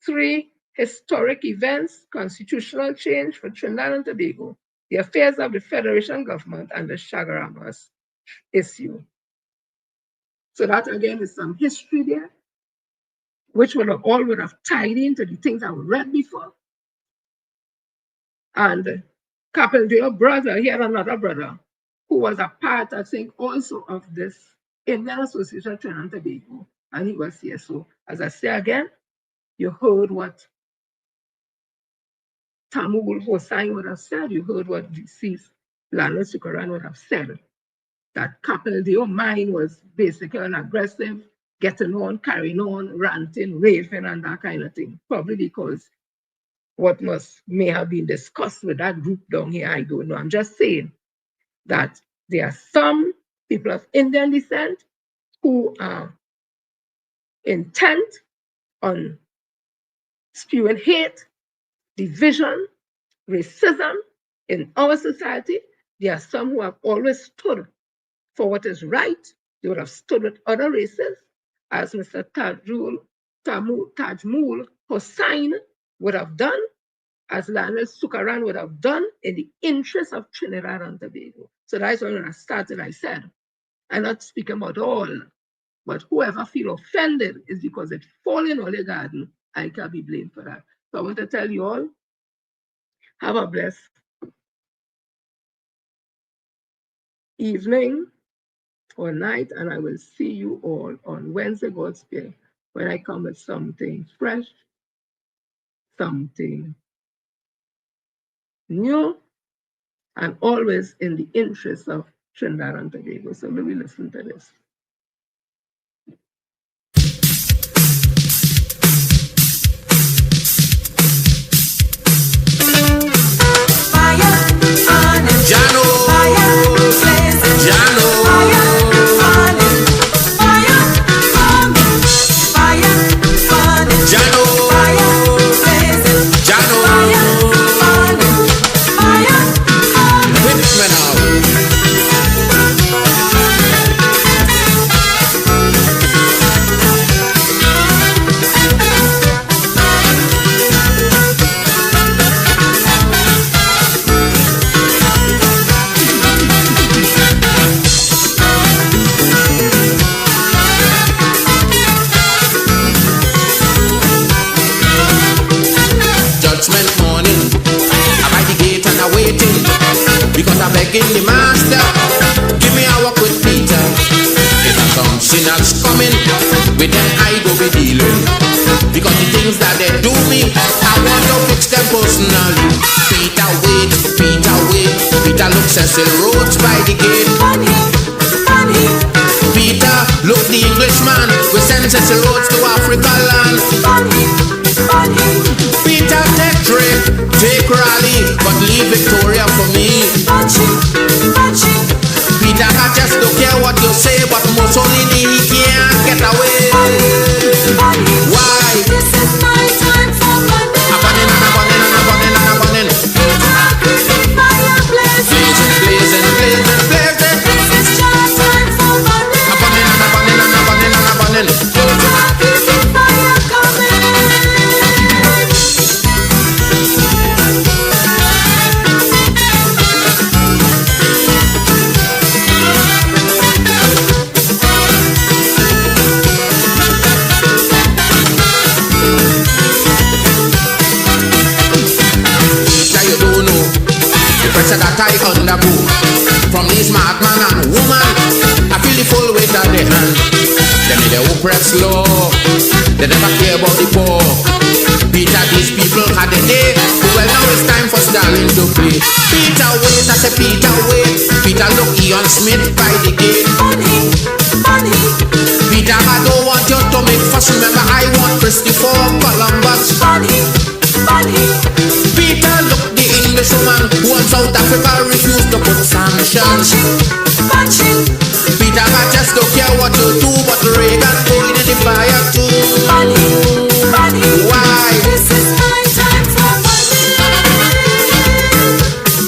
3 historic events: constitutional change for Trinidad and Tobago, the affairs of the Federation government, and the Chagaramas issue. So that again is some history there, which all would have tied into the things I read before. And Capaldeo brother, he had another brother who was a part, I think, also of this Indian Association of Trinidad and Tobago, and he was here. So as I say again, you heard what Tamul Hossain would have said, you heard what deceased Lalo Sukaran would have said, that Capaldeo mind was basically an aggressive, getting on, carrying on, ranting, raving, and that kind of thing, probably because what may have been discussed with that group down here, I don't know. I'm just saying that there are some people of Indian descent who are intent on spewing hate, division, racism in our society. There are some who have always stood for what is right. They would have stood with other races, as Mr. Tajmul Hossain would have done, as Lionel Sukaran would have done, in the interest of Trinidad and Tobago. So that's when I started, I said, I'm not speaking about all, but whoever feel offended is because it fall in Holy Garden, I can be blamed for that. So I want to tell you all, have a blessed evening or night, and I will see you all on Wednesday, God's will, when I come with something fresh, something new, and always in the interest of Trinidad and Tobago. So let me listen to this. Because I'm begging the master, give me a walk with Peter. If some sinners coming, with them I go be dealing. Because the things that they do me, I want to fix them personally. Peter wait, Peter look Cecil Rhodes by the gate. Funny. Peter look the Englishman, we send Cecil Rhodes to Africa land. Funny. Peter take trip, take rally, but leave Victoria for me. Peter, I just don't care what you say, but Mussolini, he can't get away. Why? This is my time for money. I'm burning. Fire blazing. This is your time for money. I'm burning. Fire coming. undergo from these madman and woman. I feel the full weight of their hand. They need the oppressed law. They never care about the poor. Peter, these people had a day. Well, now it's time for Stalin to play. Peter, wait, I say Peter, wait. Peter, look, Ian Smith by the gate. Money, money. Peter, I don't want you to make fuss. Remember, I want Christopher Columbus. Money, money. Peter, look, the Englishwoman who on South Africa refused to put sanctions. Peter, I just don't care what you do, but Reagan going in the fire too. Money, money. Why? This is my time for money.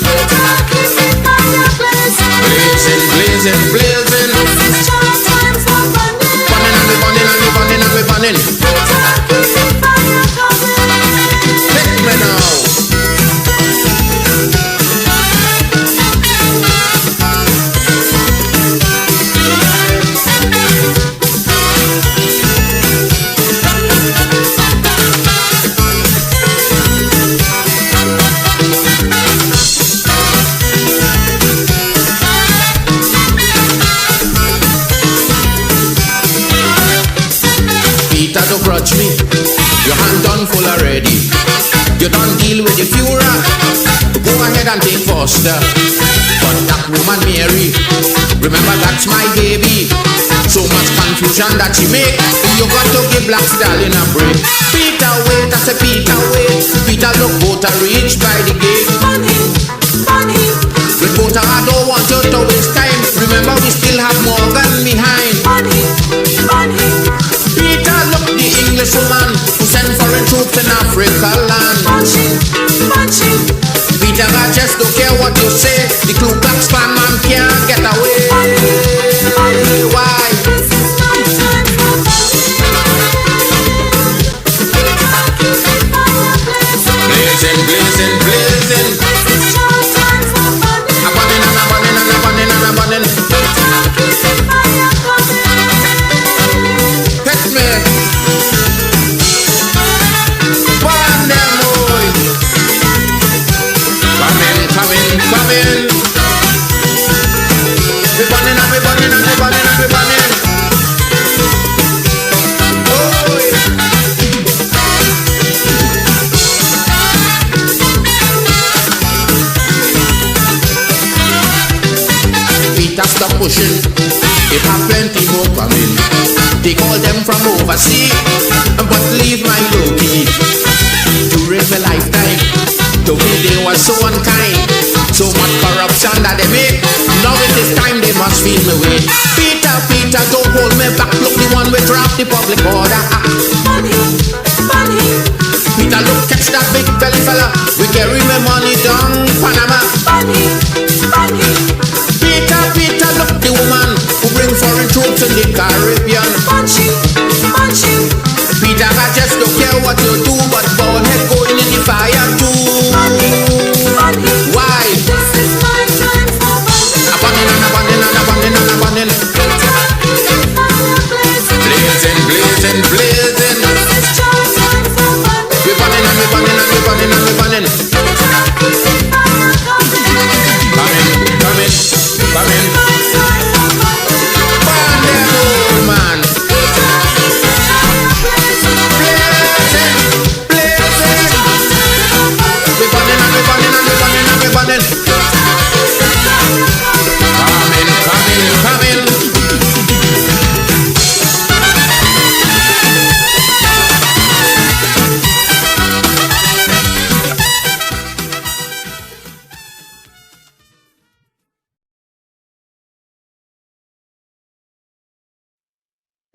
Peter, keep the fire blazing. Blazing, blazing, blazing. This is your time for money. Burning and we burning and we burning and we burning. Peter, keep the fire coming. Hit me now. Don't grudge me, your hand done full already. You don't deal with the Führer. Go ahead and take Foster. But that woman Mary, remember that's my baby. So much confusion that she make. You got to give Black Stalin a break. Peter, wait, I say Peter, wait. Peter, look, boat are reached by the gate. Money, money. Reporter, I don't want you to waste time. Remember we still have Morgan behind. Money, money. Peter, look, the Englishwoman who sent foreign troops in Africa land. Punching, punching. Peter, I just don't care what you say. The Ku Klux Klan man can't get away. Why? This is my time for blazing, blazing, blazing. This is your time for money. I'm burning and I'm burning and I'm burning and I'm burning. Coming. We're burning and we're burning and we're burning and we're burning. Oh, Peter, stop pushing. It have plenty more coming. They call them from overseas, but leave my low key. During my lifetime, to me they were so unkind. So much corruption that they make. Now it is time they must feel me way. Peter, Peter, don't hold me back. Look, the one we draft the public order. Money, money. Peter, look, catch that big belly fella. We carry my money down Panama. Money, money. Peter, Peter, look, the woman who bring foreign troops in the Caribbean. Punchy, punchy. Peter, I just don't care what you do, but ball head going in the fire too. Money, money. Why? This is my time for money. I'm burning and I'm burning and I'm burning and I'm burning. Blazing, blazing, blazing. This is your time for money. We're burning and we're burning and we're burning and we're burning. Coming, coming, coming. Burn them all, man.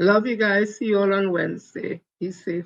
Love you guys. See you all on Wednesday. Be safe.